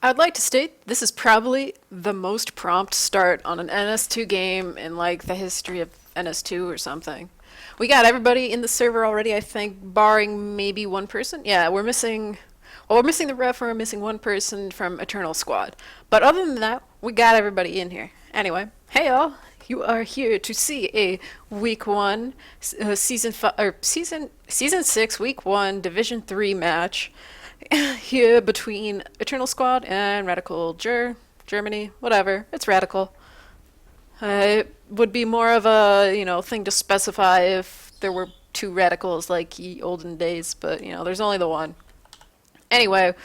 I'd like to state this is probably the most prompt start on an NS2 game in like the history of NS2 or something. We got everybody in the server already, I think, barring maybe one person. Yeah, we're missing the ref and we're missing one person from Eternal Squad. But other than that, we got everybody in here. Anyway, hey all, you are here to see a week 1 season 6 week 1 Division 3 match here between Eternal Squad and Germany, whatever. It's Radical. It would be more of a, thing to specify if there were two Radicals like ye olden days, but, there's only the one. Anyway,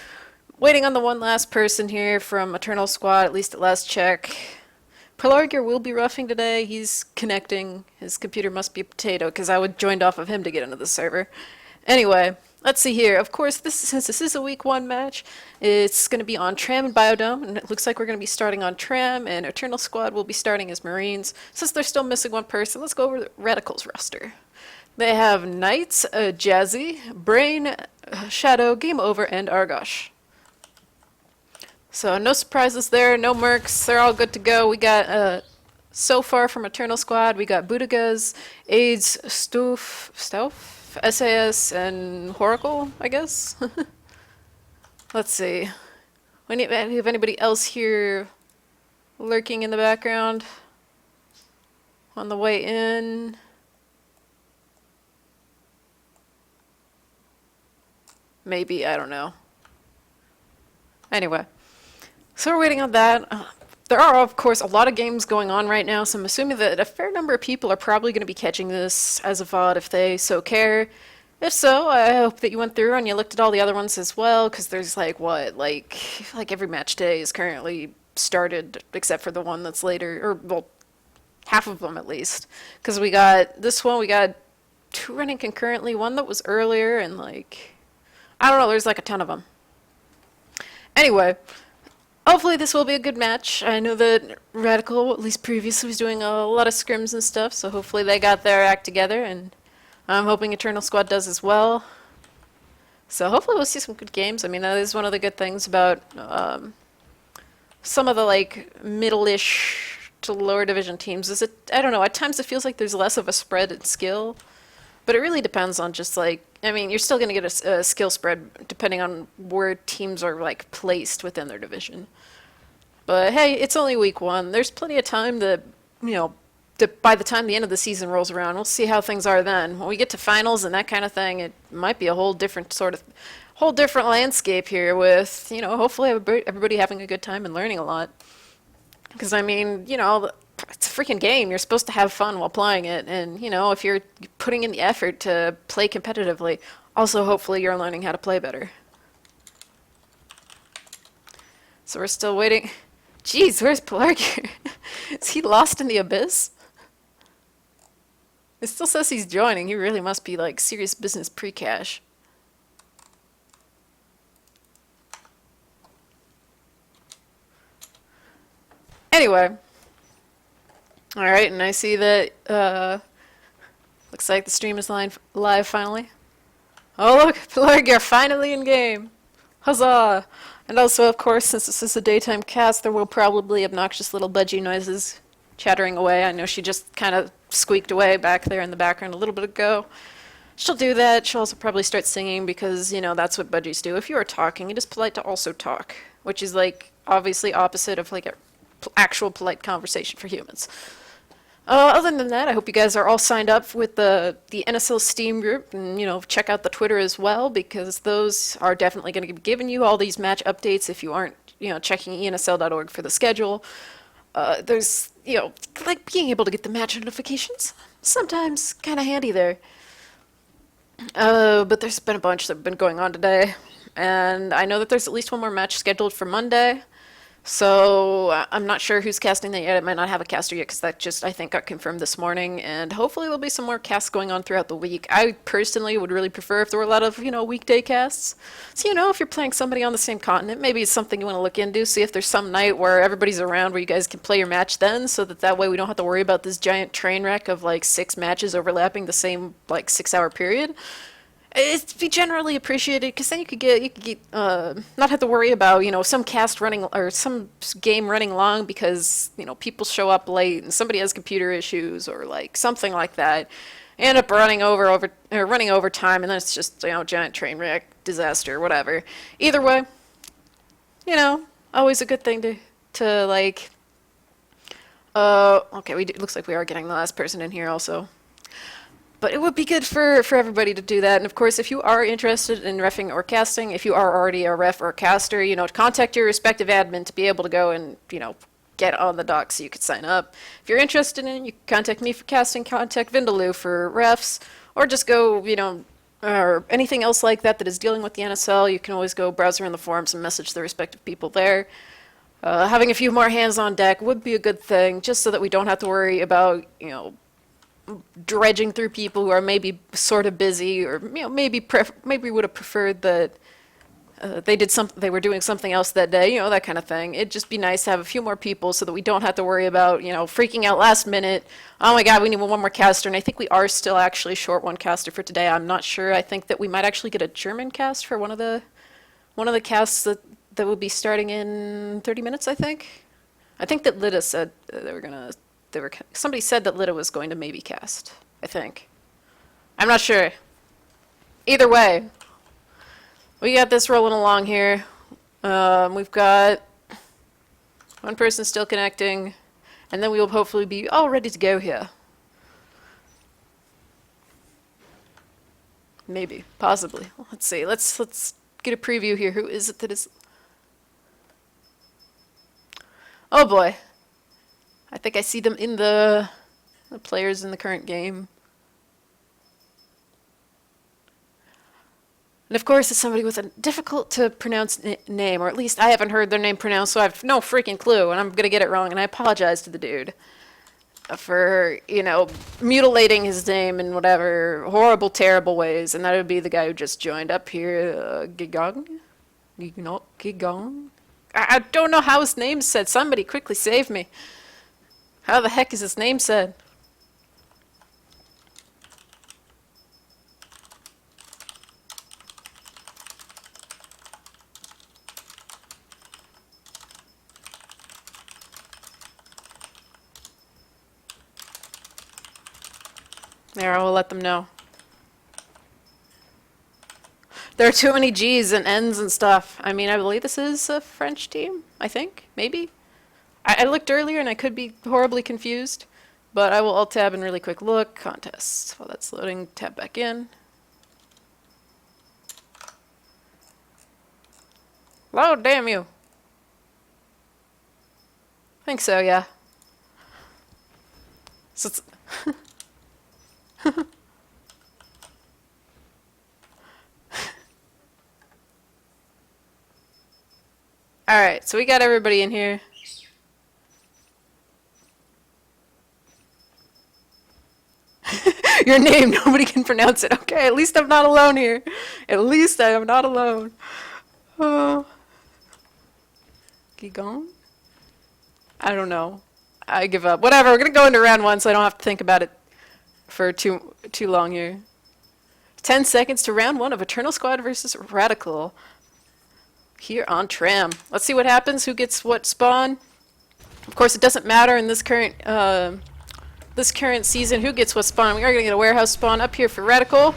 waiting on the one last person here from Eternal Squad, at least at last check. Pelarger will be roughing today. He's connecting. His computer must be a potato because I would joined off of him to get into the server. Anyway, let's see here. Of course, since this is a week 1 match, it's going to be on Tram and Biodome, and it looks like we're going to be starting on Tram, and Eternal Squad will be starting as Marines. Since they're still missing one person, let's go over the Radicals roster. They have Knights, Jazzy, Brain, Shadow, Game Over, and Argosh. So no surprises there, no mercs, they're all good to go. We got, so far from Eternal Squad, we got Budagaz, AIDS, Stoof, SAS, and Horacle, I guess. Let's see. We have anybody else here lurking in the background on the way in. Maybe, I don't know. Anyway, so we're waiting on that. There are, of course, a lot of games going on right now, so I'm assuming that a fair number of people are probably going to be catching this as a VOD if they so care. If so, I hope that you went through and you looked at all the other ones as well, because there's like every match day is currently started, except for the one that's later, or, well, half of them at least. Because we got this one, we got 2 running concurrently, one that was earlier, and like, I don't know, there's like a ton of them. Anyway, hopefully this will be a good match. I know that Radical, at least previously, was doing a lot of scrims and stuff, so hopefully they got their act together, and I'm hoping Eternal Squad does as well. So hopefully we'll see some good games. I mean, that is one of the good things about some of the like middle-ish to lower division teams. Is it? I don't know. At times it feels like there's less of a spread in skill, but it really depends on just like. I mean, you're still going to get a skill spread depending on where teams are like placed within their division. But hey, it's only week 1. There's plenty of time that by the time the end of the season rolls around, we'll see how things are then. When we get to finals and that kind of thing, it might be a whole different landscape here with, hopefully everybody having a good time and learning a lot. Because, I mean, it's a freaking game. You're supposed to have fun while playing it. And, if you're putting in the effort to play competitively, also hopefully you're learning how to play better. So we're still waiting. Jeez, where's Pelarger? Is he lost in the abyss? It still says he's joining. He really must be like serious business pre-cash. Anyway. Alright, and I see that looks like the stream is live finally. Oh look, Pelarger finally in game. Huzzah! And also, of course, since this is a daytime cast, there will probably be obnoxious little budgie noises chattering away. I know she just kind of squeaked away back there in the background a little bit ago. She'll do that. She'll also probably start singing because, that's what budgies do. If you are talking, it is polite to also talk, which is, like, obviously opposite of, like, a actual polite conversation for humans. Other than that, I hope you guys are all signed up with the NSL Steam group and, check out the Twitter as well because those are definitely going to be giving you all these match updates if you aren't, checking ensl.org for the schedule. There's, like being able to get the match notifications. Sometimes kind of handy there. But there's been a bunch that have been going on today. And I know that there's at least one more match scheduled for Monday. So I'm not sure who's casting that yet. It might not have a caster yet because that just, I think, got confirmed this morning. And hopefully there'll be some more casts going on throughout the week. I personally would really prefer if there were a lot of, weekday casts. So, if you're playing somebody on the same continent, maybe it's something you want to look into. See if there's some night where everybody's around where you guys can play your match then so that way we don't have to worry about this giant train wreck of like 6 matches overlapping the same like 6-hour period. It'd be generally appreciated because then you could get not have to worry about some cast running or some game running long because people show up late and somebody has computer issues or like something like that, end up running over time and then it's just giant train wreck disaster whatever. Either way, always a good thing to like. Okay, looks like we are getting the last person in here also. But it would be good for everybody to do that. And of course, if you are interested in refing or casting, if you are already a ref or a caster, contact your respective admin to be able to go and, get on the dock so you could sign up. If you're interested in it, you can contact me for casting, contact Vindaloo for refs, or just go, or anything else like that that is dealing with the NSL. You can always go browse around the forums and message the respective people there. Having a few more hands on deck would be a good thing, just so that we don't have to worry about, dredging through people who are maybe sort of busy or maybe would have preferred that they were doing something else that day, that kind of thing. It'd just be nice to have a few more people so that we don't have to worry about freaking out last minute. Oh my god, we need one more caster, and I think we are still actually short one caster for today. I'm not sure. I think that we might actually get a German cast for one of the casts that will be starting in 30 minutes. I think that Lida said somebody said that Lida was going to maybe cast. I think. I'm not sure. Either way, we got this rolling along here. We've got one person still connecting, and then we will hopefully be all ready to go here. Maybe, possibly. Let's see. Let's get a preview here. Who is it that is? Oh boy. I think I see them in the players in the current game. And of course, it's somebody with a difficult to pronounce name, or at least I haven't heard their name pronounced, so I have no freaking clue, and I'm going to get it wrong, and I apologize to the dude for, mutilating his name in whatever horrible, terrible ways, and that would be the guy who just joined up here, Gigong? Gigong? I don't know how his name's said. Somebody quickly save me. How the heck is his name said? There, I will let them know. There are too many G's and N's and stuff. I mean, I believe this is a French team, I think, maybe. I looked earlier and I could be horribly confused, but I will alt-tab and really quick look. Contests. While that's loading, tab back in. Load, damn you. I think so, yeah. So it's Alright, so we got everybody in here. Your name, nobody can pronounce it. Okay, at least I'm not alone here. At least I am not alone. Oh. Gigong? I don't know. I give up. Whatever, we're gonna go into round one so I don't have to think about it for too long here. 10 seconds to round one of Eternal Squad versus Radical. Here on Tram. Let's see what happens, who gets what spawn. Of course, it doesn't matter in this current season who gets what spawn. We are going to get a warehouse spawn up here for Radical.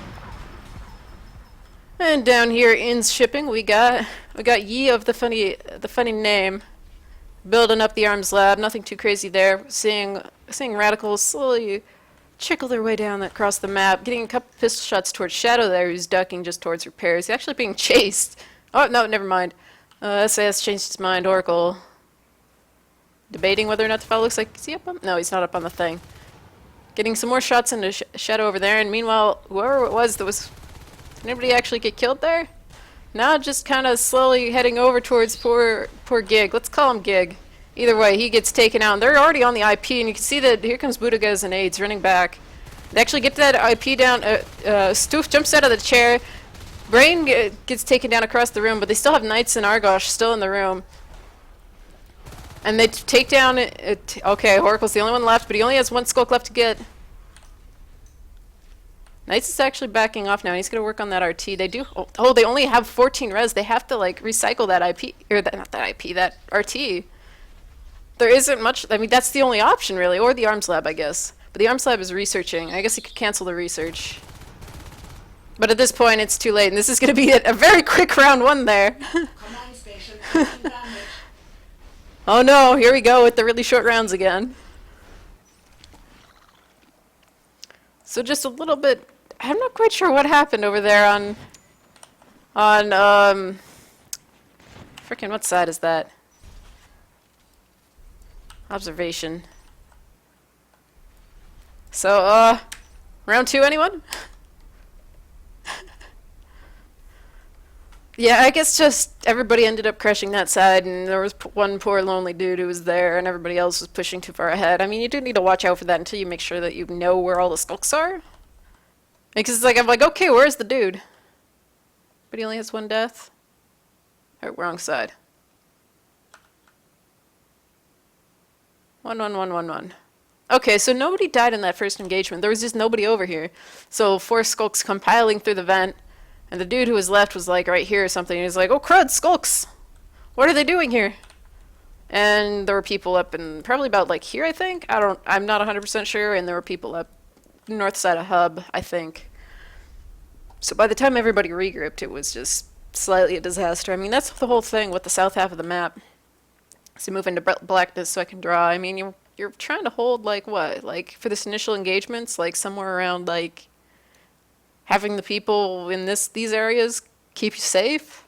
And down here in shipping, we got Yi of the funny name, building up the arms lab. Nothing too crazy there. Seeing Radical slowly trickle their way down across the map, getting a couple pistol shots towards Shadow there, who's ducking just towards repairs. He's actually being chased. Oh, no, never mind. SAS changed his mind. Oracle debating whether or not to follow. Looks like, is he up on? No, he's not up on the thing. Getting some more shots into Shadow over there, and meanwhile, whoever it was that was... Did anybody actually get killed there? Now just kind of slowly heading over towards poor Gig. Let's call him Gig. Either way, he gets taken out. And they're already on the IP, and you can see that here comes Budagas and AIDS running back. They actually get that IP down. Stoof jumps out of the chair. Brain gets taken down across the room, but they still have Knights and Argosh still in the room. And they take down... Okay, Oracle's the only one left, but he only has one skulk left to get. Knights is actually backing off now, and he's going to work on that RT. They do. Oh, they only have 14 res. They have to, like, recycle that IP. Or that, not that IP, that RT. There isn't much. I mean, that's the only option, really. Or the arms lab, I guess. But the arms lab is researching. I guess he could cancel the research. But at this point, it's too late, and this is going to be a very quick round one there. Command station, taking damage. Oh no, here we go with the really short rounds again. So just a little bit, I'm not quite sure what happened over there on frickin' what side is that? Observation. So, round 2, anyone? Yeah, I guess just everybody ended up crushing that side, and there was one poor lonely dude who was there, and everybody else was pushing too far ahead. I mean, you do need to watch out for that until you make sure that you know where all the skulks are. Because it's like, I'm like, okay, where's the dude? But he only has 1 death. Oh, wrong side. 1, 1, 1, 1, 1. Okay, so nobody died in that first engagement. There was just nobody over here. So 4 skulks compiling through the vent. And the dude who was left was like right here or something. And he's like, oh crud, skulks! What are they doing here? And there were people up in probably about like here, I think. I'm not 100% sure. And there were people up north side of hub, I think. So by the time everybody regrouped, it was just slightly a disaster. I mean, that's the whole thing with the south half of the map. So move into blackness so I can draw. I mean, you're trying to hold like what? Like for this initial engagements, like somewhere around like having the people in these areas keep you safe.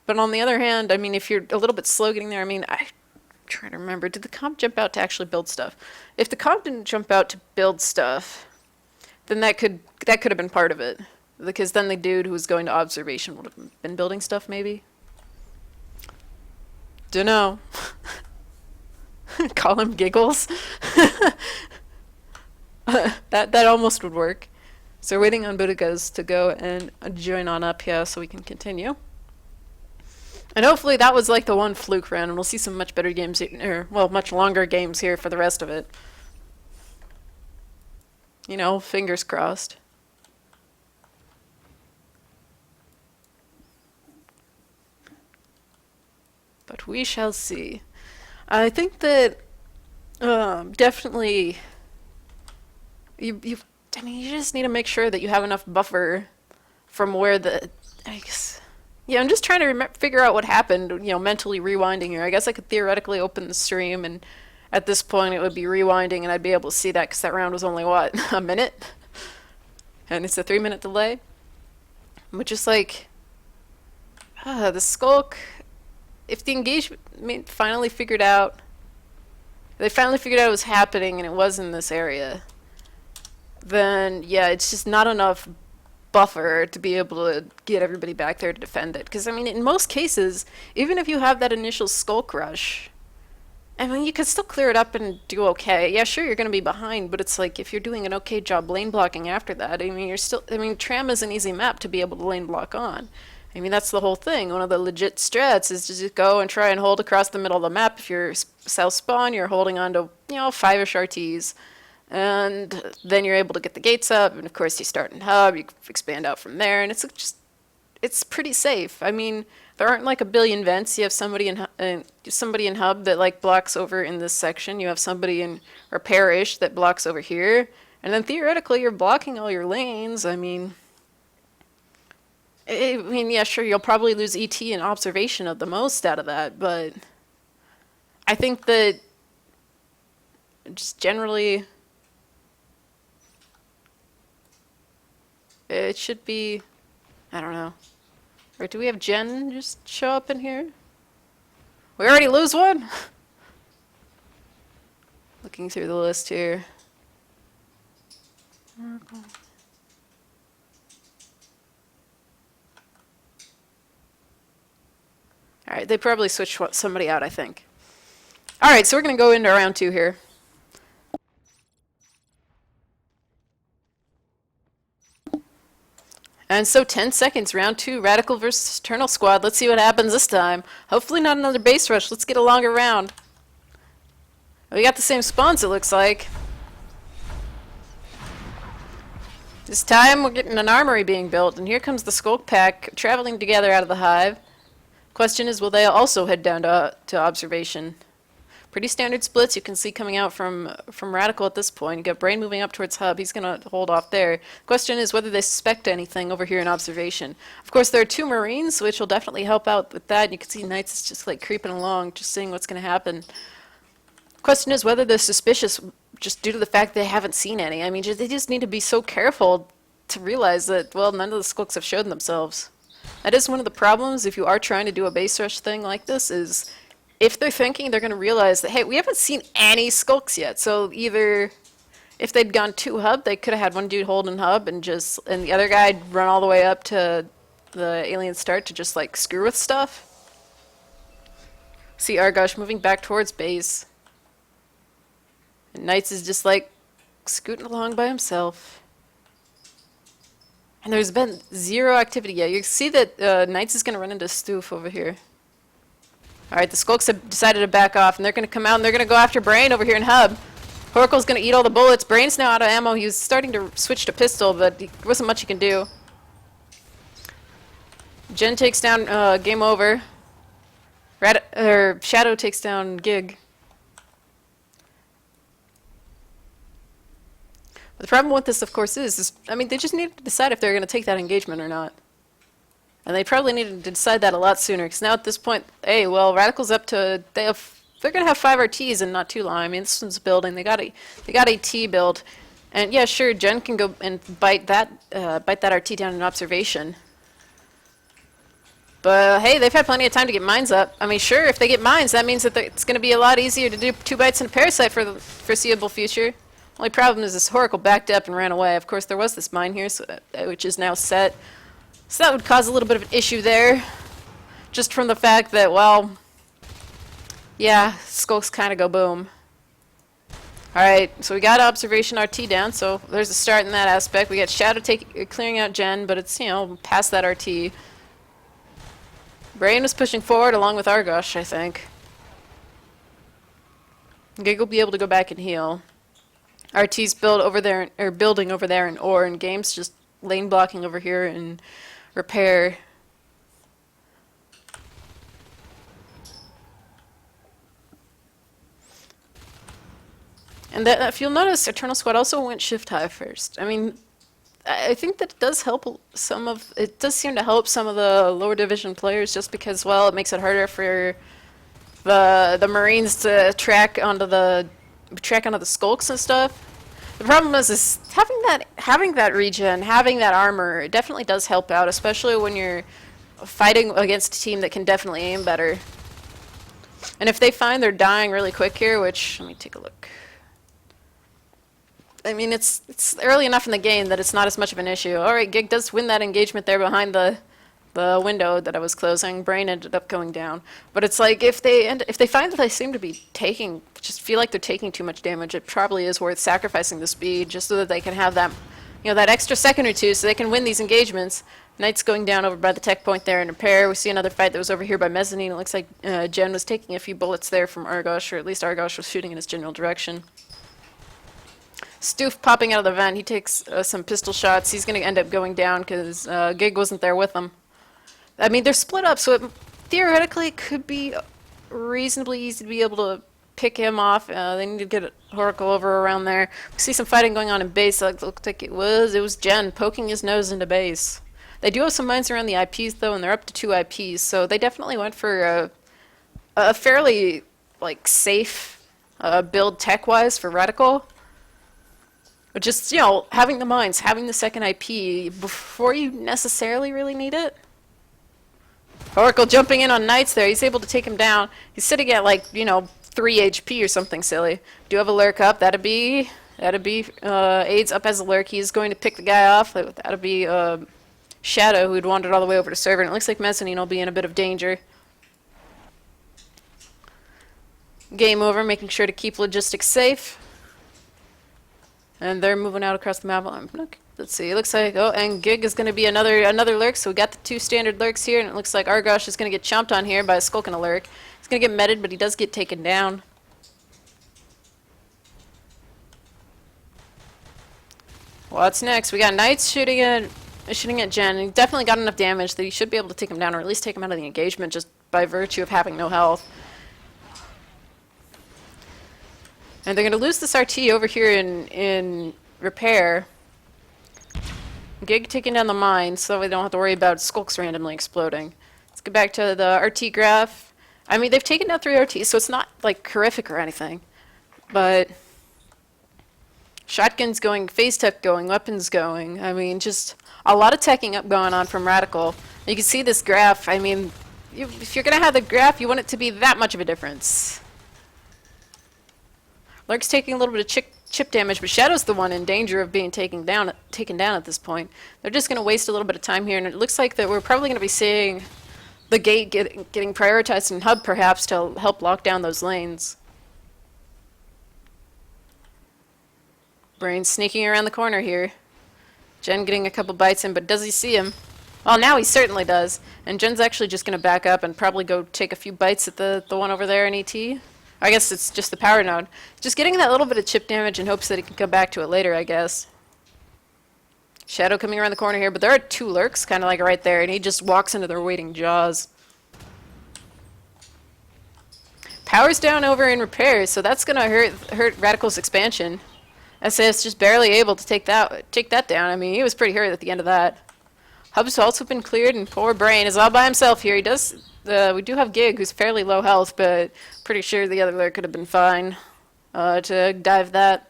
But on the other hand, I mean, if you're a little bit slow getting there, I mean, I'm trying to remember, did the comp jump out to actually build stuff? If the comp didn't jump out to build stuff, then that could have been part of it. Because then the dude who was going to observation would have been building stuff, maybe? Dunno. Call him Giggles. That almost would work. So we're waiting on Budigas to go and join on up here so we can continue. And hopefully that was like the one fluke round, and we'll see some much better games, or well, much longer games here for the rest of it. You know, fingers crossed. But we shall see. I think that definitely I mean, you just need to make sure that you have enough buffer from where I guess, yeah, I'm just trying to figure out what happened, you know, mentally rewinding here. I guess I could theoretically open the stream, and at this point it would be rewinding, and I'd be able to see that because that round was only, what, a minute? And it's a 3-minute delay? Which is like, the skulk, if the engagement finally figured out, they finally figured out it was happening and it was in this area, then yeah, it's just not enough buffer to be able to get everybody back there to defend it. Because I mean, in most cases, even if you have that initial skulk rush, I mean, you could still clear it up and do okay. Yeah, sure, you're going to be behind, but it's like if you're doing an okay job lane blocking after that, I mean, Tram is an easy map to be able to lane block on. I mean, that's the whole thing. One of the legit strats is to just go and try and hold across the middle of the map. If you're south spawn, you're holding on to, you know, 5-ish RTs. And then you're able to get the gates up, and of course you start in hub, you expand out from there, and it's pretty safe. I mean, there aren't like a billion vents. You have somebody in hub that like blocks over in this section. You have somebody in or parish that blocks over here, and then theoretically you're blocking all your lanes. I mean, yeah, sure, you'll probably lose ET and observation of the most out of that, but I think that just generally it should be, I don't know. Or do we have Jen just show up in here? We already lose one? Looking through the list here. Alright, they probably switched somebody out, I think. Alright, so we're going to go into round 2 here. And so 10 seconds, round 2, Radical versus Eternal Squad. Let's see what happens this time. Hopefully not another base rush. Let's get a longer round. We got the same spawns, it looks like. This time we're getting an armory being built, and here comes the Skulk Pack traveling together out of the hive. Question is, will they also head down to observation? Pretty standard splits you can see coming out from Radical at this point. You got Brain moving up towards Hub. He's going to hold off there. Question is whether they suspect anything over here in observation. Of course, there are two Marines, which will definitely help out with that. You can see Knights is just like creeping along, just seeing what's going to happen. Question is whether they're suspicious just due to the fact they haven't seen any. I mean, they just need to be so careful to realize that, well, none of the Skulks have shown themselves. That is one of the problems if you are trying to do a base rush thing like this, is if they're thinking, they're going to realize that, hey, we haven't seen any Skulks yet. So either if they'd gone to Hub, they could have had one dude holding Hub and the other guy run all the way up to the alien start to just like screw with stuff. See Argosh moving back towards base. And Knights is just like scooting along by himself. And there's been zero activity yet. You see that Knights is going to run into Stoof over here. Alright, the Skulks have decided to back off, and they're going to come out and they're going to go after Brain over here in Hub. Horkel's going to eat all the bullets. Brain's now out of ammo. He was starting to switch to pistol, but there wasn't much he can do. Jen takes down Game Over. Shadow takes down Gig. But the problem with this, of course, is I mean, they just need to decide if they're going to take that engagement or not. And they probably needed to decide that a lot sooner, because now at this point, hey, well, Radical's up to, they're going to have 5 RTs in not too long. I mean, this one's building. They got a T build. And yeah, sure, Jen can go and bite that RT down in observation. But hey, they've had plenty of time to get mines up. I mean, sure, if they get mines, that means that it's going to be a lot easier to do 2 bites and a parasite for the foreseeable future. Only problem is this Oracle backed up and ran away. Of course, there was this mine here, which is now set. So that would cause a little bit of an issue there. Just from the fact that, well, yeah, Skulks kind of go boom. Alright, so we got observation RT down, so there's a start in that aspect. We got Shadow clearing out Jen, but it's, you know, past that RT. Brain was pushing forward along with Argosh, I think. Gig will be able to go back and heal. RT's building over there in ore, and Game's just lane blocking over here in repair. And that, if you'll notice, Eternal Squad also went shift high first. I mean, I think that it does help it does seem to help some of the lower division players, just because, well, it makes it harder for the Marines to track onto the Skulks and stuff. The problem is having that regen, having that armor, it definitely does help out, especially when you're fighting against a team that can definitely aim better. And if they find they're dying really quick here, which, let me take a look. I mean, it's early enough in the game that it's not as much of an issue. Alright, Gig does win that engagement there behind the window that I was closing. Brain ended up going down. But it's like, if they find that they seem to be just feel like they're taking too much damage, it probably is worth sacrificing the speed just so that they can have that, you know, that extra second or two so they can win these engagements. Knight's going down over by the tech point there in repair. We see another fight that was over here by Mezzanine. It looks like Jen was taking a few bullets there from Argosh, or at least Argosh was shooting in his general direction. Stoof popping out of the vent. He takes some pistol shots. He's going to end up going down because Gig wasn't there with him. I mean, they're split up, so theoretically it could be reasonably easy to be able to pick him off. They need to get Oracle over around there. We see some fighting going on in base. It looked like it was Jen poking his nose into base. They do have some mines around the IPs, though, and they're up to 2 IPs, so they definitely went for a fairly, like, safe build tech-wise for Radical. But just, you know, having the mines, having the second IP before you necessarily really need it. Oracle jumping in on Knights there. He's able to take him down. He's sitting at, like, you know, 3 HP or something silly. Do have a lurk up. That'd be AIDS up as a lurk. He's going to pick the guy off. That'd be Shadow, who'd wandered all the way over to server. And it looks like Mezzanine will be in a bit of danger. Game over, making sure to keep logistics safe. And they're moving out across the map. Let's see. It looks like, oh, and Gig is going to be another lurk. So we got the 2 standard lurks here, and it looks like Argosh is going to get chomped on here by a Skulk and a lurk. He's going to get meted, but he does get taken down. What's next? We got Knights shooting at Jen. He definitely got enough damage that he should be able to take him down, or at least take him out of the engagement just by virtue of having no health. And they're going to lose this RT over here in repair. Gig taking down the mine, so we don't have to worry about skulks randomly exploding. Let's get back to the RT graph. I mean, they've taken down 3 RTs, so it's not like horrific or anything. But shotguns going, phase tech going, weapons going. I mean, just a lot of teching up going on from Radical. You can see this graph. I mean, if you're going to have the graph, you want it to be that much of a difference. Lurk's taking a little bit of chip damage, but Shadow's the one in danger of being taken down at this point. They're just going to waste a little bit of time here, and it looks like that we're probably going to be seeing the gate getting prioritized in hub, perhaps, to help lock down those lanes. Brain sneaking around the corner here. Jen getting a couple bites in, but does he see him? Well, now he certainly does. And Jen's actually just going to back up and probably go take a few bites at the one over there in ET. I guess it's just the power node. Just getting that little bit of chip damage in hopes that he can come back to it later, I guess. Shadow coming around the corner here, but there are 2 lurks kind of like right there, and he just walks into their waiting jaws. Power's down over in repair, so that's going to hurt Radical's expansion. SAS just barely able to take that down. I mean, he was pretty hurt at the end of that. Hub's also been cleared, and poor Brain is all by himself here. He does. We do have Gig, who's fairly low health, but pretty sure the other lurk could have been fine to dive that.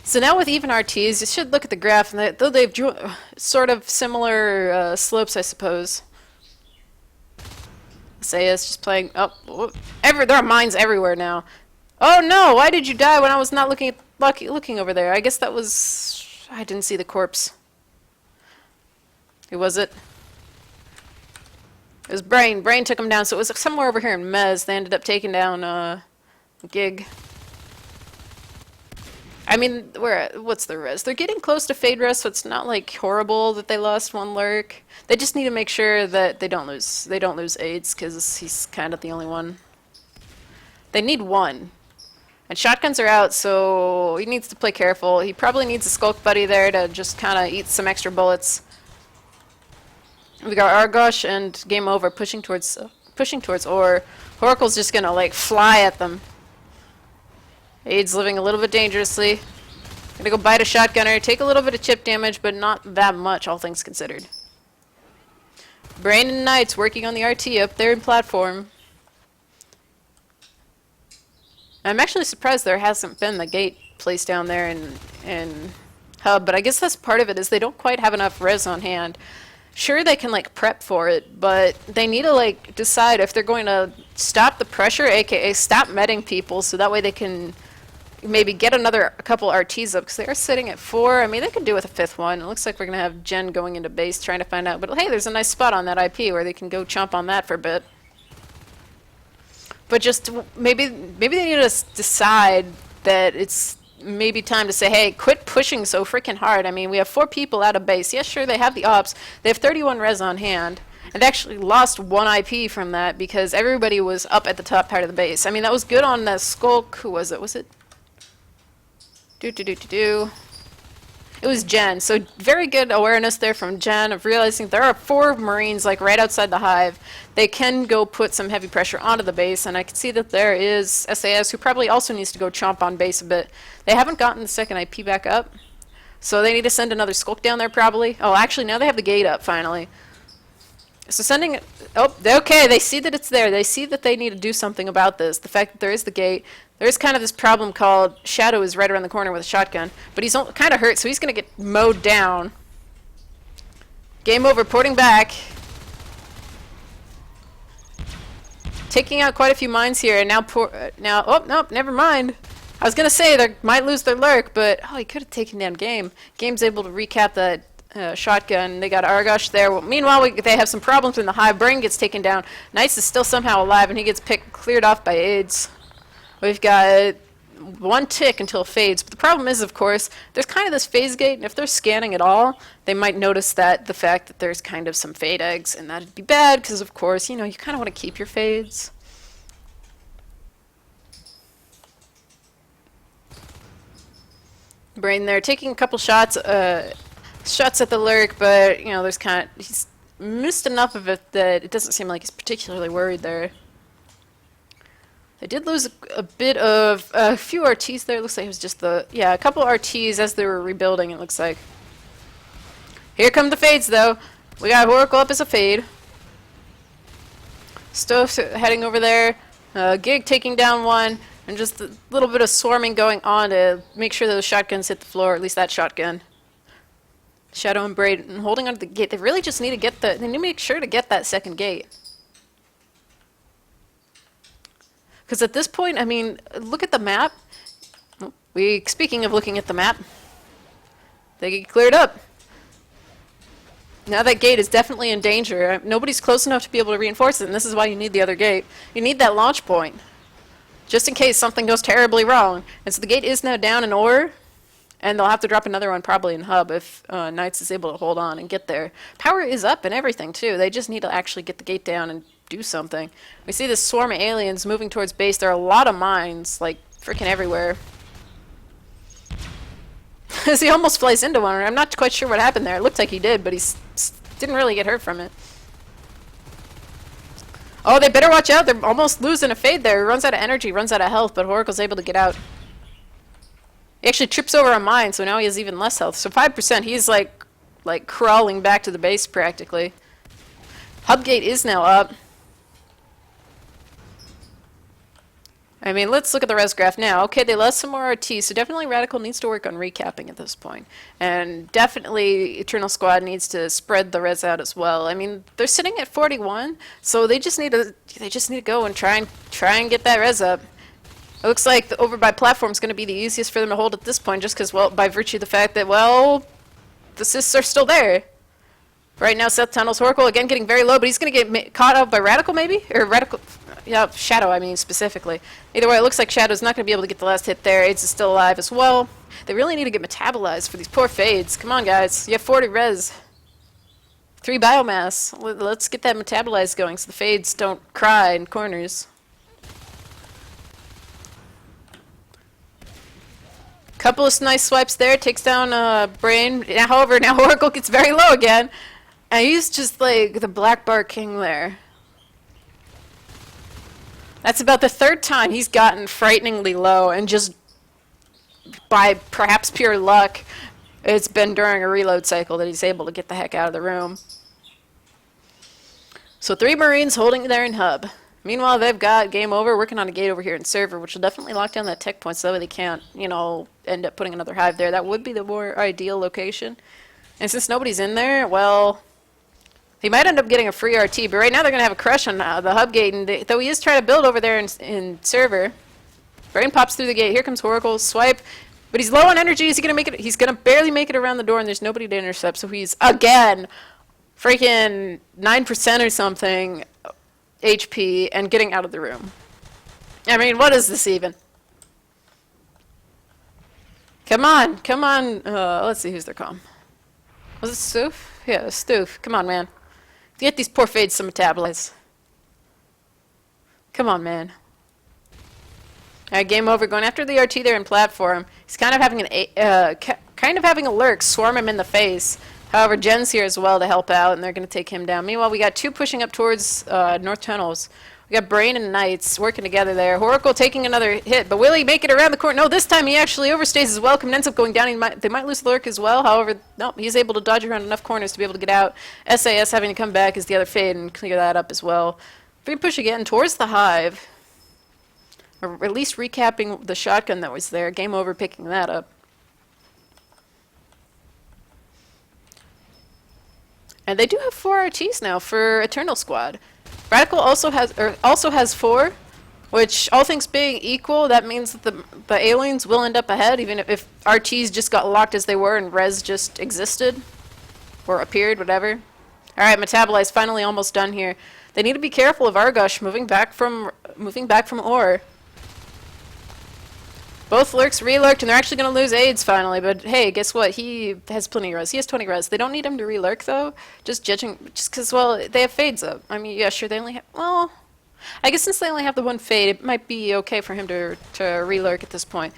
So now with even RTs, you should look at the graph, and though they've sort of similar slopes, I suppose. SAS just playing. Oh, there are mines everywhere now. Oh no! Why did you die when I was not looking over there? I guess that was. I didn't see the corpse. Who was it? It was Brain. Brain took him down, so it was somewhere over here in Mez. They ended up taking down Gig. I mean, what's the res? They're getting close to Fade Res, so it's not like horrible that they lost 1 lurk. They just need to make sure that they don't lose AIDS, because he's kind of the only one. They need 1. And shotguns are out, so he needs to play careful. He probably needs a skulk buddy there to just kind of eat some extra bullets. We got Argosh and Game Over pushing towards Ore. Oracle's just gonna like fly at them. Aid's living a little bit dangerously. Gonna go bite a shotgunner, take a little bit of chip damage, but not that much, all things considered. Brain and Knights working on the RT up there in platform. I'm actually surprised there hasn't been the gate placed down there in hub, but I guess that's part of it, is they don't quite have enough res on hand. Sure, they can like prep for it, but they need to like decide if they're going to stop the pressure, aka stop medding people, so that way they can maybe get a couple RTs up, because they are sitting at 4. I mean, they could do with a 5th one. It looks like we're going to have Jen going into base trying to find out. But hey, there's a nice spot on that IP where they can go chomp on that for a bit. But just maybe they need to decide that it's maybe time to say, hey, quit pushing so freaking hard. I mean, we have 4 people out of base. Yes, sure, they have the ops. They have 31 res on hand. And actually lost 1 IP from that because everybody was up at the top part of the base. I mean, that was good on the Skulk. Who was it? Was it? It was Jen. So very good awareness there from Jen of realizing there are 4 Marines like right outside the hive. They can go put some heavy pressure onto the base, and I can see that there is SAS who probably also needs to go chomp on base a bit. They haven't gotten the second IP back up, so they need to send another Skulk down there probably. Oh, actually, now they have the gate up finally. So sending, oh, okay, they see that it's there. They see that they need to do something about this. The fact that there is the gate. There is kind of this problem called Shadow is right around the corner with a shotgun, but he's kind of hurt, so he's going to get mowed down. Game over, porting back. Taking out quite a few mines here, and now, oh, nope, never mind. I was going to say they might lose their lurk, but, oh, he could have taken down Game. Game's able to recap that shotgun. They got Argosh there. Well, meanwhile, they have some problems in the hive. Brain gets taken down. Knights is still somehow alive, and he gets cleared off by AIDS. We've got 1 tick until it fades. But the problem is, of course, there's kind of this phase gate, and if they're scanning at all, they might notice that the fact that there's kind of some fade eggs, and that'd be bad, because, of course, you know, you kind of want to keep your fades. Brain there, taking a couple shots at the lurk, but, you know, he's missed enough of it that it doesn't seem like he's particularly worried there. They did lose a few RTs there. Looks like it was just a couple RTs as they were rebuilding, it looks like. Here come the fades, though. We got Oracle up as a fade. Stove's heading over there. Gig taking down one. And just a little bit of swarming going on to make sure those shotguns hit the floor, at least that shotgun. Shadow and Braid holding onto the gate. They really just need to they need to make sure to get that second gate. Because at this point, I mean, look at the map. Speaking of looking at the map, they get cleared up. Now that gate is definitely in danger. Nobody's close enough to be able to reinforce it, and this is why you need the other gate. You need that launch point. Just in case something goes terribly wrong. And so the gate is now down in ore, and they'll have to drop another one probably in hub if Knights is able to hold on and get there. Power is up and everything too. They just need to actually get the gate down and do something. We see this swarm of aliens moving towards base. There are a lot of mines, like freaking everywhere. As he almost flies into one. I'm not quite sure what happened there. It looked like he did, but he didn't really get hurt from it. Oh, they better watch out. They're almost losing a fade there. He runs out of energy, runs out of health, but Oracle's able to get out. He actually trips over a mine, so now he has even less health. So 5%, he's like crawling back to the base practically. Hubgate is now up. I mean, let's look at the res graph now. Okay, they lost some more RT, so definitely Radical needs to work on recapping at this point. And definitely Eternal Squad needs to spread the res out as well. I mean, they're sitting at 41, so they just need to go and try and get that res up. It looks like the over by platform is going to be the easiest for them to hold at this point, just because, well, by virtue of the fact that, well, the assists are still there. Right now, Seth Tunnel's Oracle again getting very low, but he's going to get caught up by Radical maybe? Or Radical, yeah, Shadow, I mean, specifically. Either way, it looks like Shadow's not going to be able to get the last hit there. AIDS is still alive as well. They really need to get metabolized for these poor fades. Come on, guys. You have 40 res. 3 biomass. Let's get that metabolized going so the fades don't cry in corners. Couple of nice swipes there. Takes down Brain. However, now Oracle gets very low again. And he's just like the Black Bar King there. That's about the third time he's gotten frighteningly low, and just by perhaps pure luck, it's been during a reload cycle that he's able to get the heck out of the room. So 3 Marines holding there in hub. Meanwhile, they've got game over, working on a gate over here in server, which will definitely lock down that tech point so that way they can't, you know, end up putting another hive there. That would be the more ideal location. And since nobody's in there, well, he might end up getting a free RT, but right now they're going to have a crush on the hub gate, and though he is trying to build over there in server. Brain pops through the gate. Here comes Oracle. Swipe. But he's low on energy. Is he going to make it? He's going to barely make it around the door, and there's nobody to intercept, so he's, again, freaking 9% or something HP and getting out of the room. I mean, what is this even? Come on. Come on. Let's see who's their comm. Was it Stoof? Yeah, Stoof. Come on, man. Get these poor fades some metabolites. Come on, man. Alright, game over. Going after the RT there in platform. He's kind of having a lurk swarm him in the face. However, Jen's here as well to help out, and they're going to take him down. Meanwhile, we got 2 pushing up towards North Tunnels. We got Brain and Knights working together there. Oracle taking another hit, but will he make it around the corner? No, this time he actually overstays his welcome and ends up going down. They might lose the lurk as well. However, no, he's able to dodge around enough corners to be able to get out. SAS having to come back as the other fade and clear that up as well. Free push again towards the hive. Or at least recapping the shotgun that was there. Game over picking that up. And they do have 4 RTs now for Eternal Squad. Radical also has 4, which, all things being equal, that means that the aliens will end up ahead, even if RTs just got locked as they were and res just existed or appeared, whatever. All right, Metabolize finally almost done here. They need to be careful of Argosh moving back from ore. Both lurks relurked, and they're actually going to lose AIDS finally, but hey, guess what? He has plenty of res. He has 20 res. They don't need him to relurk, though, just because, well, they have fades up. I mean, yeah, sure, they only have, well, I guess since they only have the 1 fade, it might be okay for him to relurk at this point.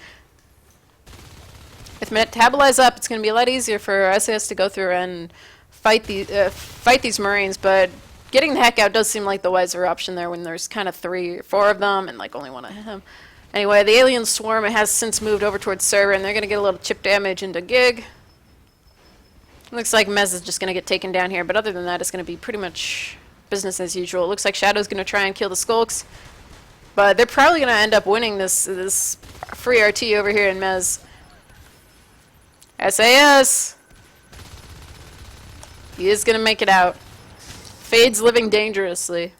With Metabolize up, it's going to be a lot easier for SAS to go through and fight these Marines, but getting the heck out does seem like the wiser option there when there's kind of 3 or 4 of them and like only one of him. Anyway, the alien swarm has since moved over towards server, and they're going to get a little chip damage into Gig. Looks like Mez is just going to get taken down here, but other than that, it's going to be pretty much business as usual. It looks like Shadow's going to try and kill the Skulks, but they're probably going to end up winning this free RT over here in Mez. SAS! He is going to make it out. Fade's living dangerously.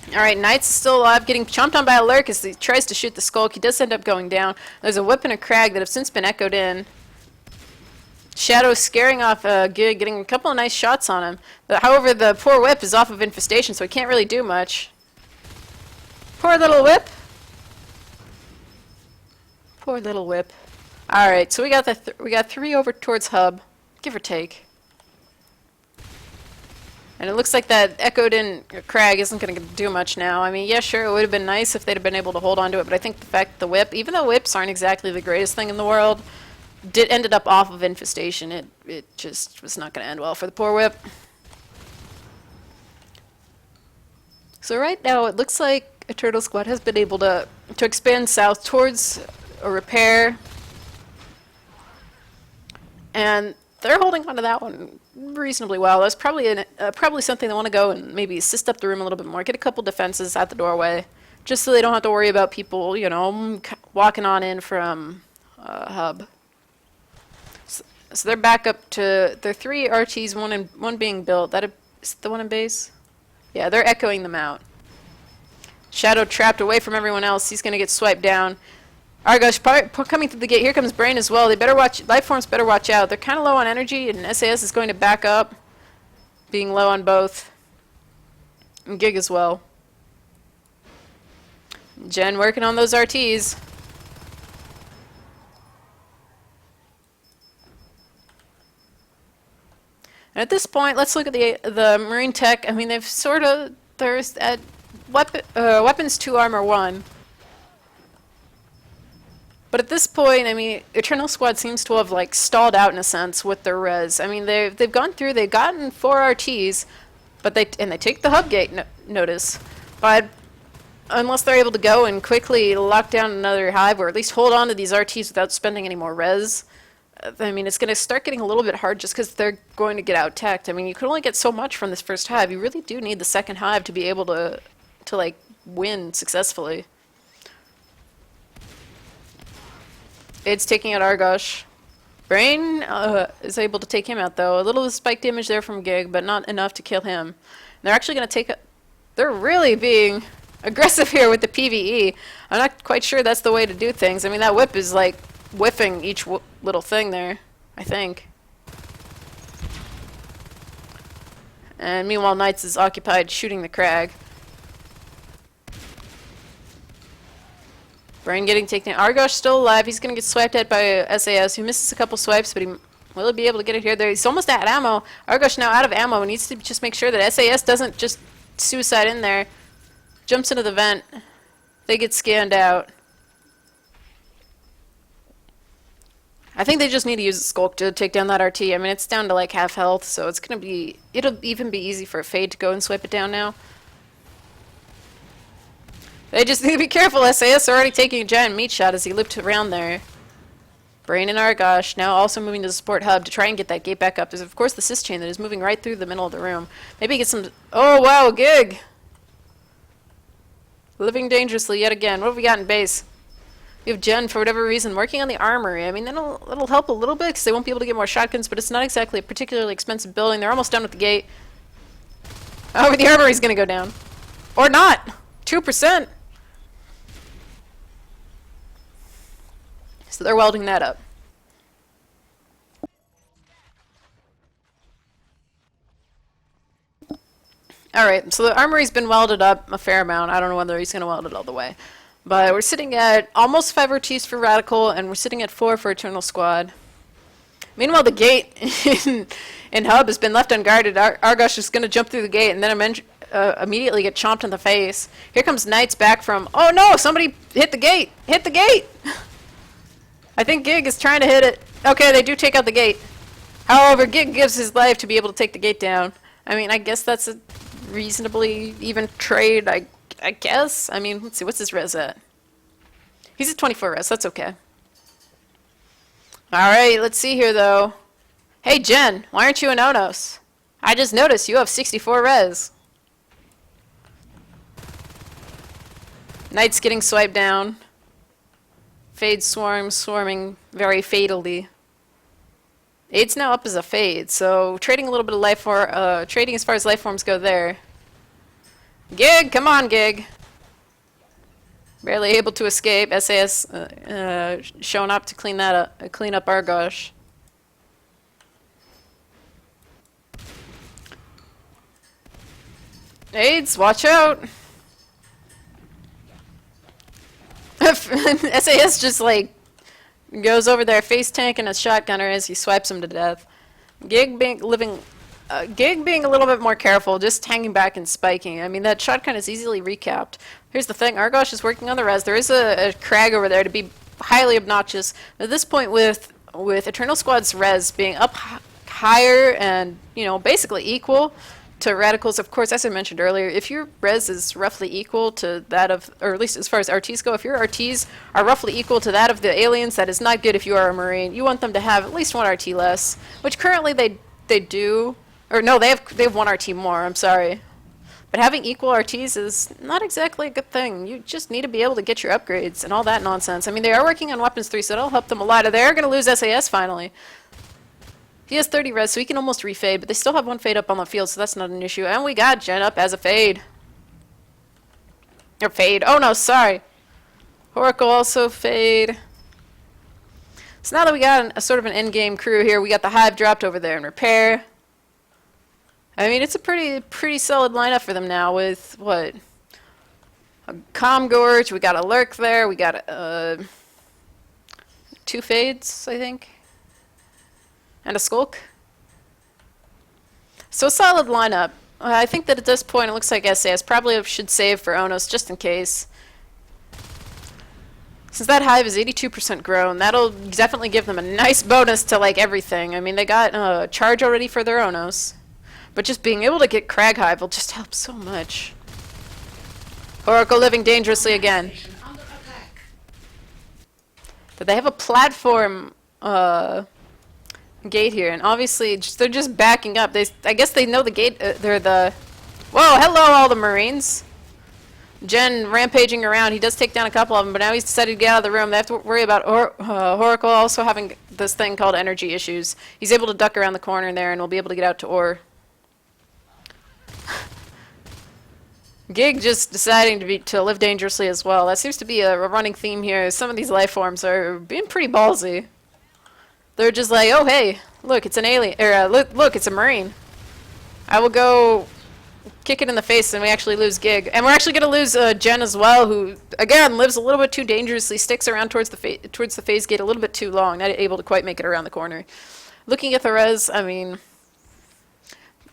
Alright, Knight's is still alive, getting chomped on by a lurk as he tries to shoot the Skulk. He does end up going down. There's a whip and a crag that have since been echoed in. Shadow scaring off Gig, getting a couple of nice shots on him. However, the poor whip is off of infestation, so he can't really do much. Poor little whip. Poor little whip. Alright, so we got 3 over towards hub, give or take. And it looks like that echoed in crag isn't going to do much now. I mean, yeah, sure, it would have been nice if they'd have been able to hold on to it, but I think the fact the whip, even though whips aren't exactly the greatest thing in the world, ended up off of infestation. It just was not going to end well for the poor whip. So right now it looks like a turtle squad has been able to expand south towards a repair. And they're holding on to that one reasonably well. That's probably probably something they want to go and maybe assist up the room a little bit more. Get a couple defenses at the doorway, just so they don't have to worry about people, you know, walking on in from hub. So they're back up to their 3 RTs, one being built. Is the one in base? Yeah, they're echoing them out. Shadow trapped away from everyone else. He's going to get swiped down. Argosh coming through the gate. Here comes Brain as well. They better watch. Lifeforms better watch out. They're kind of low on energy, and SAS is going to back up, being low on both. And Gig as well. Jen working on those RTs. And at this point, let's look at the Marine Tech. I mean, they've sort of there's at weapons 2, armor 1. But at this point, I mean, Eternal Squad seems to have like stalled out in a sense with their res. I mean, they've gone through, they've gotten 4 RTs, but they take the hub gate notice. But unless they're able to go and quickly lock down another hive, or at least hold on to these RTs without spending any more res, I mean, it's going to start getting a little bit hard just because they're going to get out-teched. I mean, you can only get so much from this first hive. You really do need the second hive to be able to like win successfully. It's taking out Argosh. Brain is able to take him out, though. A little spike damage there from Gig, but not enough to kill him. And they're actually going to take they're really being aggressive here with the PvE. I'm not quite sure that's the way to do things. I mean, that whip is like whiffing each little thing there, I think. And meanwhile, Knights is occupied shooting the crag. Brain getting taken. Argosh still alive. He's going to get swiped at by SAS, who misses a couple swipes, but will be able to get it here. There, he's almost at ammo. Argosh now out of ammo. Needs to just make sure that SAS doesn't just suicide in there. Jumps into the vent. They get scanned out. I think they just need to use a Skulk to take down that RT. I mean, it's down to like half health, so it's going to be... It'll even be easy for a Fade to go and swipe it down now. They just need to be careful. SAS are already taking a giant meat shot as he looped around there. Brain and Argosh now also moving to the support hub to try and get that gate back up. There's of course the sys chain that is moving right through the middle of the room. Maybe get some... Oh wow, Gig! Living dangerously yet again. What have we got in base? We have Jen, for whatever reason, working on the armory. I mean, that'll help a little bit because they won't be able to get more shotguns, but it's not exactly a particularly expensive building. They're almost done with the gate. Oh, the armory's going to go down. Or not! 2%! So they're welding that up. Alright, so the armory's been welded up a fair amount. I don't know whether he's going to weld it all the way. But we're sitting at almost 5 RTs for Radical, and we're sitting at 4 for Eternal Squad. Meanwhile, the gate in Hub has been left unguarded. Argosh is going to jump through the gate, and then immediately get chomped in the face. Here comes Knights back from, oh no, somebody hit the gate! Hit the gate! I think Gig is trying to hit it. Okay, they do take out the gate. However, Gig gives his life to be able to take the gate down. I mean, I guess that's a reasonably even trade, I guess. I mean, let's see, what's his res at? He's at 24 res, that's okay. Alright, let's see here though. Hey Jen, why aren't you in Onos? I just noticed you have 64 res. Knight's getting swiped down. Fade swarm, swarming very fatally. Aid's now up as a fade, so trading a little bit of life for trading as far as life forms go there. Gig, come on, Gig. Barely able to escape. SAS showing up to clean that up, clean up Argosh. Aids, watch out! SAS just like goes over there, face tanking a shotgunner as he swipes him to death. Gig being a little bit more careful, just hanging back and spiking. I mean, that shotgun is easily recapped. Here's the thing, Argosh is working on the res. There is a Crag over there to be highly obnoxious. At this point, with Eternal Squad's res being up higher and, you know, basically equal to Radicals, of course, as I mentioned earlier, if your res is roughly equal to that of, or at least as far as RTs go, if your RTs are roughly equal to that of the aliens, that is not good if you are a Marine. You want them to have at least one RT less, which currently they do. Or no, they have one RT more, I'm sorry. But having equal RTs is not exactly a good thing. You just need to be able to get your upgrades and all that nonsense. I mean, they are working on Weapons 3, so that'll help them a lot. They're going to lose SAS finally. He has 30 res, so he can almost refade, but they still have one fade up on the field, so that's not an issue. And we got Jen up as a fade. Or fade. Oh no, sorry. Oracle also fade. So now that we got a sort of an endgame crew here, we got the Hive dropped over there in repair. I mean, it's a pretty solid lineup for them now with, what? A Comm Gorge, we got a Lurk there, we got 2 fades, I think. And a Skulk. So a solid lineup. I think that at this point it looks like SAS probably should save for Onos just in case. Since that Hive is 82% grown, that'll definitely give them a nice bonus to like everything. I mean, they got charge already for their Onos. But just being able to get Crag Hive will just help so much. Oracle living dangerously again. Under attack. But they have a platform gate here, and obviously they're just backing up. I guess they know the gate. They're the. Whoa! Hello, all the Marines. Jen rampaging around. He does take down a couple of them, but now he's decided to get out of the room. They have to worry about Oracle also having this thing called energy issues. He's able to duck around the corner there, and will be able to get out to Or. Gig just deciding to live dangerously as well. That seems to be a running theme here. Some of these life forms are being pretty ballsy. They're just like, oh hey, look, it's an alien, or look, it's a Marine. I will go kick it in the face, and we actually lose Gig, and we're actually going to lose Jen as well, who again lives a little bit too dangerously, sticks around towards the phase gate a little bit too long, not able to quite make it around the corner. Looking at the res, I mean.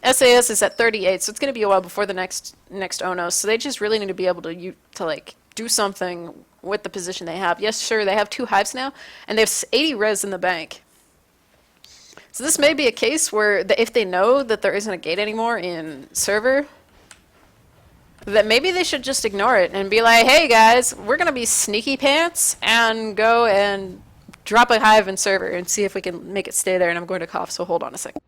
SAS is at 38, so it's going to be a while before the next Onos. So they just really need to be able to like do something with the position they have. Yes, sure, they have 2 Hives now, and they have 80 res in the bank. So this may be a case where if they know that there isn't a gate anymore in server, that maybe they should just ignore it and be like, hey guys, we're going to be sneaky pants and go and drop a Hive in server and see if we can make it stay there. And I'm going to cough, so hold on a second.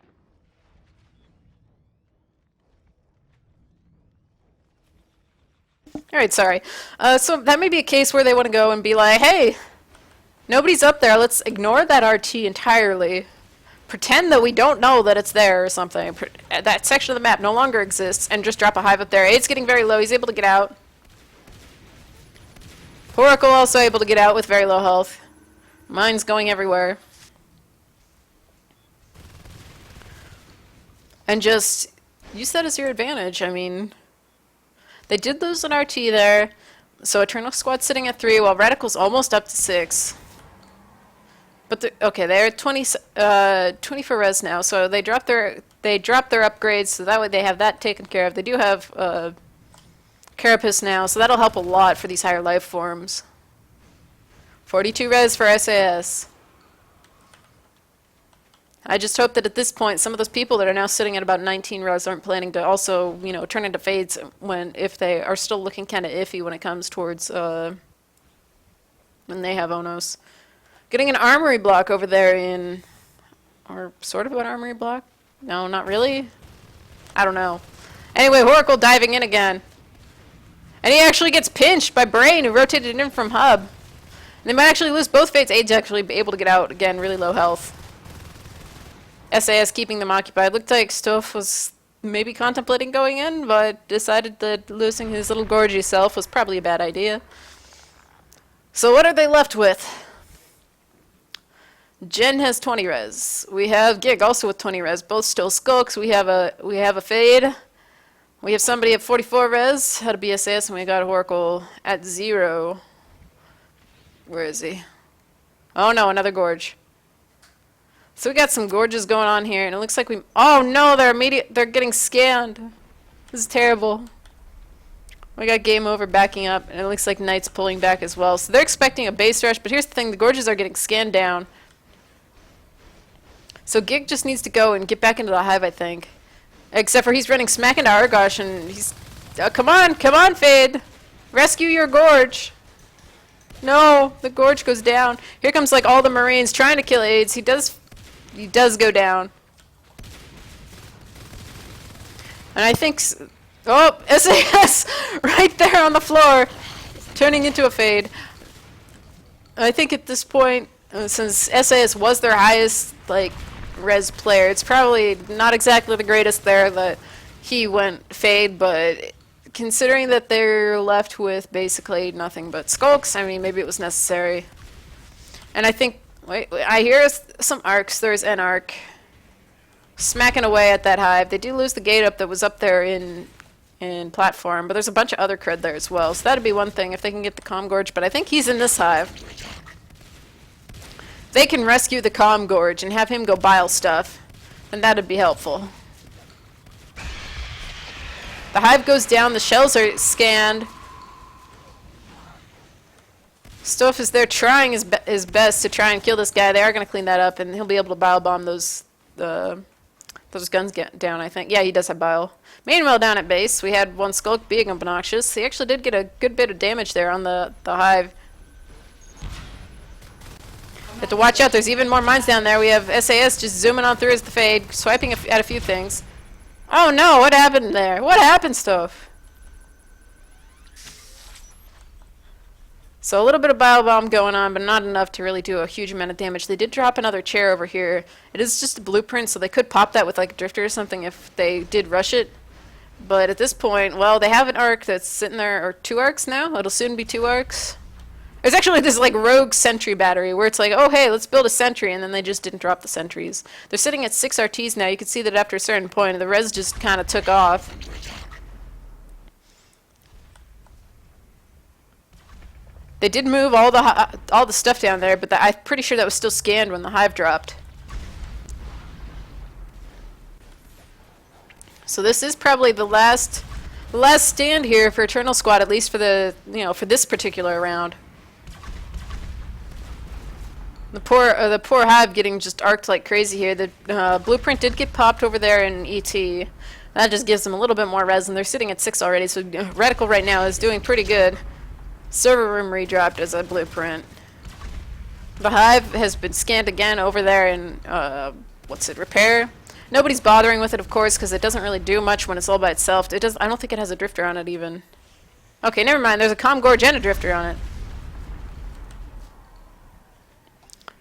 Alright, sorry. So that may be a case where they want to go and be like, hey, nobody's up there, let's ignore that RT entirely. Pretend that we don't know that it's there or something. That section of the map no longer exists, and just drop a Hive up there. Aid's getting very low, he's able to get out. Oracle also able to get out with very low health. Mine's going everywhere. And just use that as your advantage, I mean. They did lose an RT there, so Eternal Squad sitting at 3, while Radical's almost up to 6. But okay, they're at 24 res now, so they dropped their upgrades, so that way they have that taken care of. They do have Carapace now, so that'll help a lot for these higher life forms. 42 res for SAS. I just hope that at this point, some of those people that are now sitting at about 19 res aren't planning to also, turn into fades if they are still looking kind of iffy when it comes towards when they have Onos. Getting an armory block over there or sort of an armory block? No, not really. I don't know. Anyway, Oracle diving in again. And he actually gets pinched by Brain, who rotated in from Hub. And they might actually lose both Fates. Aid's actually be able to get out. Again, really low health. SAS keeping them occupied. Looked like Stoff was maybe contemplating going in, but decided that losing his little gorgy self was probably a bad idea. So what are they left with? Jen has 20 res. We have Gig also with 20 res. Both still skulks. We have a fade. We have somebody at 44 res. Had a BSS, and we got Oracle at 0. Where is he? Oh no, another gorge. So we got some gorges going on here, and it looks like oh no, they're getting scanned. This is terrible. We got game over backing up, and it looks like Knight's pulling back as well. So they're expecting a base rush, but here's the thing, the gorges are getting scanned down. So Gig just needs to go and get back into the hive, I think. Except for he's running smack into Argosh, and he's... come on, Fade! Rescue your gorge! No, the gorge goes down. Here comes like all the Marines trying to kill AIDS. He does go down. And I think... oh, SAS! Right there on the floor! Turning into a Fade. I think at this point, since SAS was their highest, res player, it's probably not exactly the greatest there that he went Fade, but considering that they're left with basically nothing but skulks, I mean, maybe it was necessary. And I think, wait, I hear some arcs. There's an arc smacking away at that hive. They do lose the gate up that was up there in platform, but there's a bunch of other cred there as well, so that'd be one thing if they can get the Calm Gorge, but I think he's in this hive. They can rescue the Calm Gorge and have him go bile stuff, and that'd be helpful. The hive goes down, the shells are scanned. Stoff is there trying his best to try and kill this guy. They are going to clean that up, and he'll be able to bile bomb those guns down, I think. Yeah, he does have bile. Meanwhile, down at base, we had one Skulk being obnoxious. He actually did get a good bit of damage there on the hive. Have to watch out, there's even more mines down there. We have SAS just zooming on through as the Fade, swiping at a few things. Oh no, what happened there? What happened, Stoff? So a little bit of bile bomb going on, but not enough to really do a huge amount of damage. They did drop another chair over here. It is just a blueprint, so they could pop that with like a drifter or something if they did rush it. But at this point, well, they have an arc that's sitting there, or 2 arcs now. It'll soon be 2 arcs. There's actually this like rogue sentry battery where it's like, oh hey, let's build a sentry, and then they just didn't drop the sentries. They're sitting at 6 RTs now. You can see that after a certain point, the res just kind of took off. They did move all the stuff down there, but I'm pretty sure that was still scanned when the hive dropped. So this is probably the last stand here for Eternal Squad, at least for the for this particular round. The poor hive getting just arced like crazy here. The blueprint did get popped over there in ET. That just gives them a little bit more res, and they're sitting at 6 already. So Reticle right now is doing pretty good. Server room redropped as a blueprint. The hive has been scanned again over there in repair. Nobody's bothering with it, of course, because it doesn't really do much when it's all by itself. I don't think it has a drifter on it even. Okay, never mind. There's a Calm Gorge and a drifter on it.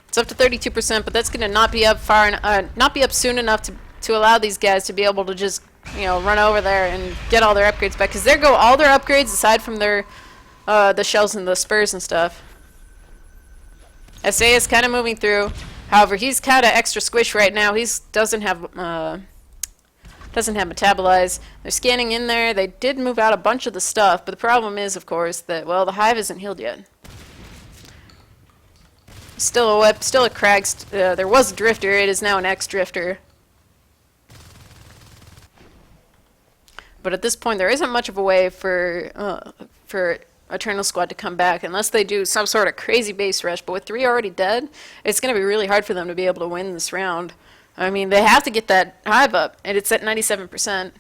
It's up to 32%, but that's going to not be up soon enough to allow these guys to be able to just run over there and get all their upgrades back. Because there go all their upgrades aside from their the shells and the spurs and stuff. SA is kind of moving through. However, he's kind of extra squish right now. He doesn't have metabolize. They're scanning in there. They did move out a bunch of the stuff, but the problem is, of course, that, well, the hive isn't healed yet. Still a whip, still a crag. There was a drifter. It is now an X-drifter. But at this point, there isn't much of a way for Eternal Squad to come back unless they do some sort of crazy base rush. But with 3 already dead, it's going to be really hard for them to be able to win this round. I mean, they have to get that hive up, and it's at 97%.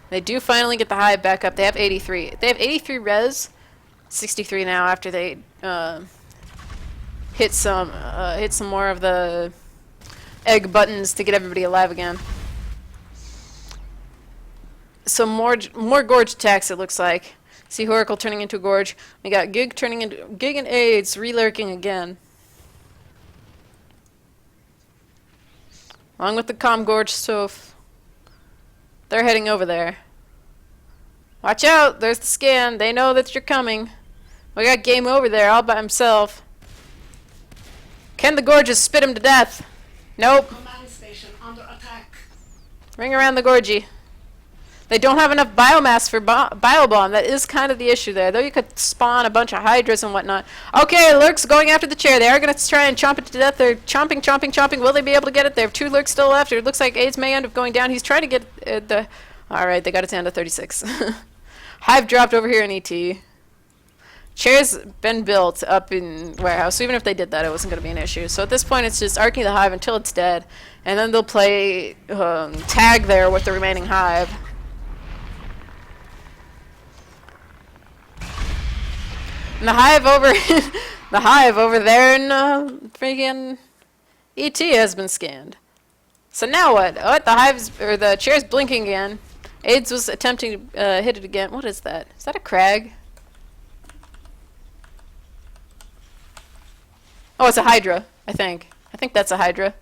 They do finally get the hive back up. They have 83. They have 83 res, 63 now after they hit some more of the egg buttons to get everybody alive again. So more gorge attacks, it looks like. See Oracle turning into a gorge. We got Gig and AIDS re-lurking again. Along with the Calm Gorge Soph. They're heading over there. Watch out! There's the scan. They know that you're coming. We got Game Over there all by himself. Can the Gorges spit him to death? Nope. Command station under attack. Ring around the Gorgie. They don't have enough biomass for Biobomb. That is kind of the issue there. Though you could spawn a bunch of Hydras and whatnot. Okay, Lurks going after the chair. They are going to try and chomp it to death. They're chomping, chomping, chomping. Will they be able to get it? They have 2 Lurks still left. It looks like AIDS may end up going down. He's trying to get the... Alright, they got it down to 36. Hive dropped over here in ET. Chair's been built up in warehouse, so even if they did that, it wasn't going to be an issue. So at this point, it's just arcing the hive until it's dead, and then they'll play tag there with the remaining hive. And the hive over, the hive over there in freaking ET has been scanned. So now what? What? The hive's or the chair's blinking again. AIDS was attempting to hit it again. What is that? Is that a crag? Oh, it's a Hydra, I think. I think that's a Hydra.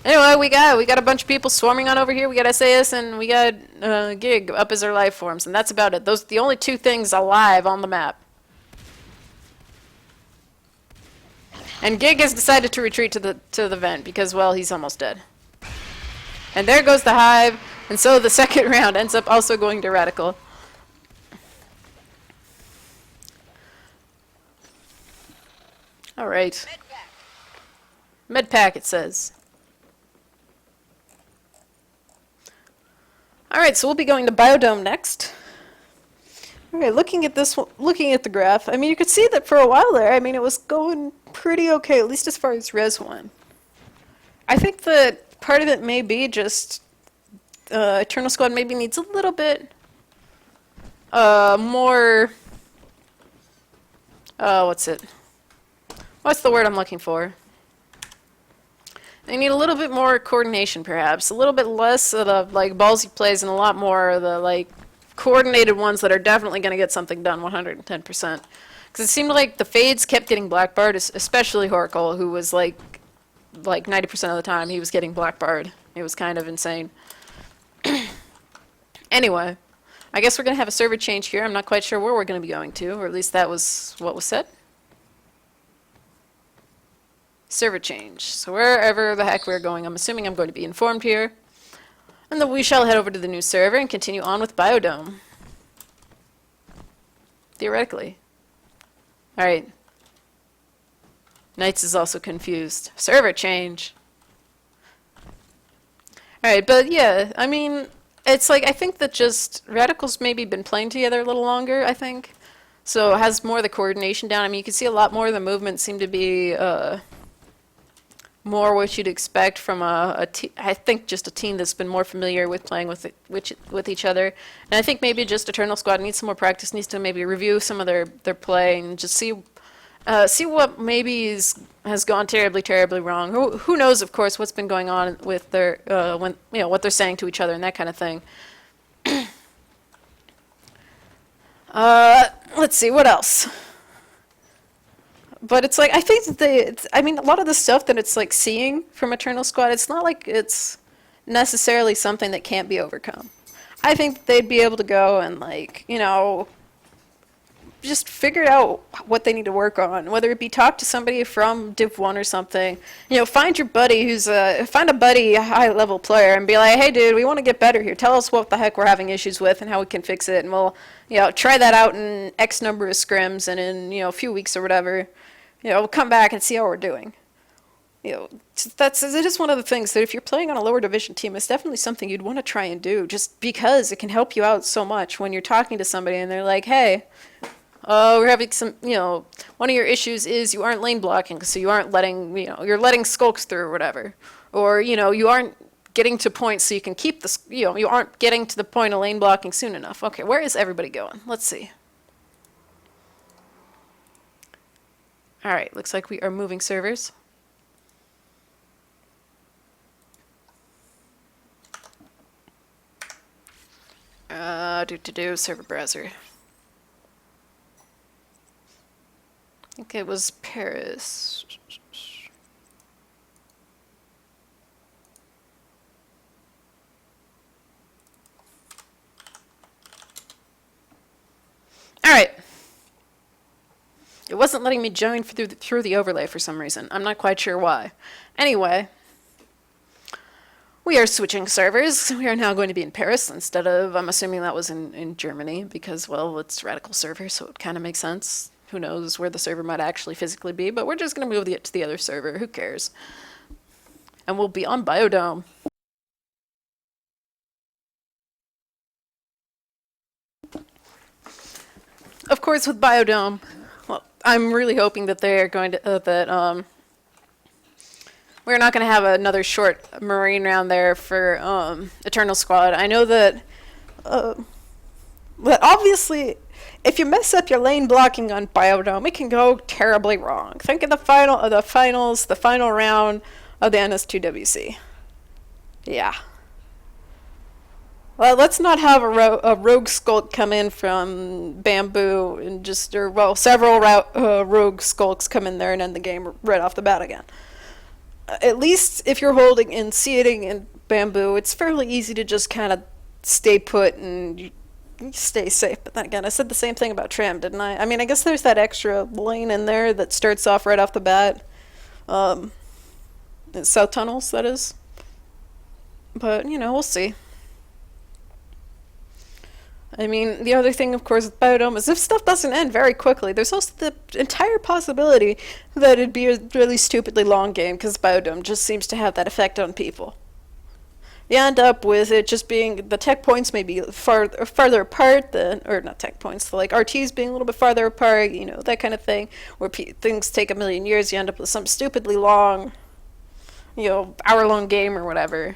Anyway, we got a bunch of people swarming on over here. We got SAS and we got Gig up as our life forms, and that's about it. Those are the only 2 things alive on the map. And Gig has decided to retreat to the vent because, well, he's almost dead. And there goes the hive, and so the second round ends up also going to Radical. All right. Med pack, it says. All right, so we'll be going to Biodome next. Okay, looking at this, looking at the graph, I mean, you could see that for a while there, I mean, it was going pretty okay, at least as far as Res 1. I think that part of it may be just Eternal Squad maybe needs a little bit more, what's the word I'm looking for? They need a little bit more coordination, perhaps. A little bit less of the, like, ballsy plays and a lot more of the, like, coordinated ones that are definitely going to get something done 110%. Because it seemed like the fades kept getting blackbarred, especially Horacle, who was, like 90% of the time he was getting blackbarred. It was kind of insane. Anyway, I guess we're going to have a server change here. I'm not quite sure where we're going to be going to, or at least that was what was said. Server change. So wherever the heck we're going, I'm assuming I'm going to be informed here. And then we shall head over to the new server and continue on with Biodome. Theoretically. Alright. Knights is also confused. Server change. Alright, but yeah, I mean, it's like, I think that just Radical's maybe been playing together a little longer, I think. So it has more of the coordination down. I mean, you can see a lot more of the movement seem to be more what you'd expect from I think just a team that's been more familiar with playing with each other. And I think maybe just Eternal Squad needs some more practice, needs to maybe review some of their play and just see what maybe has gone terribly wrong. Who knows, of course, what's been going on with their what they're saying to each other and that kind of thing. Let's see what else. But it's like, I think that I mean, a lot of the stuff that it's like seeing from Eternal Squad, it's not like it's necessarily something that can't be overcome. I think that they'd be able to go and, like, just figure out what they need to work on, whether it be talk to somebody from Div 1 or something. Find your buddy find a buddy, a high level player, and be like, hey dude, we want to get better here. Tell us what the heck we're having issues with and how we can fix it. And we'll, try that out in X number of scrims and in, a few weeks or whatever, we'll come back and see how we're doing. It is one of the things that if you're playing on a lower division team, it's definitely something you'd want to try and do just because it can help you out so much when you're talking to somebody and they're like, hey, we're having some, one of your issues is you aren't lane blocking, so you aren't letting, you're letting skulks through or whatever. Or, you aren't getting to points so you can keep this, you aren't getting to the point of lane blocking soon enough. Okay, where is everybody going? Let's see. All right, looks like we are moving servers. Server browser. I think it was Paris. All right. It wasn't letting me join through the overlay for some reason. I'm not quite sure why. Anyway, we are switching servers. We are now going to be in Paris instead of, I'm assuming that was in Germany because, well, it's Radical server, so it kind of makes sense. Who knows where the server might actually physically be, but we're just going to move it to the other server. Who cares? And we'll be on Biodome. Of course, with Biodome, well, I'm really hoping that they're going to, we're not going to have another short marine round there for Eternal Squad. I know that, but obviously, if you mess up your lane blocking on Biodome, it can go terribly wrong. Think of the final round of the NS2WC. Yeah. Well, let's not have a rogue skulk come in from Bamboo and several rogue skulks come in there and end the game right off the bat again. At least if you're holding and seating in Bamboo, it's fairly easy to just kind of stay put and you stay safe. But then again, I said the same thing about Tram, didn't I? I mean, I guess there's that extra lane in there that starts off right off the bat. South Tunnels, that is. But, we'll see. I mean, the other thing, of course, with Biodome is if stuff doesn't end very quickly, there's also the entire possibility that it'd be a really stupidly long game because Biodome just seems to have that effect on people. You end up with it just being the tech points may be farther apart or not tech points, like RTs being a little bit farther apart, that kind of thing, where things take a million years. You end up with some stupidly long, hour-long game or whatever.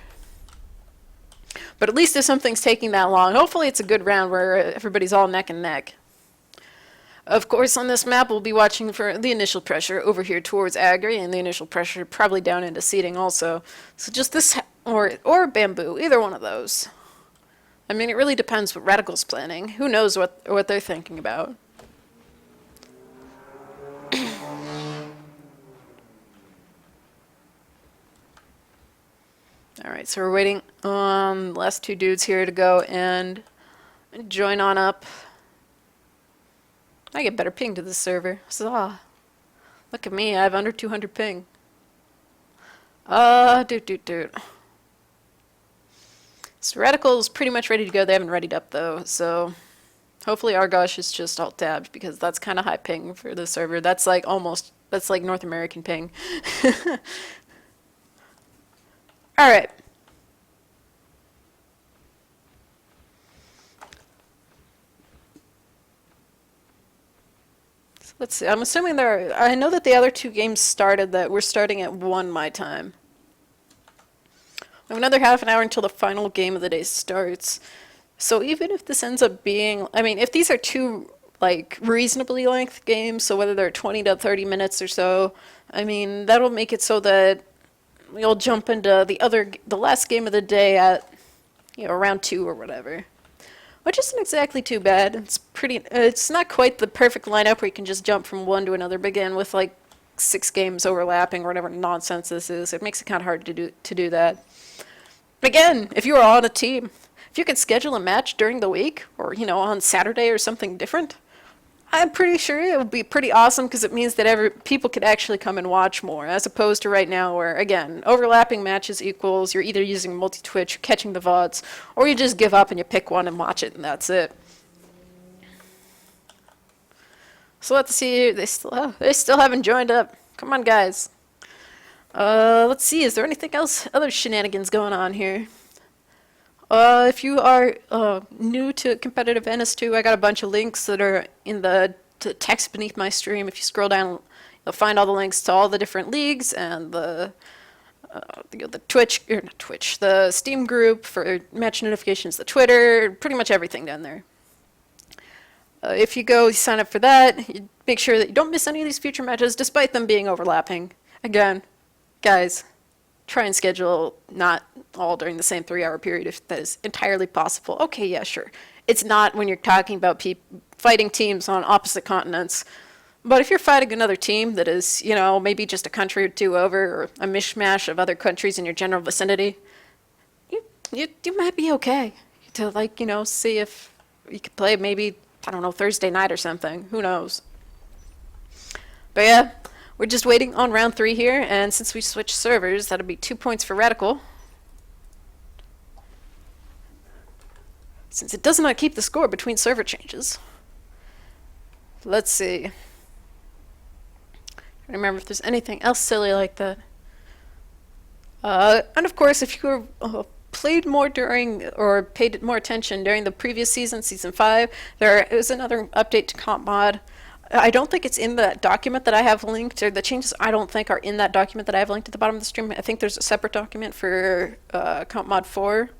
But at least if something's taking that long, hopefully it's a good round where everybody's all neck and neck. Of course, on this map, we'll be watching for the initial pressure over here towards Agri, and the initial pressure probably down into seating also. So just this, or Bamboo, either one of those. I mean, it really depends what Radical's planning. Who knows what they're thinking about. Alright, so we're waiting on the last two dudes here to go and join on up. I get better ping to this server. So, look at me, I have under 200 ping. Dude. So Radical's pretty much ready to go. They haven't readied up though, so hopefully Argosh is just alt tabbed because that's kind of high ping for the server. That's like North American ping. Alright. So let's see. I'm assuming I know that the other two games started that we're starting at 1 my time. We have another half an hour until the final game of the day starts. So even if this ends up being, I mean, if these are two reasonably length games, so whether they're 20 to 30 minutes or so, I mean, that'll make it so that we'll jump into the last game of the day at, round 2 or whatever. Which isn't exactly too bad. It's not quite the perfect lineup where you can just jump from one to another, begin with 6 games overlapping or whatever nonsense this is. It makes it kind of hard to do that. Again, if you are on a team, if you could schedule a match during the week or, on Saturday or something different, I'm pretty sure it would be pretty awesome because it means that people could actually come and watch more, as opposed to right now where, again, overlapping matches equals you're either using multi-twitch, you're catching the VODs, or you just give up and you pick one and watch it and that's it. So let's see, they still haven't joined up. Come on, guys. Let's see, is there anything else, other shenanigans going on here? If you are new to competitive NS2, I got a bunch of links that are in the text beneath my stream. If you scroll down, you'll find all the links to all the different leagues and the Twitch, or not Twitch, the Steam group for match notifications, the Twitter, pretty much everything down there. If you go sign up for that, you make sure that you don't miss any of these future matches, despite them being overlapping. Again, guys, try and schedule not all during the same 3-hour period if that is entirely possible. Okay, yeah, sure. It's not when you're talking about fighting teams on opposite continents. But if you're fighting another team that is, you know, maybe just a country or two over, or a mishmash of other countries in your general vicinity, you might be okay to, like, you know, see if you could play maybe, I don't know, Thursday night or something. Who knows? But yeah, we're just waiting on round 3 here, and since we switched servers, that'll be 2 points for Radical. Since it does not keep the score between server changes. Let's see. I remember if there's anything else silly like that. And of course, if you played more during, or paid more attention during the previous season, Season 5, there is another update to Comp Mod. I don't think it's in the document that I have linked, or the changes I don't think are in that document that I have linked at the bottom of the stream. I think there's a separate document for Comp Mod 4.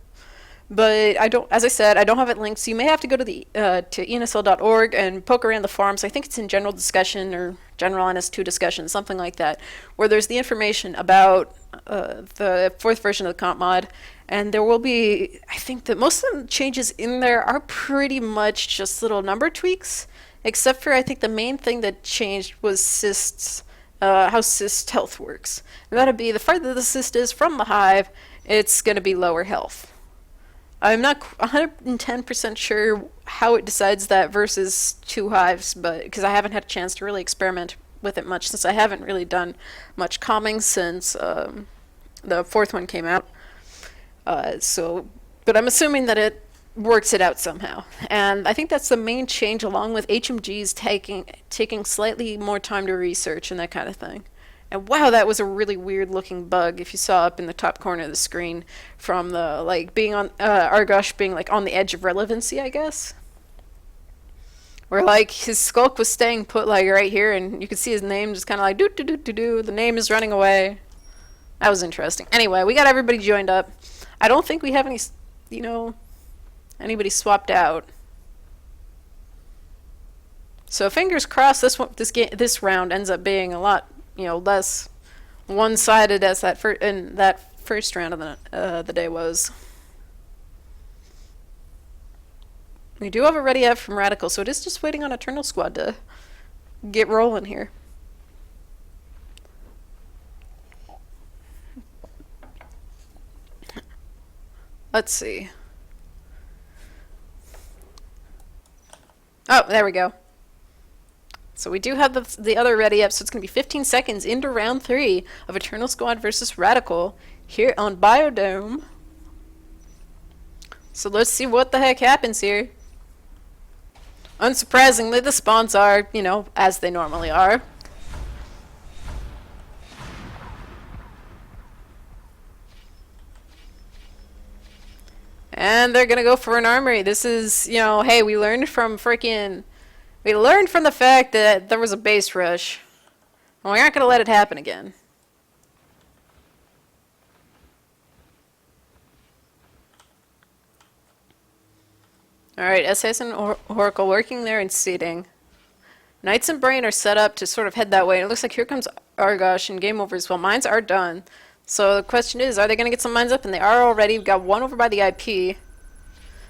But I don't, as I said, I don't have it linked, so you may have to go to the to ensl.org and poke around the forums. I think it's in general discussion or general NS2 discussion, something like that, where there's the information about the 4th version of the comp mod. And there will be, I think that most of the changes in there are pretty much just little number tweaks, except for I think the main thing that changed was cysts, how cyst health works. And that'd be the farther the cyst is from the hive, it's going to be lower health. I'm not 110% sure how it decides that versus 2 hives, but because I haven't had a chance to really experiment with it much, since I haven't really done much calming since the 4th one came out. But I'm assuming that it works it out somehow, and I think that's the main change, along with HMGs taking slightly more time to research and that kind of thing. And wow, that was a really weird looking bug if you saw up in the top corner of the screen from the, like, being on, Argosh being, like, on the edge of relevancy, I guess. Where, like, his skulk was staying put, like, right here, and you could see his name just kind of like, doo-doo-doo-doo-doo, the name is running away. That was interesting. Anyway, we got everybody joined up. I don't think we have any, you know, anybody swapped out. So fingers crossed this round ends up being a lot, you know, less one-sided as that first round of the day was. We do have a ready app from Radical, so it is just waiting on Eternal Squad to get rolling here. Let's see. Oh, there we go. So we do have the other ready up, so it's going to be 15 seconds into round 3 of Eternal Squad versus Radical here on Biodome. So let's see what the heck happens here. Unsurprisingly, the spawns are, you know, as they normally are. And they're going to go for an armory. This is, you know, hey, we learned from the fact that there was a base rush. Well, we aren't going to let it happen again. Alright, SS and Oracle working there and seeding. Knights and Brain are set up to sort of head that way. And it looks like here comes Argosh and game over as well. Mines are done. So the question is, are they going to get some mines up? And they are already. We've got one over by the IP.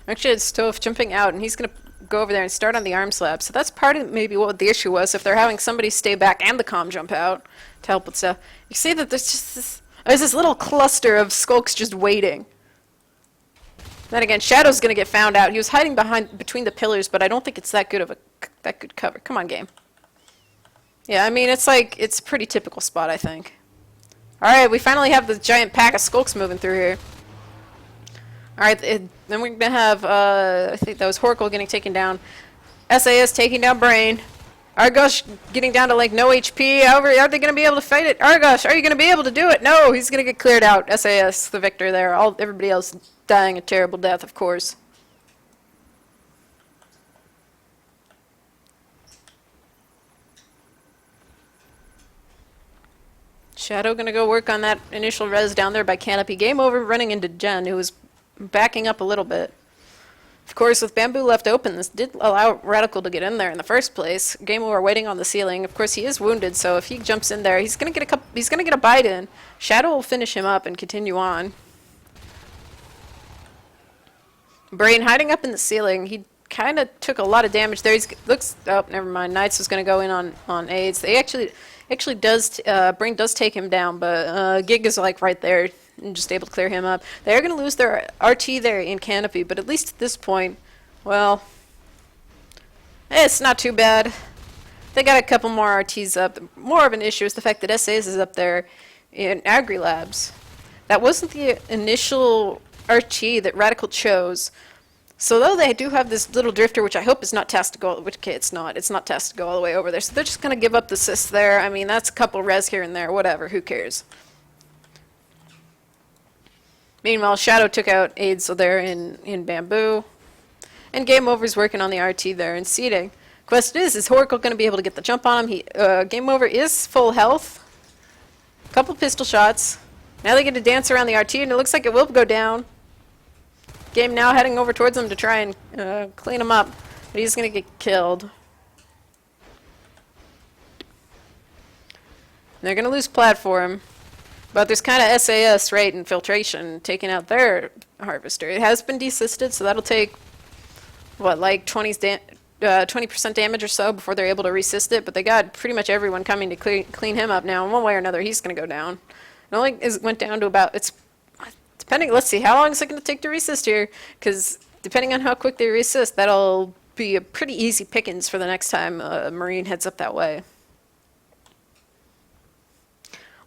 Actually, it's Stove jumping out, and he's going to go over there and start on the arm slab. So that's part of maybe what the issue was, if they're having somebody stay back and the comm jump out to help with stuff. You see that there's just this little cluster of skulks just waiting. Then again, Shadow's going to get found out. He was hiding between the pillars, but I don't think it's that that good cover. Come on, game. Yeah, I mean, it's like, it's a pretty typical spot, I think. Alright, we finally have the giant pack of skulks moving through here. Alright, then we're going to have, I think that was Horkle getting taken down. SAS taking down Brain. Argosh getting down to like no HP. However, are they going to be able to fight it? Argosh, are you going to be able to do it? No, he's going to get cleared out. SAS, the victor there. Everybody else dying a terrible death, of course. Shadow going to go work on that initial res down there by Canopy. Game over, running into Jen, who was backing up a little bit. Of course, with Bamboo left open, this did allow Radical to get in there in the first place. Game over, waiting on the ceiling. Of course, he is wounded, so if he jumps in there, he's gonna get a bite in. Shadow will finish him up and continue on. Brain hiding up in the ceiling. He kind of took a lot of damage there. Oh, never mind. Knights was gonna go in on AIDS. They actually does. Brain does take him down, but Gig is like right there. And just able to clear him up. They are going to lose their RT there in Canopy, but at least at this point, well, it's not too bad. They got a couple more RTs up. More of an issue is the fact that SAS is up there in Agri Labs. That wasn't the initial RT that Radical chose. So though they do have this little drifter, which I hope is not tasked to go, which okay, it's not tasked to go all the way over there. So they're just going to give up the assist there. I mean, that's a couple res here and there, whatever, who cares. Meanwhile, Shadow took out AIDS there in Bamboo. And Game Over's working on the RT there in seeding. Question is Horkle going to be able to get the jump on him? Game Over is full health. Couple pistol shots. Now they get to dance around the RT, and it looks like it will go down. Game now heading over towards him to try and clean him up. But he's going to get killed. And they're going to lose platform. But there's kind of SAS, right, infiltration, taking out their harvester. It has been desisted, so that'll take, what, like 20% damage or so before they're able to resist it. But they got pretty much everyone coming to clean him up now. In one way or another, he's going to go down. It only went down to about, depending, let's see, how long is it going to take to resist here? Because depending on how quick they resist, that'll be a pretty easy pickings for the next time a Marine heads up that way.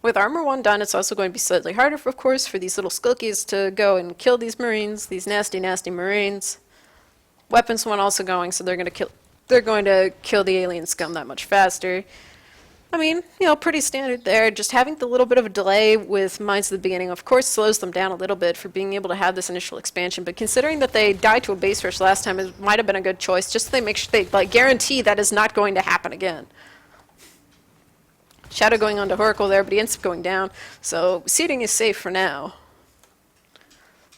With Armor 1 done, it's also going to be slightly harder, of course, for these little skulkies to go and kill these Marines, these nasty, nasty Marines. Weapons 1 also going, so they're going to kill the alien scum that much faster. I mean, you know, pretty standard there. Just having the little bit of a delay with mines at the beginning, of course, slows them down a little bit for being able to have this initial expansion. But considering that they died to a base rush last time, it might have been a good choice. Just so they make sure they like guarantee that is not going to happen again. Shadow going on to Horkle there, but he ends up going down. So seeding is safe for now.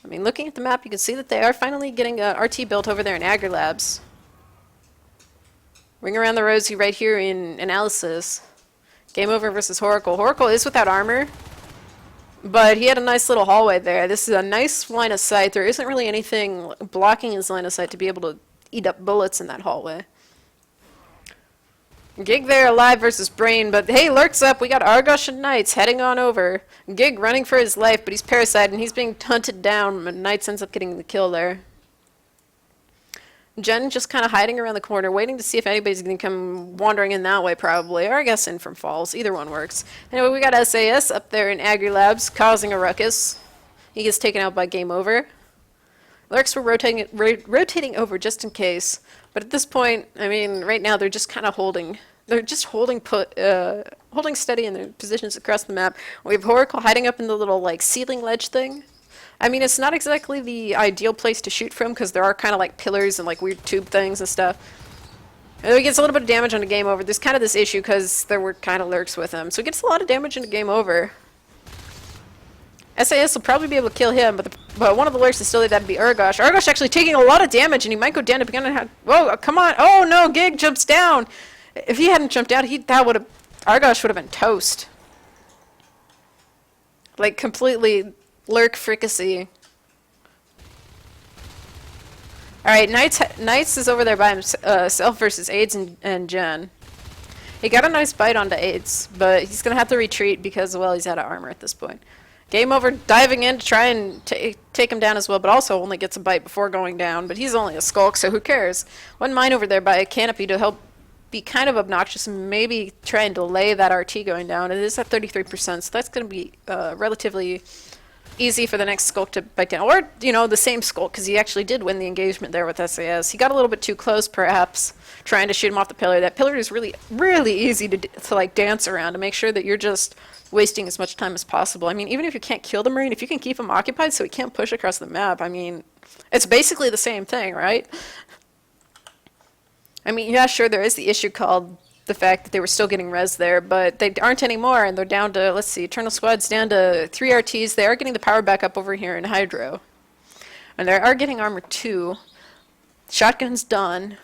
I mean, looking at the map, you can see that they are finally getting RT built over there in Agri Labs. Ring around the rosy right here in Analysis. Game over versus Horkle. Horkle is without armor, but he had a nice little hallway there. This is a nice line of sight. There isn't really anything blocking his line of sight to be able to eat up bullets in that hallway. Gig there alive versus Brain, but hey, Lurk's up. We got Argosh and Knights heading on over. Gig running for his life, but he's parasite and he's being hunted down, and Knights ends up getting the kill there. Jen just kind of hiding around the corner, waiting to see if anybody's going to come wandering in that way, probably, or I guess in from Falls. Either one works. Anyway, we got SAS up there in Agri Labs, causing a ruckus. He gets taken out by Game Over. Lurks were rotating over just in case. But at this point, I mean, right now they're just kind of holding. They're just holding steady in their positions across the map. We have Horkle hiding up in the little like ceiling ledge thing. I mean, it's not exactly the ideal place to shoot from because there are kind of like pillars and like weird tube things and stuff. And he gets a little bit of damage on a Game Over. There's kind of this issue because there were kind of lurks with him, so he gets a lot of damage into Game Over. SAS will probably be able to kill him, but one of the lurks is still that'd be Urgosh. Urgosh actually taking a lot of damage, and he might go down to begin to have. Whoa, come on! Oh no, Gig jumps down. If he hadn't jumped down, Urgosh would have been toast. Like completely lurk fricassee. All right, Knights is over there by himself versus AIDS and Jen. He got a nice bite onto AIDS, but he's gonna have to retreat because well, he's out of armor at this point. Game Over diving in to try and take him down as well, but also only gets a bite before going down. But he's only a skulk, so who cares? One mine over there by a Canopy to help be kind of obnoxious and maybe try and delay that RT going down. It is at 33%, so that's going to be relatively easy for the next Skulk to bite down. Or, you know, the same Skulk, because he actually did win the engagement there with SAS. He got a little bit too close, perhaps, trying to shoot him off the pillar. That pillar is really, really easy to like, dance around to make sure that you're just wasting as much time as possible. I mean, even if you can't kill the Marine, if you can keep him occupied so he can't push across the map, I mean, it's basically the same thing, right? I mean, yeah, sure, there is the issue called the fact that they were still getting res there, but they aren't anymore, and they're down to, let's see, Eternal Squad's down to 3 RTs. They are getting the power back up over here in Hydro. And they are getting armor too. Shotgun's done.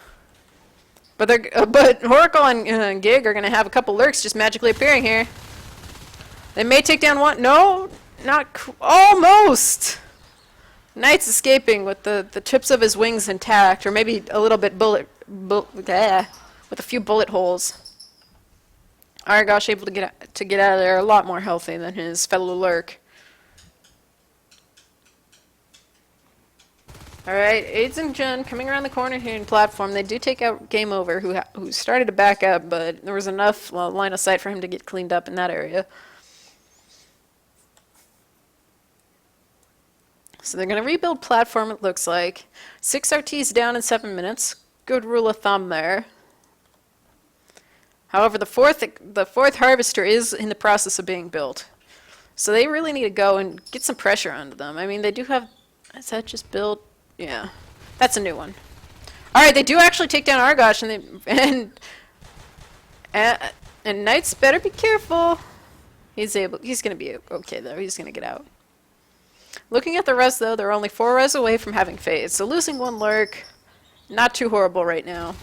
But but Oracle and Gig are going to have a couple lurks just magically appearing here. They may take down one. No, almost! Knight's escaping with the tips of his wings intact, or maybe a little bit with a few bullet holes. Argosh able to get out of there a lot more healthy than his fellow lurk. Alright, Aids and Jen coming around the corner here in platform. They do take out Game Over, who started to back up, but there was enough line of sight for him to get cleaned up in that area. So they're going to rebuild platform, it looks like. 6 RTs down in 7 minutes. Good rule of thumb there. However, the fourth harvester is in the process of being built. So they really need to go and get some pressure onto them. I mean, they do have... Is that just built? Yeah. That's a new one. Alright, they do actually take down Argosh, and Knight's better be careful. He's going to be okay, though. He's going to get out. Looking at the res, though, they're only 4 res away from having phase. So losing 1 lurk, not too horrible right now.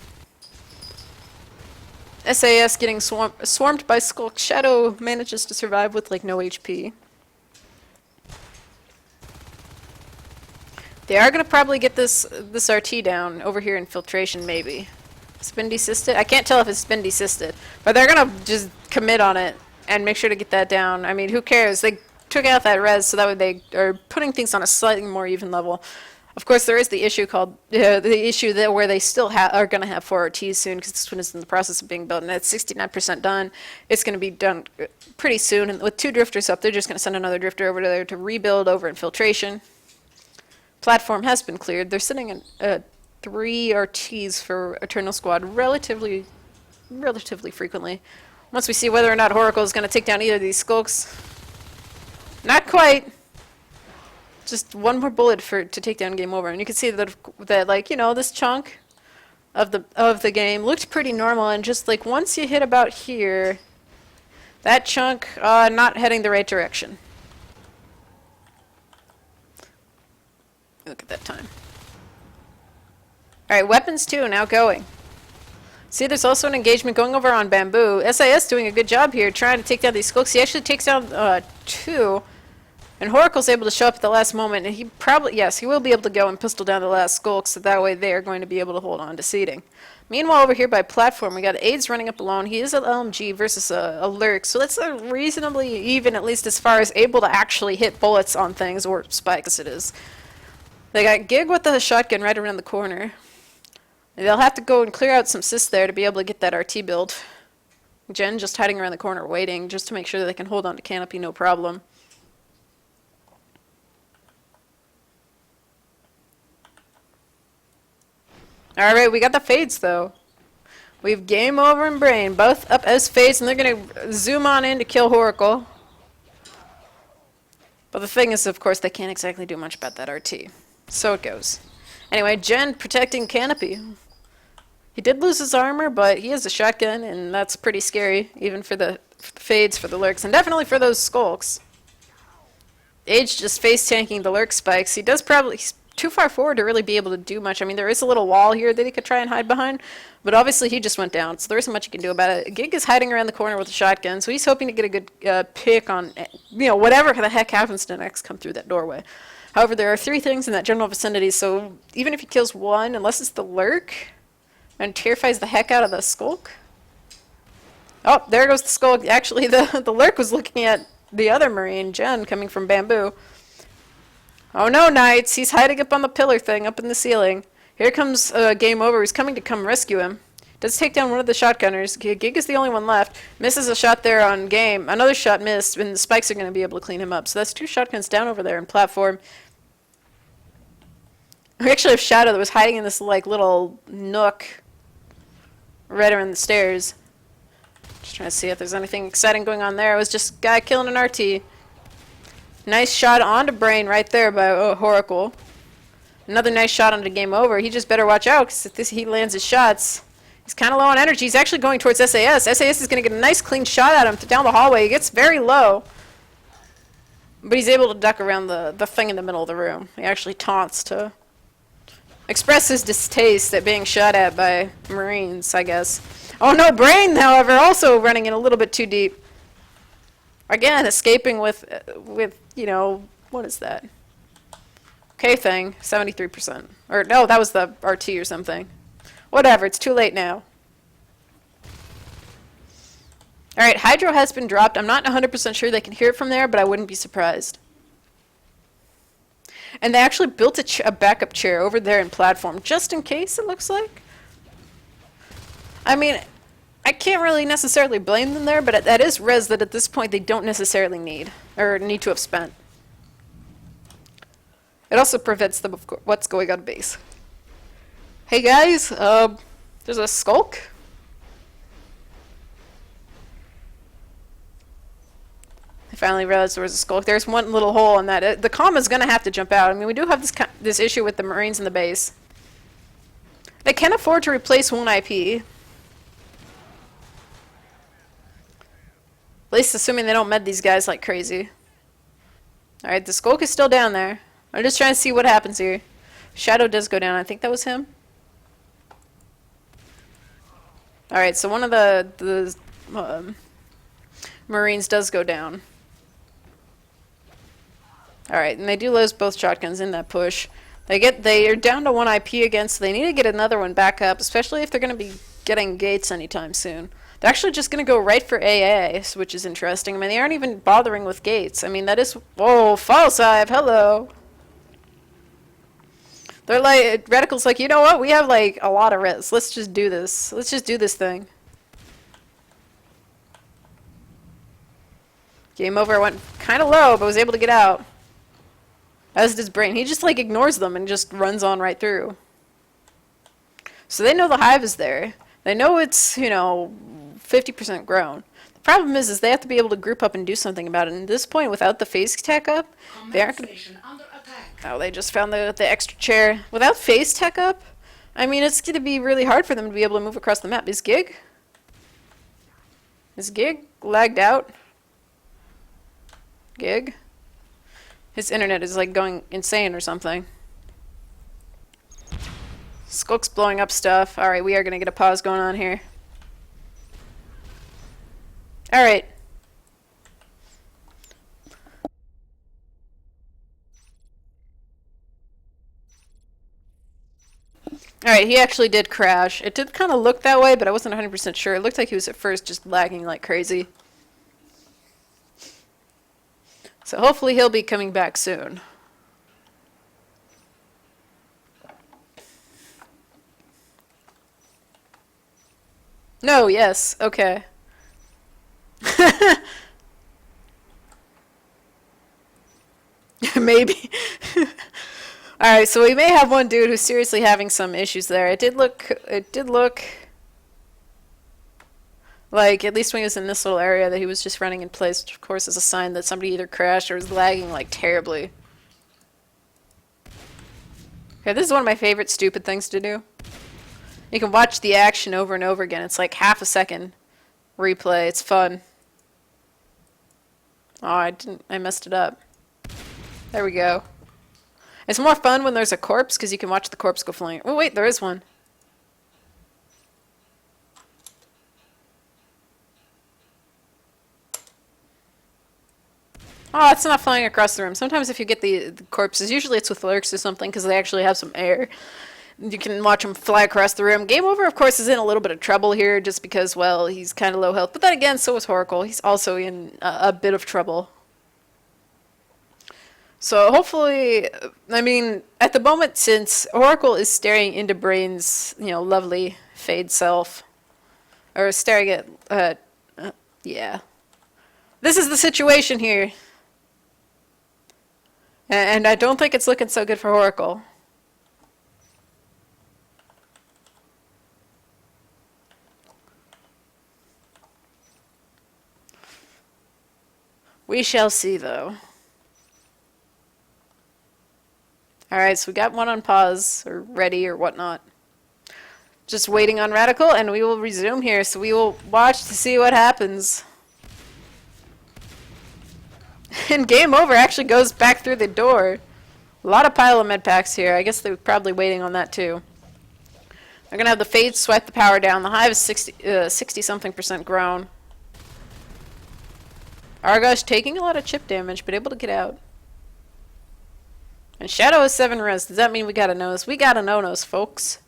SAS getting swarmed by Skulk. Shadow manages to survive with like no HP. They are going to probably get this RT down over here in filtration, maybe. Spin desisted? I can't tell if it's spin desisted. But they're going to just commit on it and make sure to get that down. I mean, who cares? They took out that res, so that way they are putting things on a slightly more even level. Of course, there is the issue called the issue that where they still are going to have 4 RTs soon, because this one is in the process of being built, and it's 69% done. It's going to be done pretty soon, and with 2 drifters up, they're just going to send another drifter over there to rebuild over infiltration. Platform has been cleared. They're sitting at 3 RTs for Eternal Squad relatively frequently. Once we see whether or not Oracle is going to take down either of these Skulks. Not quite. Just 1 more bullet to take down Game Over, and you can see that like, you know, this chunk of the game looked pretty normal, and just like once you hit about here, that chunk not heading the right direction. Look at that time. All right, weapons 2 now going. See, there's also an engagement going over on Bamboo. SAS doing a good job here trying to take down these Skulks. He actually takes down 2. And Oracle's able to show up at the last moment, and he probably, yes, he will be able to go and pistol down the last Skulk, so that way they are going to be able to hold on to seating. Meanwhile, over here by platform, we got AIDS running up alone. He is an LMG versus a Lurk, so that's reasonably even, at least as far as able to actually hit bullets on things, or spikes it is. They got Gig with the shotgun right around the corner. They'll have to go and clear out some sys there to be able to get that RT build. Jen just hiding around the corner waiting, just to make sure that they can hold on to canopy no problem. Alright, we got the fades though. We have Game Over and Brain both up as fades, and they're going to zoom on in to kill Oracle. But the thing is, of course, they can't exactly do much about that RT. So it goes. Anyway, Jen protecting canopy. He did lose his armor, but he has a shotgun, and that's pretty scary, even for the fades, for the lurks, and definitely for those Skulks. Age just face tanking the lurk spikes. He does probably... He's too far forward to really be able to do much. I mean, there is a little wall here that he could try and hide behind, but obviously he just went down, so there isn't much he can do about it. Gig is hiding around the corner with a shotgun, so he's hoping to get a good pick on, you know, whatever the heck happens to next come through that doorway. However, there are 3 things in that general vicinity, so even if he kills one, unless it's the lurk, and terrifies the heck out of the Skulk. Oh, there goes the Skulk. Actually, the lurk was looking at the other Marine, Jen, coming from Bamboo. Oh no, Knights! He's hiding up on the pillar thing, up in the ceiling. Here comes Game Over. He's coming to come rescue him. Does take down one of the shotgunners. Gig is the only one left. Misses a shot there on game. Another shot missed, and the spikes are going to be able to clean him up. So that's 2 shotguns down over there in platform. We actually have Shadow that was hiding in this like little nook right around the stairs. Just trying to see if there's anything exciting going on there. It was just a guy killing an RT. Nice shot onto Brain right there by Horacle. Another nice shot onto Game Over. He just better watch out because if he lands his shots, he's kind of low on energy. He's actually going towards SAS. SAS is going to get a nice clean shot at him down the hallway. He gets very low. But he's able to duck around the thing in the middle of the room. He actually taunts to express his distaste at being shot at by Marines, I guess. Oh no, Brain, however, also running in a little bit too deep. Again, escaping with you know, what is that? Okay thing, 73%. Or no, that was the RT or something. Whatever, it's too late now. Alright, Hydro has been dropped. I'm not 100% sure they can hear it from there, but I wouldn't be surprised. And they actually built a backup chair over there in platform, just in case, it looks like. I mean, I can't really necessarily blame them there, but that is res that at this point they don't necessarily need, or need to have spent. It also prevents them of what's going on base. Hey guys, there's a skulk. I finally realized there was a skulk. There's one little hole in that. The comm is going to have to jump out. I mean, we do have this issue with the Marines in the base. They can afford to replace one IP. At least assuming they don't med these guys like crazy. Alright, the skulk is still down there. I'm just trying to see what happens here. Shadow does go down. I think that was him. Alright, so one of the Marines does go down. Alright, and they do lose both shotguns in that push. They are down to 1 IP again, so they need to get another one back up, especially if they're going to be getting gates anytime soon. They're actually just going to go right for AA, which is interesting. I mean, they aren't even bothering with gates. I mean, that is... Whoa, false hive, hello! They're like... Reticle's like, you know what? We have, like, a lot of res. Let's just do this. Let's just do this thing. Game Over went kind of low, but was able to get out. As does Brain. He just, like, ignores them and just runs on right through. So they know the hive is there. They know it's, you know, 50% grown. The problem is they have to be able to group up and do something about it. And at this point, without the phase tech up, they aren't going to... Oh, they just found the extra chair. Without phase tech up, I mean, it's going to be really hard for them to be able to move across the map. Is Gig lagged out? Gig? His internet is like going insane or something. Skulk's blowing up stuff. Alright, we are going to get a pause going on here. Alright. Alright, he actually did crash. It did kind of look that way, but I wasn't 100% sure. It looked like he was at first just lagging like crazy. So hopefully he'll be coming back soon. No, yes, okay. Maybe. Alright, so we may have one dude who's seriously having some issues there. It did look like, at least when he was in this little area, that he was just running in place, which of course is a sign that somebody either crashed or was lagging like terribly. Okay, this is one of my favorite stupid things to do. You can watch the action over and over again. It's like half a second replay. It's fun. Oh, I messed it up. There we go. It's more fun when there's a corpse, because you can watch the corpse go flying. Oh, wait, there is one. Oh, it's not flying across the room. Sometimes if you get the corpses, usually it's with lurks or something, because they actually have some air. You can watch him fly across the room. Game Over, of course, is in a little bit of trouble here, just because, well, he's kind of low health. But then again, so is Horacle. He's also in a bit of trouble. So hopefully, I mean, at the moment, since Horacle is staring into Brain's, you know, lovely fade self, or staring at, yeah. This is the situation here. And I don't think it's looking so good for Oracle. We shall see, though. Alright, so we got one on pause, or ready, or whatnot. Just waiting on Radical, and we will resume here, so we will watch to see what happens. And game over actually goes back through the door. A lot of pile of med packs here. I guess they're probably waiting on that, too. They're going to have the Fade swipe the power down. The Hive is 60-something% grown. Argosh taking a lot of chip damage, but able to get out. And Shadow is 7 res. Does that mean we got a nose? We got a no-nose, folks.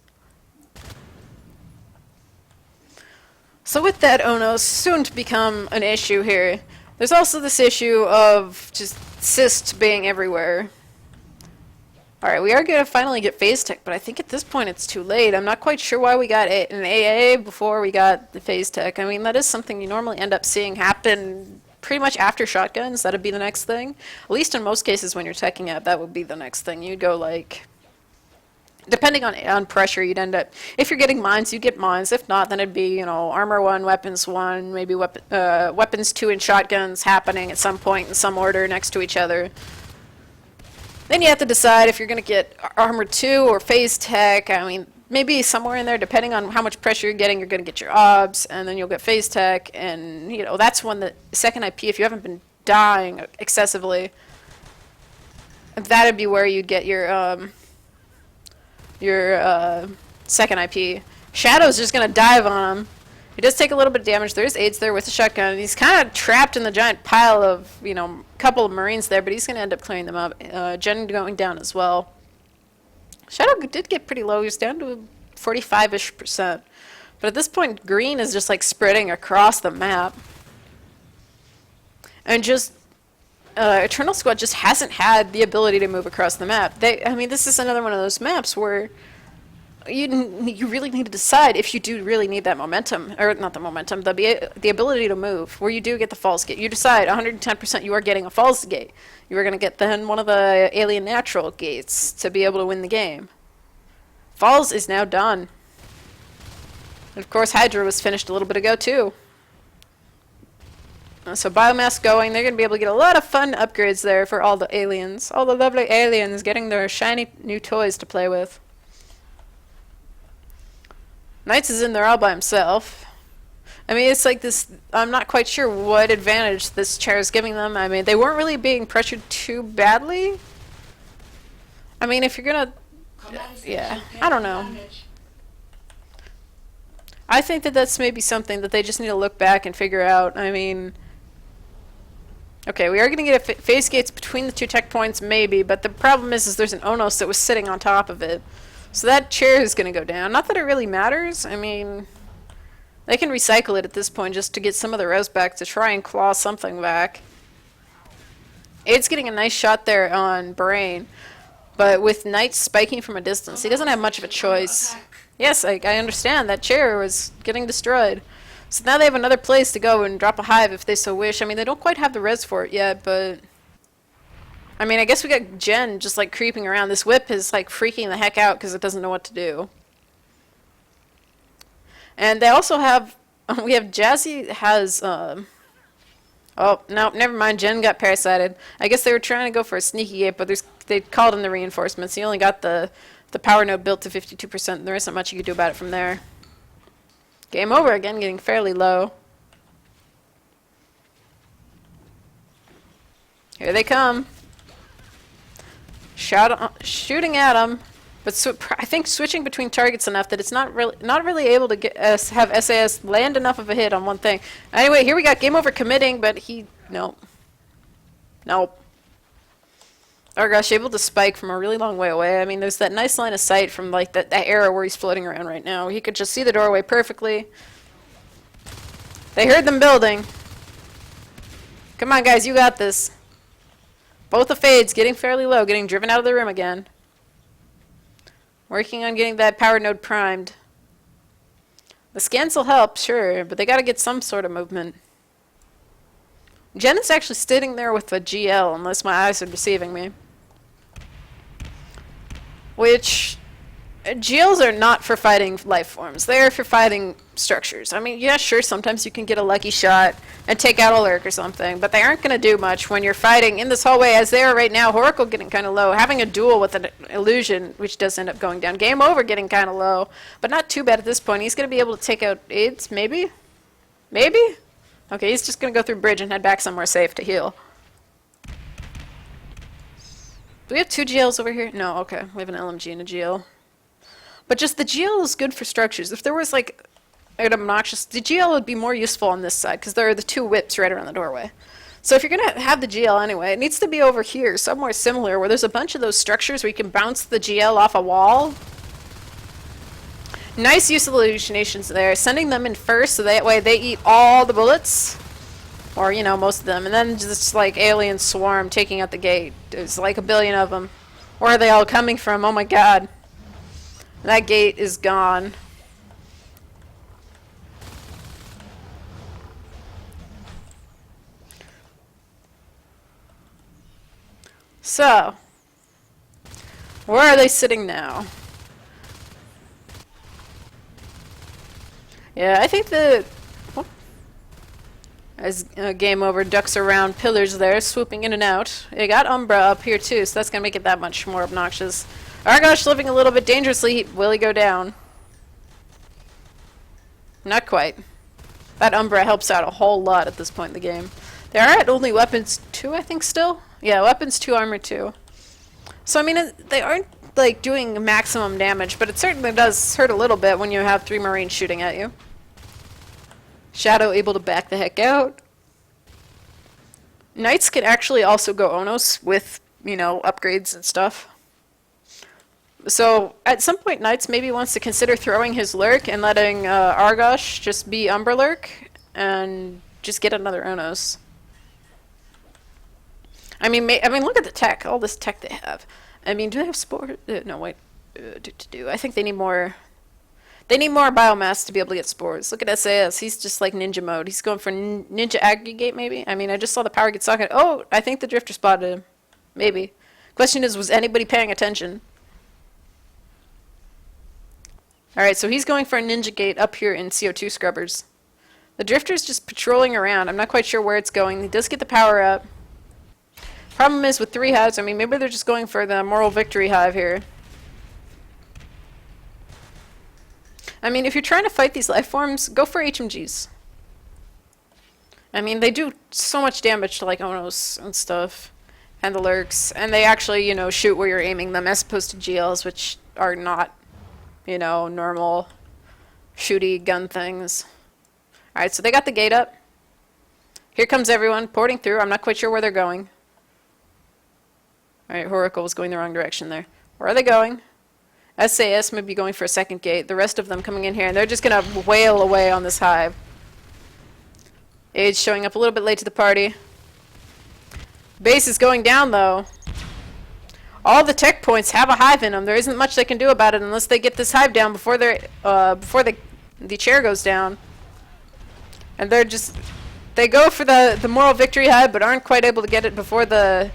So with that Onos soon to become an issue here, there's also this issue of just cysts being everywhere. Alright, we are going to finally get Phase Tech, but I think at this point it's too late. I'm not quite sure why we got an AA before we got the Phase Tech. I mean, that is something you normally end up seeing happen pretty much after shotguns. That'd be the next thing. At least in most cases when you're teching out, that would be the next thing. You'd go like... Depending on pressure, you'd end up... If you're getting mines, you'd get mines. If not, then it'd be, you know, armor 1, weapons 1, maybe weapons 2 and shotguns happening at some point in some order next to each other. Then you have to decide if you're going to get armor 2 or phase tech. I mean, maybe somewhere in there, depending on how much pressure you're getting, you're going to get your obs, and then you'll get phase tech, and, you know, that's when the second IP, if you haven't been dying excessively, that'd be where you'd get your second IP. Shadow's just going to dive on him. He does take a little bit of damage. There's aids there with the shotgun. He's kind of trapped in the giant pile of, you know, couple of Marines there, but he's going to end up clearing them up. Jen going down as well. Shadow did get pretty low. He's down to 45-ish%. But at this point, green is just like spreading across the map. And just, Eternal Squad just hasn't had the ability to move across the map. I mean, this is another one of those maps where you really need to decide if you do really need that momentum, or not the momentum, the ability to move, where you do get the falls gate. You decide 110% you are getting a falls gate. You are going to get then one of the alien natural gates to be able to win the game. Falls is now done. And of course Hydra was finished a little bit ago too. So biomass going, they're going to be able to get a lot of fun upgrades there for all the aliens. All the lovely aliens getting their shiny new toys to play with. Knights is in there all by himself. I mean, it's like this, I'm not quite sure what advantage this chair is giving them. I mean, they weren't really being pressured too badly. I mean, if you're gonna, yeah, I don't know. I think that that's maybe something that they just need to look back and figure out. I mean, okay, we are going to get a phase gates between the two tech points, maybe, but the problem is there's an Onos that was sitting on top of it. So that chair is going to go down. Not that it really matters. I mean, they can recycle it at this point just to get some of the res back to try and claw something back. Aid's getting a nice shot there on Brain, but with Knight spiking from a distance, he doesn't have much of a choice. Yes, I understand. That chair was getting destroyed. So now they have another place to go and drop a hive if they so wish. I mean, they don't quite have the res for it yet, but... I mean, I guess we got Jen just, like, creeping around. This whip is, like, freaking the heck out because it doesn't know what to do. And they also have... We have Jazzy has... Oh, no, never mind. Jen got parasited. I guess they were trying to go for a sneaky gate, but they called in the reinforcements. He only got the power node built to 52%, and there isn't much you could do about it from there. Game over again, getting fairly low. Here they come. Shooting at them, but I think switching between targets enough that it's not really able to have SAS land enough of a hit on one thing. Anyway, here we got game over committing, but nope. Argosh able to spike from a really long way away. I mean, there's that nice line of sight from like that area where he's floating around right now. He could just see the doorway perfectly. They heard them building. Come on, guys, you got this. Both the fades getting fairly low, getting driven out of the room again. Working on getting that power node primed. The scans will help, sure, but they gotta get some sort of movement. Jen is actually sitting there with a GL, unless my eyes are deceiving me. Which, GLs are not for fighting life forms. They're for fighting structures. I mean, yeah, sure, sometimes you can get a lucky shot and take out a lurk or something, but they aren't going to do much when you're fighting in this hallway as they are right now. Oracle getting kind of low. Having a duel with an illusion, which does end up going down. Game over getting kind of low, but not too bad at this point. He's going to be able to take out aids, maybe? Maybe? Okay, he's just going to go through bridge and head back somewhere safe to heal. Do we have 2 GLs over here? No, okay. We have an LMG and a GL. But just the GL is good for structures. If there was like an obnoxious... The GL would be more useful on this side because there are the 2 whips right around the doorway. So if you're going to have the GL anyway, it needs to be over here, somewhere similar, where there's a bunch of those structures where you can bounce the GL off a wall. Nice use of hallucinations there. Sending them in first so that way they eat all the bullets. Or, you know, most of them. And then just like alien swarm taking out the gate. There's like a billion of them. Where are they all coming from? Oh my god. That gate is gone. So, where are they sitting now? Yeah, I think the... As game over, ducks around pillars there, swooping in and out. They got Umbra up here too, so that's going to make it that much more obnoxious. Argosh living a little bit dangerously. Will he go down? Not quite. That Umbra helps out a whole lot at this point in the game. They are at only weapons 2, I think, still? Yeah, weapons 2, armor 2. So, I mean, they aren't, like, doing maximum damage, but it certainly does hurt a little bit when you have 3 Marines shooting at you. Shadow able to back the heck out. Knights can actually also go Onos with, you know, upgrades and stuff. So, at some point, Knights maybe wants to consider throwing his Lurk and letting Argosh just be Umbra Lurk and just get another Onos. I mean, look at the tech, all this tech they have. I mean, do they have sport? No, wait. I think they need more... They need more biomass to be able to get spores. Look at SAS. He's just like ninja mode. He's going for ninja aggregate, maybe? I mean, I just saw the power get socket. Oh, I think the drifter spotted him. Maybe. Question is, was anybody paying attention? Alright, so he's going for a ninja gate up here in CO2 scrubbers. The drifter's just patrolling around. I'm not quite sure where it's going. He does get the power up. Problem is with 3 hives, I mean, maybe they're just going for the moral victory hive here. I mean, if you're trying to fight these life forms, go for HMGs. I mean, they do so much damage to, like, Onos and stuff. And the Lurks. And they actually, you know, shoot where you're aiming them, as opposed to GLs, which are not, you know, normal shooty gun things. Alright, so they got the gate up. Here comes everyone, porting through. I'm not quite sure where they're going. Alright, Horacle was going the wrong direction there. Where are they going? SAS may be going for a second gate. The rest of them coming in here, and they're just going to wail away on this hive. Age showing up a little bit late to the party. Base is going down, though. All the tech points have a hive in them. There isn't much they can do about it unless they get this hive down before the chair goes down. And they're just... They go for the moral victory hive, but aren't quite able to get it before the...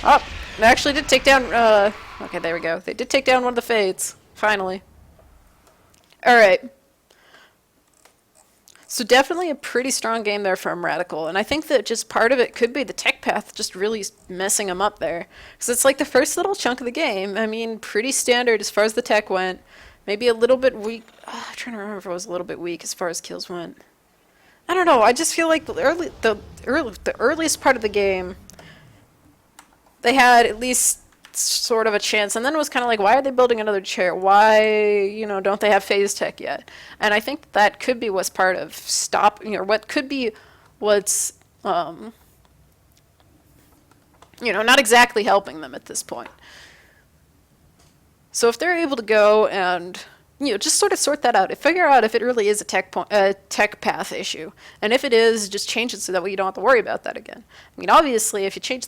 Oh, they actually did take down... Okay, there we go. They did take down one of the Fades. Finally. Alright. So definitely a pretty strong game there from Radical. And I think that just part of it could be the tech path just really messing them up there. Because it's like the first little chunk of the game. I mean, pretty standard as far as the tech went. Maybe a little bit weak. I'm trying to remember if it was a little bit weak as far as kills went. I don't know. I just feel like the earliest part of the game, they had at least sort of a chance, and then it was kind of like, why are they building another chair? Why, you know, don't they have phase tech yet? And I think that could be what's part of what could be what's, you know, not exactly helping them at this point. So if they're able to go and, you know, just sort of sort that out, figure out if it really is a tech path issue, and if it is, just change it so that way you don't have to worry about that again. I mean, obviously, if you change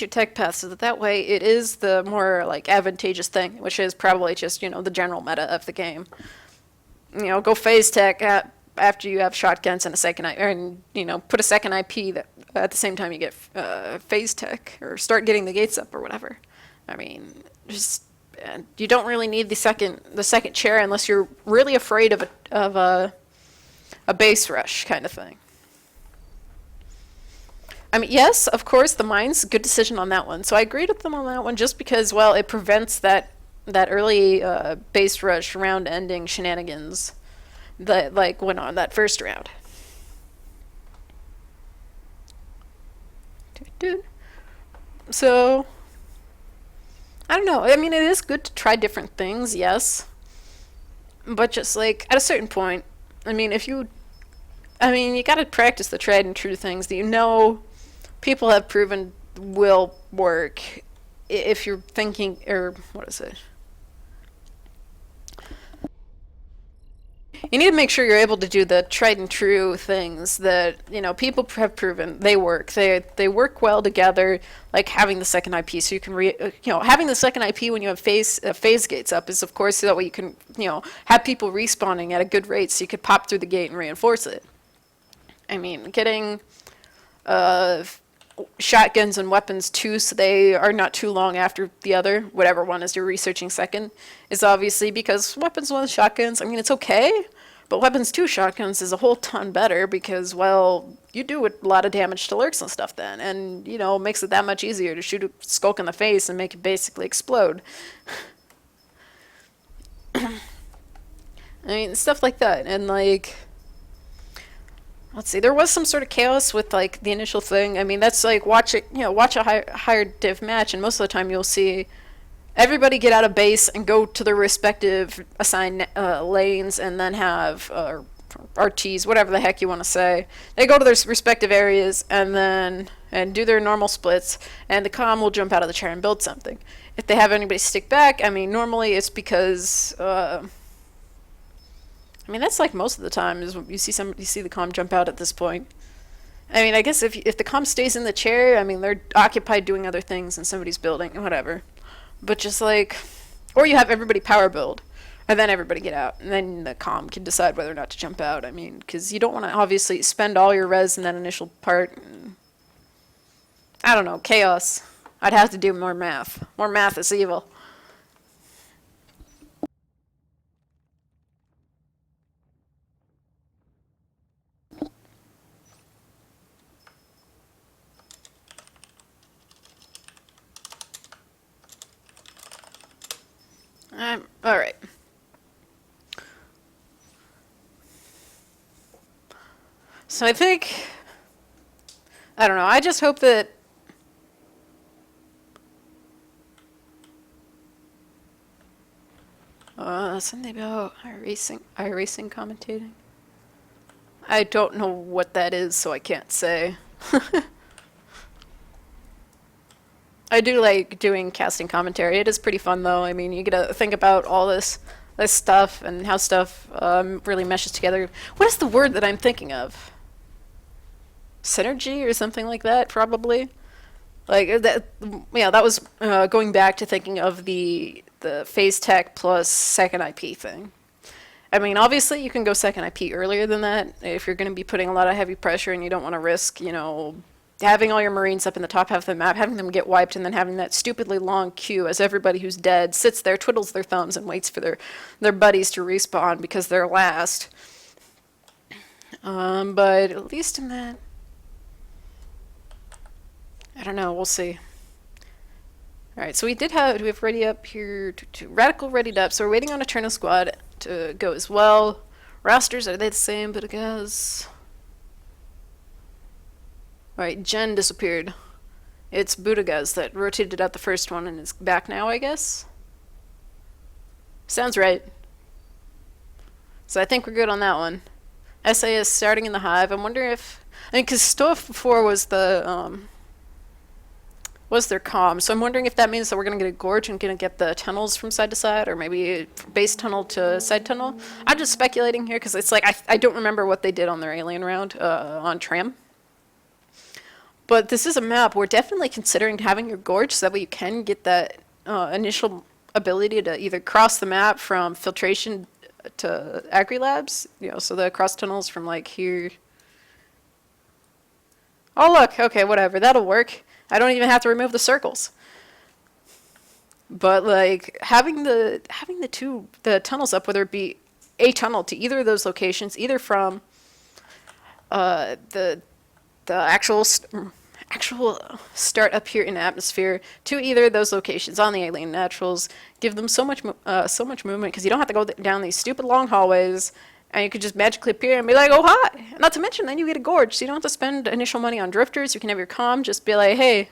your tech path so that way it is the more like advantageous thing, which is probably just, you know, the general meta of the game. go phase tech after you have shotguns and a second and put a second IP that at the same time you get phase tech or start getting the gates up or whatever. I mean, just you don't really need the second chair unless you're really afraid of a base rush kind of thing. I mean, yes, of course, the mines, good decision on that one. So I agreed with them on that one just because, well, it prevents that early base rush round ending shenanigans that like went on that first round. So I don't know. I mean, it is good to try different things, yes, but just like at a certain point, I mean, you got to practice the tried and true things that people have proven will work if you're thinking, or what is it? You need to make sure you're able to do the tried and true things that people have proven they work. They work well together. Like having the second IP, so you can having the second IP when you have phase gates up is of course so that way you can have people respawning at a good rate, so you could pop through the gate and reinforce it. I mean, getting uh, shotguns and weapons too, so they are not too long after the other, whatever one is you're researching second, is obviously because weapons one shotguns, I mean, it's okay, but weapons two shotguns is a whole ton better because, well, you do a lot of damage to lurks and stuff then, and, makes it that much easier to shoot a skulk in the face and make it basically explode. I mean, stuff like that, and like, let's see. There was some sort of chaos with like the initial thing. I mean, that's like watch a higher div match, and most of the time you'll see everybody get out of base and go to their respective assigned lanes, and then have RTs, whatever the heck you want to say. They go to their respective areas and do their normal splits, and the comm will jump out of the chair and build something. If they have anybody stick back, I mean, normally it's because. I mean, that's like most of the time is when you see the comm jump out at this point. I mean, I guess if the comm stays in the chair, I mean, they're occupied doing other things and somebody's building, whatever. But just like, or you have everybody power build, and then everybody get out, and then the comm can decide whether or not to jump out. I mean, because you don't want to obviously spend all your res in that initial part. I don't know, chaos. I'd have to do more math. More math is evil. All right. So I think, I don't know. I just hope that something about iRacing commentating. I don't know what that is, so I can't say. I do like doing casting commentary. It is pretty fun, though. I mean, you get to think about all this stuff and how stuff really meshes together. What is the word that I'm thinking of? Synergy or something like that, probably. Like that. Yeah, that was going back to thinking of the phase tech plus second IP thing. I mean, obviously, you can go second IP earlier than that if you're going to be putting a lot of heavy pressure and you don't want to risk, having all your Marines up in the top half of the map, having them get wiped, and then having that stupidly long queue as everybody who's dead sits there, twiddles their thumbs, and waits for their buddies to respawn because they're last. But at least in that, I don't know. We'll see. All right, so do we have ready up here? Radical readied up, so we're waiting on a Eternal Squad to go as well. Rosters, are they the same? But I guess. Alright, Jen disappeared. It's Budagaz that rotated out the first one and is back now, I guess? Sounds right. So I think we're good on that one. SAS starting in the hive. I'm wondering if... I mean, because Stoic before was was their comm, so I'm wondering if that means that we're going to get a gorge and going to get the tunnels from side to side, or maybe base tunnel to side tunnel. I'm just speculating here, because it's like, I don't remember what they did on their alien round on Tram. But this is a map we're definitely considering having your gorge so that way you can get that initial ability to either cross the map from filtration to Agri Labs. You know, so the cross tunnels from like here. Oh look, okay, whatever, that'll work. I don't even have to remove the circles. But like having the tunnels up, whether it be a tunnel to either of those locations, either from the actual start up here in atmosphere to either of those locations on the alien naturals, give them so much movement because you don't have to go down these stupid long hallways, and you could just magically appear and be like, oh hi. Not to mention, then you get a gorge, so you don't have to spend initial money on drifters. You can have your comm just be like, hey,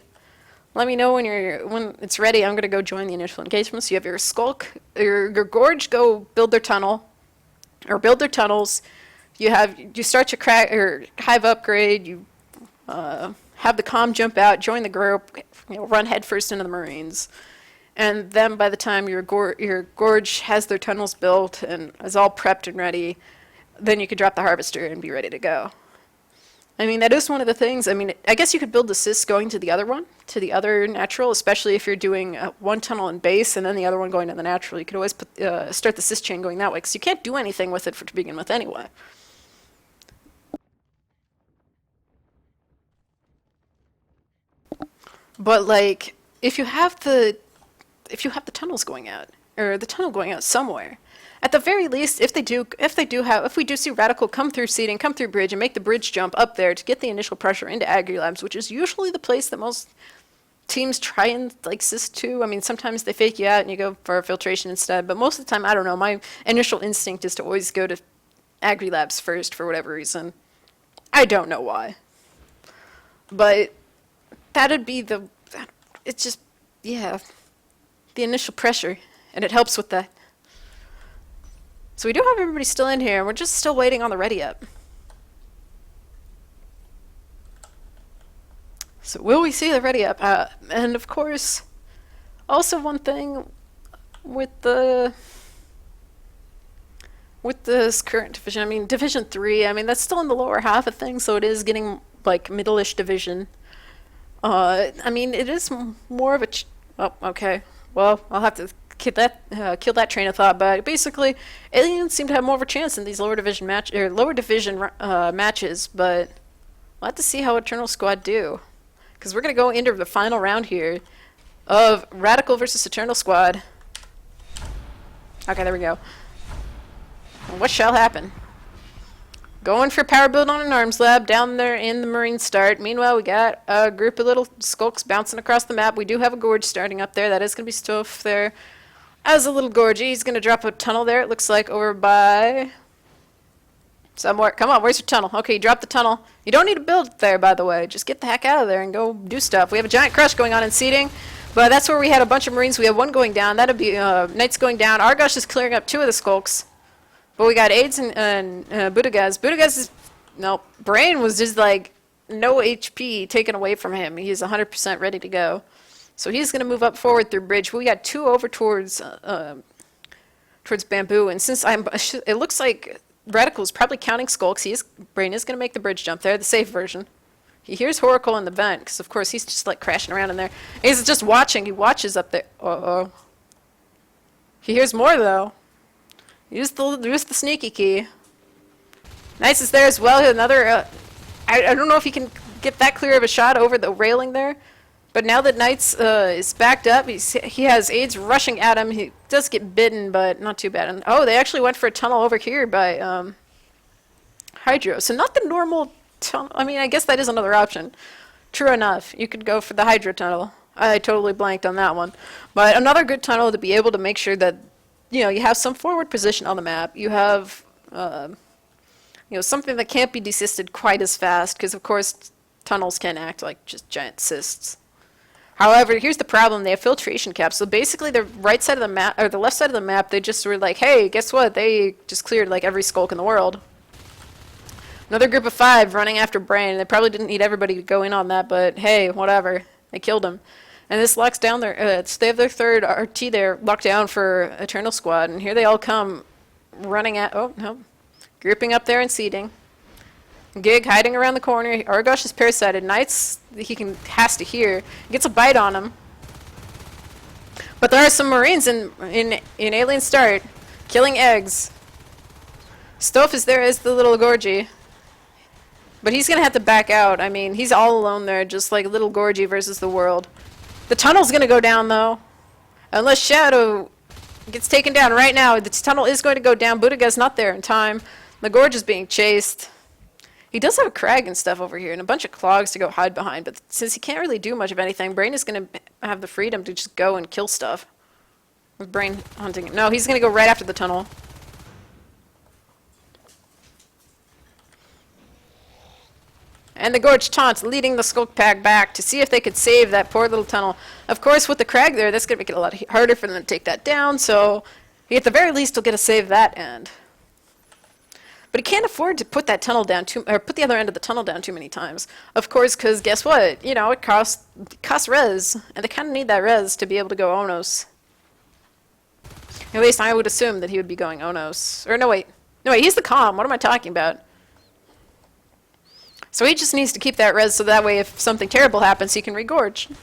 let me know when it's ready. I'm gonna go join the initial engagement. So you have your skulk, your gorge go build their tunnel, or build their tunnels. You start your crack or hive upgrade. You have the comm jump out, join the group, run headfirst into the Marines, and then by the time your gorge has their tunnels built and is all prepped and ready, then you could drop the harvester and be ready to go. I mean, that is one of the things. I mean, I guess you could build the cysts going to the other one, to the other natural, especially if you're doing one tunnel in base and then the other one going to the natural. You could always start the cyst chain going that way, because you can't do anything with it to begin with anyway. But like, if you have the tunnels going out, or the tunnel going out somewhere, at the very least, if we do see Radical come through seeding, come through bridge, and make the bridge jump up there to get the initial pressure into Agri Labs, which is usually the place that most teams try and like cyst to. I mean, sometimes they fake you out and you go for filtration instead, but most of the time, I don't know. My initial instinct is to always go to Agri Labs first for whatever reason. I don't know why, but that'd be it's just, yeah, the initial pressure, and it helps with that. So we do have everybody still in here. We're just still waiting on the ready up. So will we see the ready up? And of course, also one thing with this current division, I mean, Division 3, I mean, that's still in the lower half of things, so it is getting like middle-ish division. I mean, it is more of a... oh, okay. Well, I'll have to kill that train of thought. But basically, aliens seem to have more of a chance in these lower division matches. But we'll have to see how Eternal Squad do, because we're gonna go into the final round here of Radical versus Eternal Squad. Okay, there we go. What shall happen? Going for power build on an arms lab down there in the Marine start. Meanwhile, we got a group of little skulks bouncing across the map. We do have a gorge starting up there. That is going to be Stoff there as a little gorge. He's going to drop a tunnel there, it looks like, over by somewhere. Come on, where's your tunnel? Okay, you dropped the tunnel. You don't need to build it there, by the way. Just get the heck out of there and go do stuff. We have a giant crush going on in seeding, but that's where we had a bunch of Marines. We have one going down. That'd be Knights going down. Argosh is clearing up 2 of the skulks. But we got AIDS and Budagaz. Budagaz is... Nope. Brain was just like no HP taken away from him. He's 100% ready to go. So he's going to move up forward through bridge. We got 2 over towards Bamboo. And since it looks like Radical's probably counting skulks, Brain is going to make the bridge jump there, the safe version. He hears Horacle in the vent, because of course he's just like crashing around in there. He's just watching. He watches up there. Uh-oh. He hears more though. Use the sneaky key. Nice is there as well. Another, I don't know if he can get that clear of a shot over the railing there, but now that Knights is backed up, he has AIDS rushing at him. He does get bitten, but not too bad. And oh, they actually went for a tunnel over here by Hydro. So not the normal tunnel. I mean, I guess that is another option. True enough, you could go for the Hydro tunnel. I totally blanked on that one, but another good tunnel to be able to make sure that you have some forward position on the map. You have, something that can't be desisted quite as fast, because of course tunnels can act like just giant cysts. However, here's the problem: they have filtration caps. So basically, the right side of the map or the left side of the map, they just were like, "Hey, guess what? They just cleared like every skulk in the world." Another group of 5 running after Brain. They probably didn't need everybody to go in on that, but hey, whatever. They killed him. And this locks down their, they have their third RT there locked down for Eternal Squad. And here they all come running at, oh, no, grouping up there and seeding. Gig hiding around the corner. Argosh is parasited. Knights, has to hear. Gets a bite on him. But there are some Marines in Alien Start killing eggs. Stoph is there as the little Gorgie. But he's gonna have to back out. I mean, he's all alone there, just like little Gorgie versus the world. The tunnel's gonna go down, though. Unless Shadow gets taken down right now, the tunnel is going to go down. Budaga's not there in time. The Gorge is being chased. He does have a crag and stuff over here and a bunch of clogs to go hide behind, but since he can't really do much of anything, Brain is going to have the freedom to just go and kill stuff. With Brain hunting him. No, he's going to go right after the tunnel. And the Gorge taunts, leading the Skulk Pack back to see if they could save that poor little tunnel. Of course, with the crag there, that's going to make it a lot harder for them to take that down, so he at the very least will get to save that end. But he can't afford to put that tunnel down or put the other end of the tunnel down too many times. Of course, because guess what? You know, it costs res, and they kind of need that res to be able to go Onos. At least I would assume that he would be going Onos. Or no, wait. No, wait, he's the Calm. What am I talking about? So he just needs to keep that res so that way if something terrible happens, he can regorge.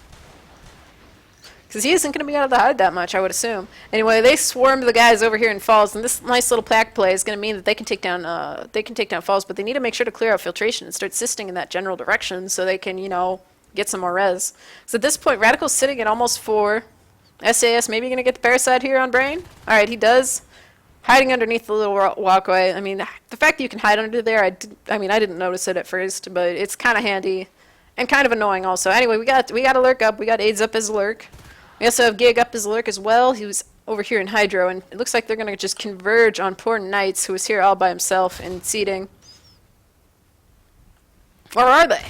Because he isn't going to be out of the hide that much, I would assume. Anyway, they swarm the guys over here in Falls, and this nice little pack play is going to mean that they can take down Falls, but they need to make sure to clear out filtration and start assisting in that general direction so they can, you know, get some more res. So at this point, Radical's sitting at almost 4. SAS maybe going to get the Parasite here on Brain. All right, he does. Hiding underneath the little walkway. I mean, the fact that you can hide under there, I didn't notice it at first, but it's kind of handy and kind of annoying also. Anyway, we got a lurk up. We got AIDS up as a lurk. We also have Gig up as a lurk as well. He was over here in Hydro, and it looks like they're going to just converge on poor Knights, who is here all by himself in seeding. Or are they?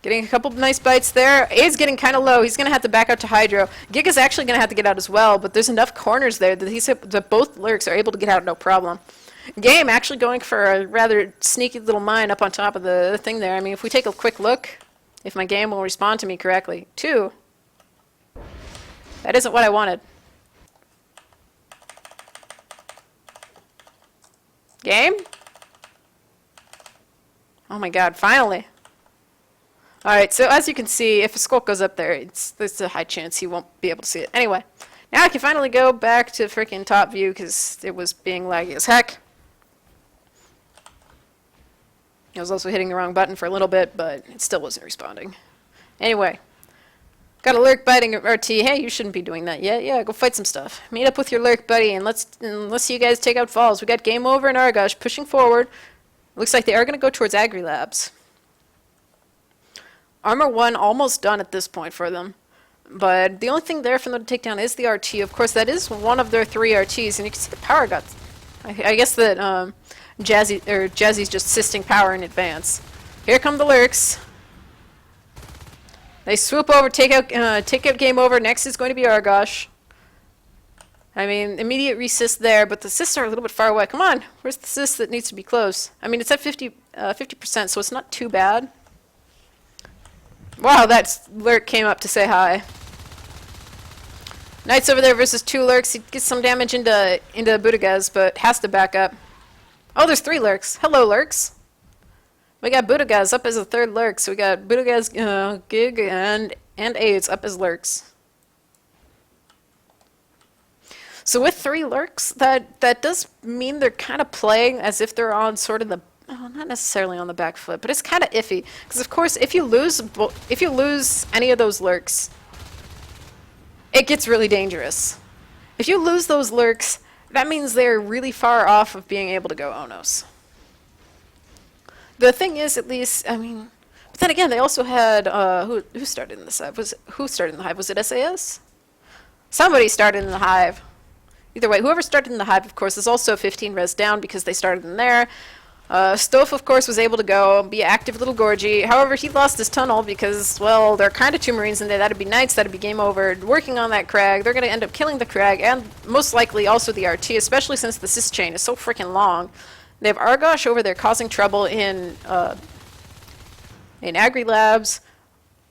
Getting a couple of nice bites there. A's getting kind of low. He's going to have to back out to Hydro. Gig is actually going to have to get out as well, but there's enough corners there that both lurks are able to get out no problem. Game actually going for a rather sneaky little mine up on top of the thing there. I mean, if we take a quick look, if my game will respond to me correctly. 2. That isn't what I wanted. Game? Oh my god, finally. Alright, so as you can see, if a Skulk goes up there, there's a high chance he won't be able to see it. Anyway, now I can finally go back to freaking top view because it was being laggy as heck. I was also hitting the wrong button for a little bit, but it still wasn't responding. Anyway, got a lurk biting RT. Hey, you shouldn't be doing that yet. Yeah, go fight some stuff. Meet up with your lurk buddy, and let's see you guys take out Falls. We got Game Over and Argosh pushing forward. Looks like they are going to go towards Agri Labs. Armor 1 almost done at this point for them. But the only thing there for them to take down is the RT. Of course, that is one of their 3 RTs, and you can see the power got... I guess that Jazzy's just assisting power in advance. Here come the lurks. They swoop over, take out Game Over. Next is going to be Argosh. I mean, immediate resist there, but the assists are a little bit far away. Come on, where's the assist that needs to be close? I mean, it's at 50%, so it's not too bad. Wow, that lurk came up to say hi. Knights over there versus 2 lurks. He gets some damage into Budagaz, but has to back up. Oh, there's 3 lurks. Hello, lurks. We got Budagaz up as a 3rd lurk, so we got Budagaz, Gig, and AIDS up as lurks. So with 3 lurks, that does mean they're kind of playing as if they're on sort of the, not necessarily on the back foot, but it's kind of iffy. Because of course, if you lose any of those lurks, it gets really dangerous. If you lose those lurks, that means they're really far off of being able to go Onos. The thing is, at least, I mean, but then again, they also had, who started in this hive? Who started in the hive? Was it SAS? Somebody started in the hive. Either way, whoever started in the hive, of course, is also 15 res down because they started in there. Stoph, of course, was able to go, be active little Gorgie. However, he lost his tunnel because, well, there are kind of 2 Marines in there. That'd be Knights, that'd be Game Over. Working on that Crag, they're going to end up killing the Crag, and most likely also the RT, especially since the Sys chain is so freaking long. They have Argosh over there causing trouble in Agri Labs.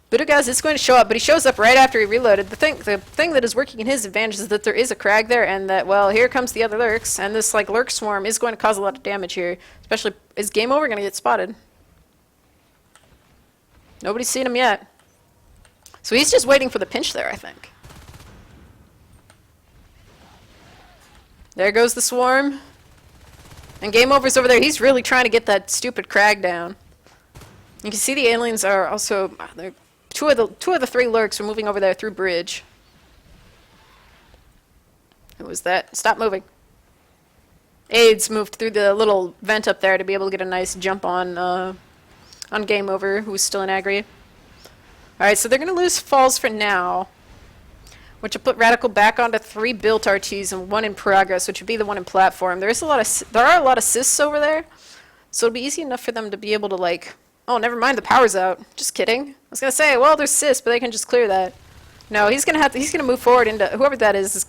Budagaz is going to show up, but he shows up right after he reloaded. The thing that is working in his advantage is that there is a Crag there, and that, well, here comes the other lurks, and this like lurk swarm is going to cause a lot of damage here. Especially, is Game Over going to get spotted? Nobody's seen him yet. So he's just waiting for the pinch there, I think. There goes the swarm. And game over's over there. He's really trying to get that stupid crag down. You can see the aliens are also... Two of the three lurks are moving over there through bridge. Who was that? Stop moving. AIDS moved through the little vent up there to be able to get a nice jump on game over, who was still in aggregate. Alright, so they're going to lose falls for now, which will put Radical back onto 3 built RTs and 1 in progress, which would be the one in platform. There are a lot of cysts over there, so it'll be easy enough for them to be able to, like... Oh, never mind, the power's out. Just kidding. I was going to say, well, there's cysts, but they can just clear that. No, he's going to move forward into... Whoever that is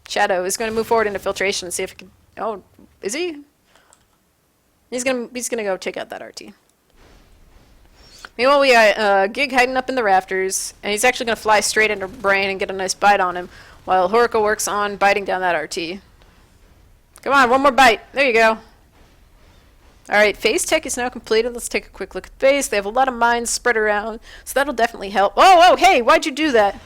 Shadow, is going to move forward into filtration and see if he can... Oh, is he? He's gonna go take out that RT. Meanwhile, we got Gig hiding up in the rafters, and he's actually gonna fly straight into Brain and get a nice bite on him, while Horacle works on biting down that RT. Come on, one more bite. There you go. Alright, phase tech is now completed. Let's take a quick look at base. They have a lot of mines spread around, so that'll definitely help. Oh, hey, why'd you do that?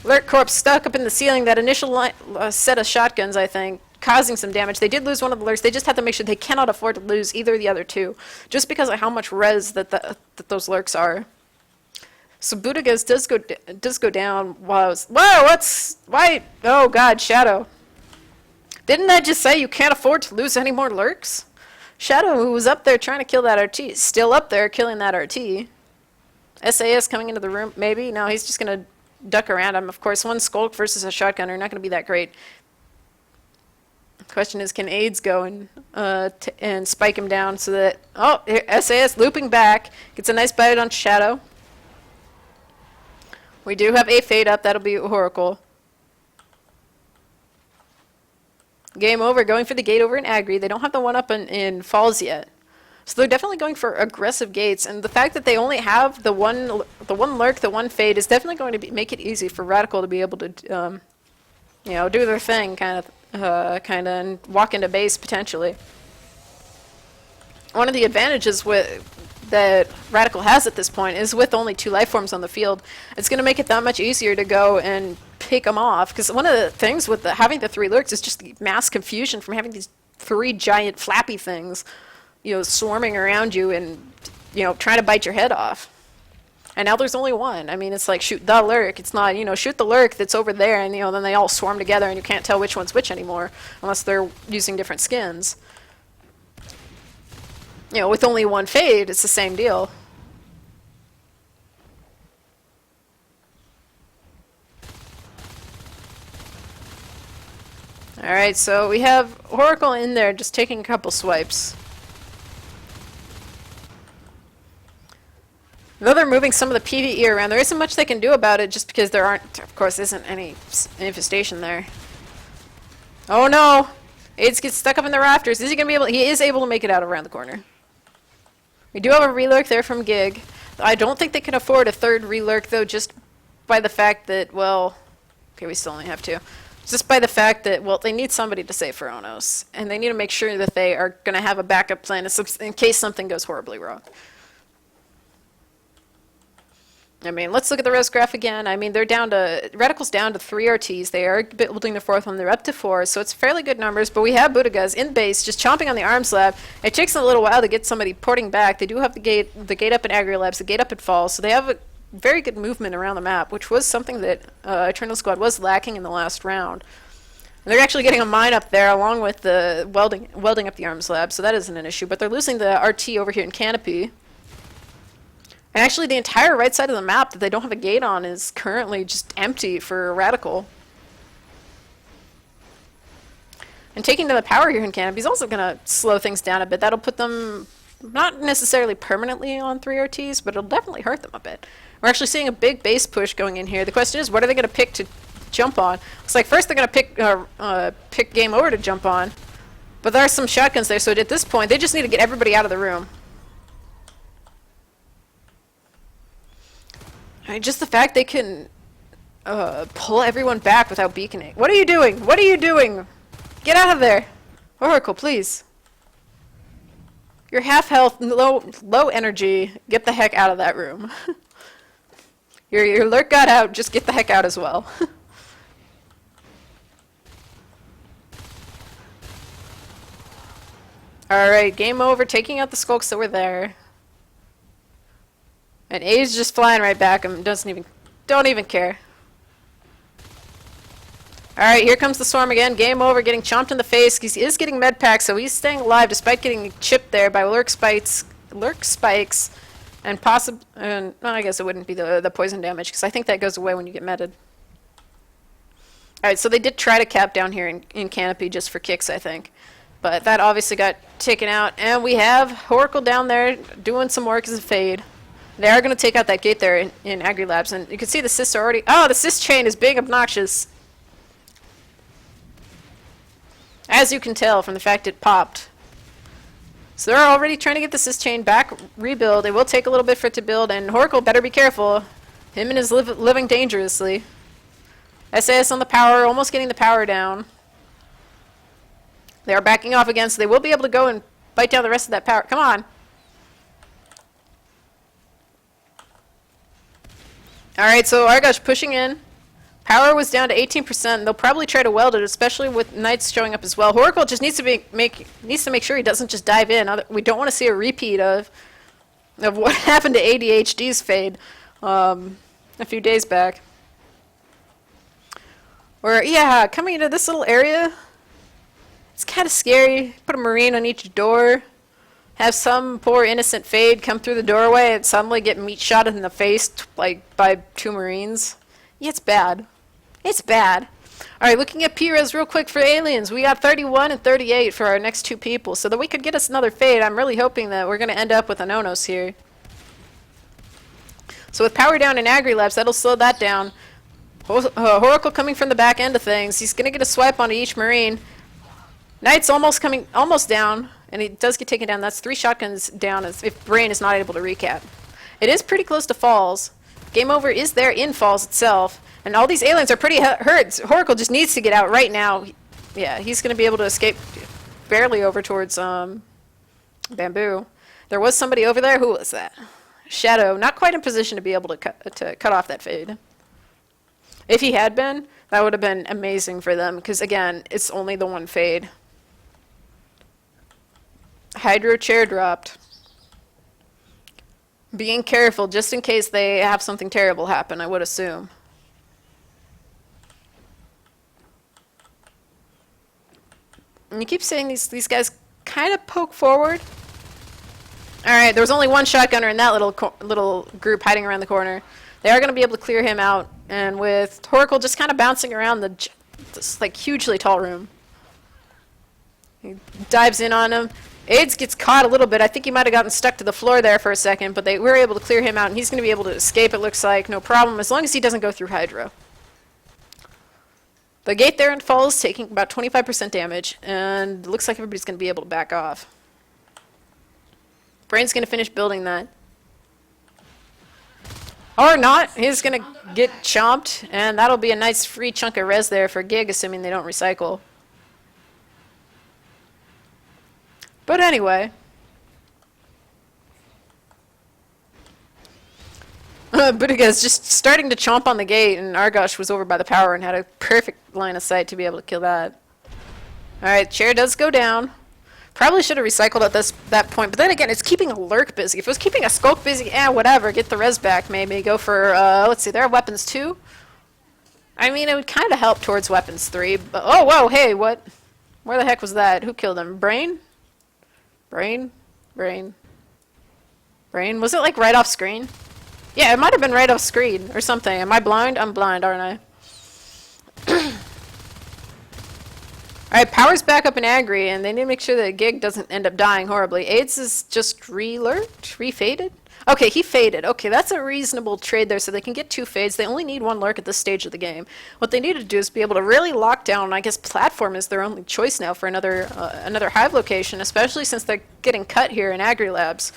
Lurk Corp stuck up in the ceiling. That initial set of shotguns, I think, causing some damage. They did lose one of the lurks. They just have to make sure they cannot afford to lose either of the other two, just because of how much res that those lurks are. So Budagas does go down while I was... Whoa, why? Oh god, Shadow. Didn't I just say you can't afford to lose any more lurks? Shadow, who was up there trying to kill that RT, is still up there killing that RT. SAS coming into the room, maybe? No, he's just going to duck around him. Of course, one Skulk versus a shotgun are not going to be that great. Question is, can AIDS go and spike him down so that... Oh, here, SAS looping back. Gets a nice bite on Shadow. We do have a fade up. That'll be Oracle. Game over. Going for the gate over in Agri. They don't have the one up in Falls yet. So they're definitely going for aggressive gates. And the fact that they only have the one lurk, the one fade, is definitely going to make it easy for Radical to be able to, you know, do their thing, kind of, and walk into base potentially. One of the advantages that Radical has at this point is with only 2 life forms on the field, it's going to make it that much easier to go and pick them off. Because one of the things with having the 3 lurks is just the mass confusion from having these 3 giant flappy things, you know, swarming around you and, you know, trying to bite your head off. And now there's only one. I mean, it's like shoot the lurk. It's not, you know, shoot the lurk that's over there, and, you know, then they all swarm together and you can't tell which one's which anymore unless they're using different skins. You know, with only one fade, it's the same deal. Alright, so we have Oracle in there just taking a couple swipes. Though they're moving some of the PvE around, there isn't much they can do about it just because there aren't, of course, isn't any infestation there. Oh no! AIDS gets stuck up in the rafters. Is he gonna be able? He is able to make it out around the corner. We do have a relurk there from Gig. I don't think they can afford a 3rd relurk though, just by the fact that, well, okay, we still only have 2. Just by the fact that, well, they need somebody to save Pharaonos, and they need to make sure that they are going to have a backup plan in case something goes horribly wrong. I mean, let's look at the res graph again. I mean, Radical's down to 3 RTs. They are building the 4th one. They're up to 4, so it's fairly good numbers. But we have Budagas in base, just chomping on the arms lab. It takes them a little while to get somebody porting back. They do have the gate up in Agri Labs, the gate up at Falls, so they have a very good movement around the map, which was something that Eternal Squad was lacking in the last round. And they're actually getting a mine up there along with the welding up the arms lab, so that isn't an issue. But they're losing the RT over here in Canopy. And actually the entire right side of the map that they don't have a gate on is currently just empty for Radical. And taking to the power here in Canopy is also going to slow things down a bit. That'll put them not necessarily permanently on 3 RTs, but it'll definitely hurt them a bit. We're actually seeing a big base push going in here. The question is, what are they going to pick to jump on? Looks like first they're going to pick game over to jump on. But there are some shotguns there, so at this point they just need to get everybody out of the room. I mean, just the fact they can pull everyone back without beaconing. What are you doing? What are you doing? Get out of there. Oracle, please. You're half health, low energy. Get the heck out of that room. Your lurk got out. Just get the heck out as well. Alright, game over, taking out the skulks that were there. And A's just flying right back him, don't even care. Alright, here comes the Storm again, game over, getting chomped in the face. He is getting med packs, so he's staying alive despite getting chipped there by lurk spikes, and well, I guess it wouldn't be the poison damage, because I think that goes away when you get meted. Alright, so they did try to cap down here in Canopy just for kicks, I think. But that obviously got taken out. And we have Oracle down there doing some work as a fade. They are going to take out that gate there in Agri Labs. And you can see the cysts are already... Oh, the cyst chain is being obnoxious. As you can tell from the fact it popped. So they're already trying to get the cyst chain back, rebuild. It will take a little bit for it to build. And Oracle better be careful. Him and his living dangerously. SAS on the power, almost getting the power down. They are backing off again, so they will be able to go and bite down the rest of that power. Come on. Alright, so Argosh pushing in. Power was down to 18%. They'll probably try to weld it, especially with Knights showing up as well. Oracle just needs to make sure he doesn't just dive in. We don't want to see a repeat of what happened to ADHD's fade a few days back. Or, yeah, coming into this little area, it's kind of scary. Put a Marine on each door. Have some poor innocent fade come through the doorway and suddenly get meat shot in the face like by 2 Marines. Yeah, it's bad. It's bad. Alright, looking at P-Res real quick for aliens. We got 31 and 38 for our next 2 people. So that we could get us another fade. I'm really hoping that we're going to end up with an Onos here. So with power down in Agri Labs, that'll slow that down. Oracle coming from the back end of things. He's going to get a swipe onto each Marine. Knight's almost down, and he does get taken down. That's 3 shotguns down if Brain is not able to recap. It is pretty close to Falls. Game over is there in Falls itself, and all these aliens are pretty hurt. Oracle just needs to get out right now. Yeah, he's going to be able to escape barely over towards Bamboo. There was somebody over there. Who was that? Shadow, not quite in position to be able to cut off that fade. If he had been, that would have been amazing for them, because again, it's only the 1 fade. Hydro chair dropped. Being careful just in case they have something terrible happen, I would assume. And you keep saying these guys kind of poke forward. Alright, there was only 1 shotgunner in that little group hiding around the corner. They are going to be able to clear him out, and with Oracle just kind of bouncing around this like hugely tall room. He dives in on him. AIDS gets caught a little bit. I think he might have gotten stuck to the floor there for a second, but they were able to clear him out, and he's going to be able to escape, it looks like. No problem, as long as he doesn't go through Hydro. The gate there in Falls taking about 25% damage, and it looks like everybody's going to be able to back off. Brain's going to finish building that. Or not. He's going to get chomped, and that'll be a nice free chunk of res there for Gig, assuming they don't recycle. But anyway. Buttigieg's just starting to chomp on the gate, and Argosh was over by the power and had a perfect line of sight to be able to kill that. Alright, chair does go down. Probably should have recycled at that point, but then again, it's keeping a lurk busy. If it was keeping a skulk busy, whatever, get the res back maybe. Go for, let's see, there are weapons 2. I mean, it would kind of help towards weapons 3, but, oh, whoa, hey, what? Where the heck was that? Who killed him? Brain? Brain? Brain? Brain? Was it, like, right off screen? Yeah, it might have been right off screen or something. Am I blind? I'm blind, aren't I? Alright, power's back up in Agri, and they need to make sure that Gig doesn't end up dying horribly. AIDS is just re-lurked? Re-faded? Okay, he faded. Okay, that's a reasonable trade there, so they can get 2 fades. They only need 1 lurk at this stage of the game. What they need to do is be able to really lock down, I guess platform is their only choice now for another hive location, especially since they're getting cut here in Agri Labs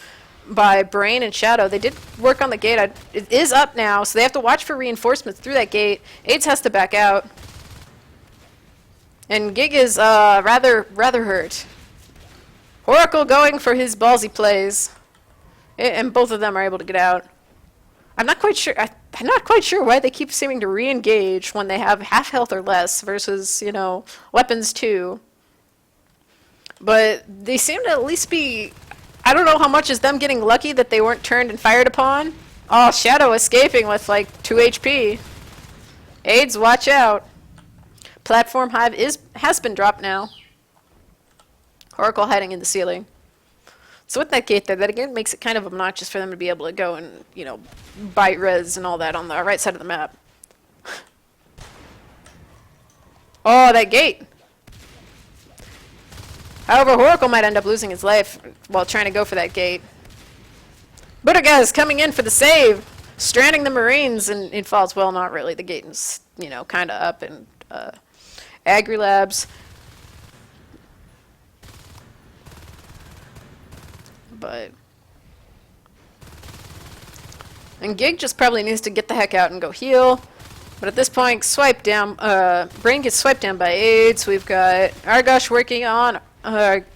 by Brain and Shadow. They did work on the gate. It is up now, so they have to watch for reinforcements through that gate. AIDS has to back out. And Gig is rather hurt. Oracle going for his ballsy plays. And both of them are able to get out. I'm not quite sure why they keep seeming to re-engage when they have half health or less versus, you know, weapons 2. But they seem to at least be... I don't know how much is them getting lucky that they weren't turned and fired upon. Oh, Shadow escaping with like 2 HP. AIDS, watch out. Platform Hive has been dropped now. Oracle hiding in the ceiling. So with that gate there, that again makes it kind of obnoxious for them to be able to go and, you know, bite res and all that on the right side of the map. Oh, that gate! However, Oracle might end up losing his life while trying to go for that gate. Buddha is coming in for the save, stranding the Marines, and it falls. Well, not really. The gate is, you know, kind of up, and Agri Labs. But... And Gig just probably needs to get the heck out and go heal. But at this point, swipe down, Brain gets swiped down by AIDS. We've got Argosh working on,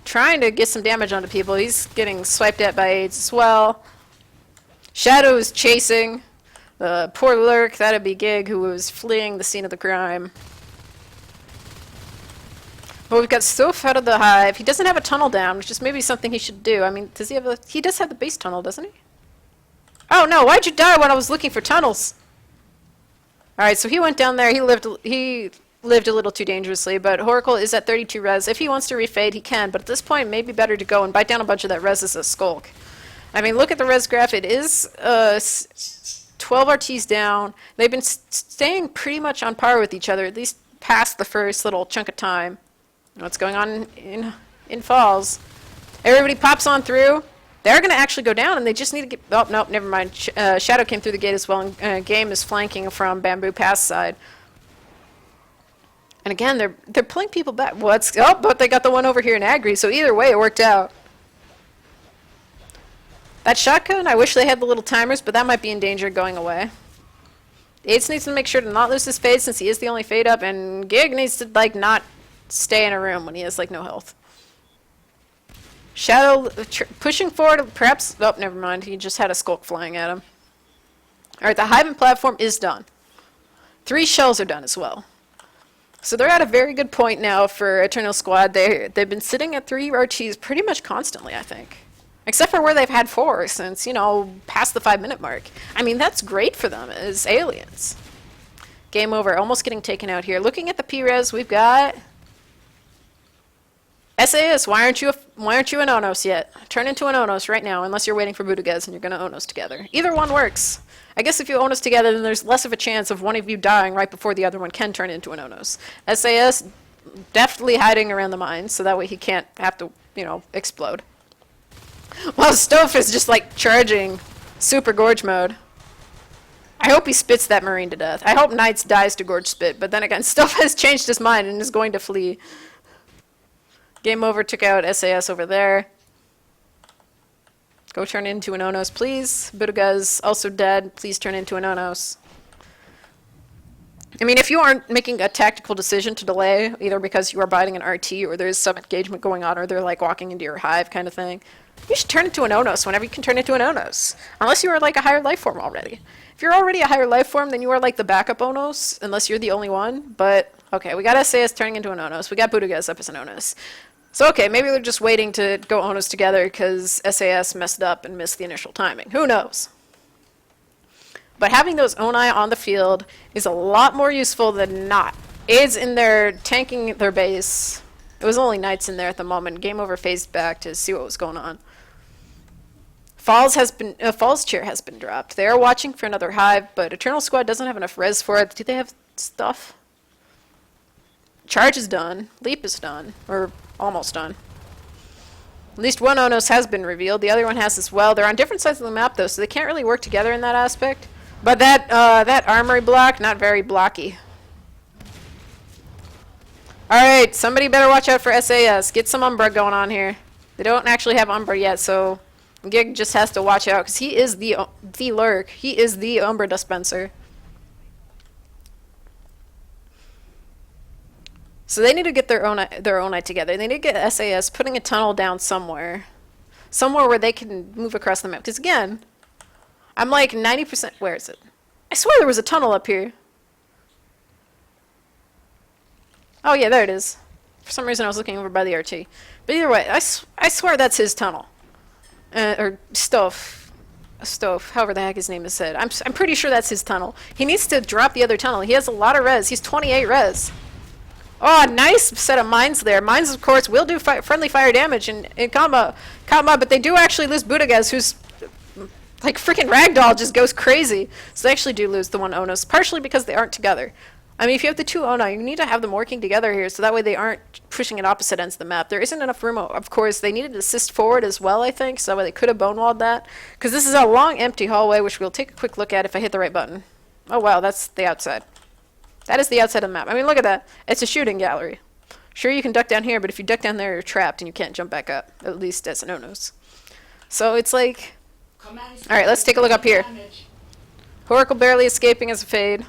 trying to get some damage onto people. He's getting swiped at by AIDS as well. Shadow is chasing. Poor Lurk, that'd be Gig, who was fleeing the scene of the crime. But we've got Soph out of the hive. He doesn't have a tunnel down, which is maybe something he should do. I mean, does he have a... He does have the base tunnel, doesn't he? Oh no, why'd you die when I was looking for tunnels? Alright, so he went down there. He lived a little too dangerously, but Oracle is at 32 res. If he wants to refade, he can, but at this point, maybe better to go and bite down a bunch of that res as a skulk. I mean, look at the res graph. It is 12 RTs down. They've been staying pretty much on par with each other, at least past the first little chunk of time. What's going on in Falls? Everybody pops on through. They're going to actually go down, and they just need to get... Oh, nope, never mind. Shadow came through the gate as well, and Game is flanking from Bamboo Pass side. And again, they're pulling people back. Oh, but they got the one over here in Agri, so either way, it worked out. That shotgun, I wish they had the little timers, but that might be in danger of going away. AIDS needs to make sure to not lose his fade, since he is the only fade up, and Gig needs to, like, not stay in a room when he has, like, no health. Shadow pushing forward, perhaps... Oh, never mind. He just had a skulk flying at him. Alright, the Hive and platform is done. 3 shells are done as well. So they're at a very good point now for Eternal Squad. They've been sitting at 3 RTs pretty much constantly, I think. Except for where they've had 4 since, you know, past the 5-minute mark. I mean, that's great for them as aliens. Game over. Almost getting taken out here. Looking at the P-Res, we've got... SAS, why aren't you an Onos yet? Turn into an Onos right now, unless you're waiting for Budagez and you're going to Onos together. Either one works. I guess if you Onos together, then there's less of a chance of one of you dying right before the other one can turn into an Onos. SAS, definitely hiding around the mines, so that way he can't have to, you know, explode. While Stove is just, like, charging super gorge mode. I hope he spits that Marine to death. I hope Knights dies to gorge spit, but then again, Stove has changed his mind and is going to flee. Game over, took out SAS over there. Go turn into an Onos, please. Budaga's also dead. Please turn into an Onos. I mean, if you aren't making a tactical decision to delay, either because you are biting an RT or there's some engagement going on or they're like walking into your hive kind of thing, you should turn into an Onos whenever you can turn into an Onos. Unless you are like a higher life form already. If you're already a higher life form, then you are like the backup Onos, unless you're the only one. But, okay, we got SAS turning into an Onos. We got Budagaz up as an Onos. So, okay, maybe they're just waiting to go Onos together because SAS messed up and missed the initial timing. Who knows? But having those Oni on the field is a lot more useful than not. AIDS in there tanking their base. It was only Knights in there at the moment. Game over phased back to see what was going on. Falls chair has been dropped. They are watching for another hive, but Eternal Squad doesn't have enough res for it. Do they have stuff? Charge is done. Leap is done. Or almost done. At least one Onos has been revealed. The other one has as well. They're on different sides of the map, though, so they can't really work together in that aspect. But that armory block, not very blocky. Alright, somebody better watch out for SAS. Get some Umbra going on here. They don't actually have Umbra yet, so Gig just has to watch out, because he is the Lurk. He is the Umbra dispenser. So they need to get their own night together. They need to get SAS putting a tunnel down somewhere. Somewhere where they can move across the map. Because again, I'm like 90%... Where is it? I swear there was a tunnel up here. Oh yeah, there it is. For some reason, I was looking over by the RT. But either way, I swear that's his tunnel. Or Stove. Stove, however the heck his name is said. I'm pretty sure that's his tunnel. He needs to drop the other tunnel. He has a lot of res. He's 28 res. Oh, nice set of mines there. Mines, of course, will do friendly fire damage in combat, but they do actually lose Budagaz, who's like freaking ragdoll, just goes crazy. So they actually do lose the one Onos, partially because they aren't together. I mean, if you have the two Ona, you need to have them working together here, so that way they aren't pushing at opposite ends of the map. There isn't enough room, of course. They needed to assist forward as well, I think, so that way they could have bonewalled that. Because this is a long, empty hallway, which we'll take a quick look at if I hit the right button. Oh, wow, that's the outside. That is the outside of the map. I mean, look at that. It's a shooting gallery. Sure, you can duck down here, but if you duck down there, you're trapped, and you can't jump back up. At least as an Onos. So it's like... Alright, let's take a look up here. Oracle barely escaping as a fade.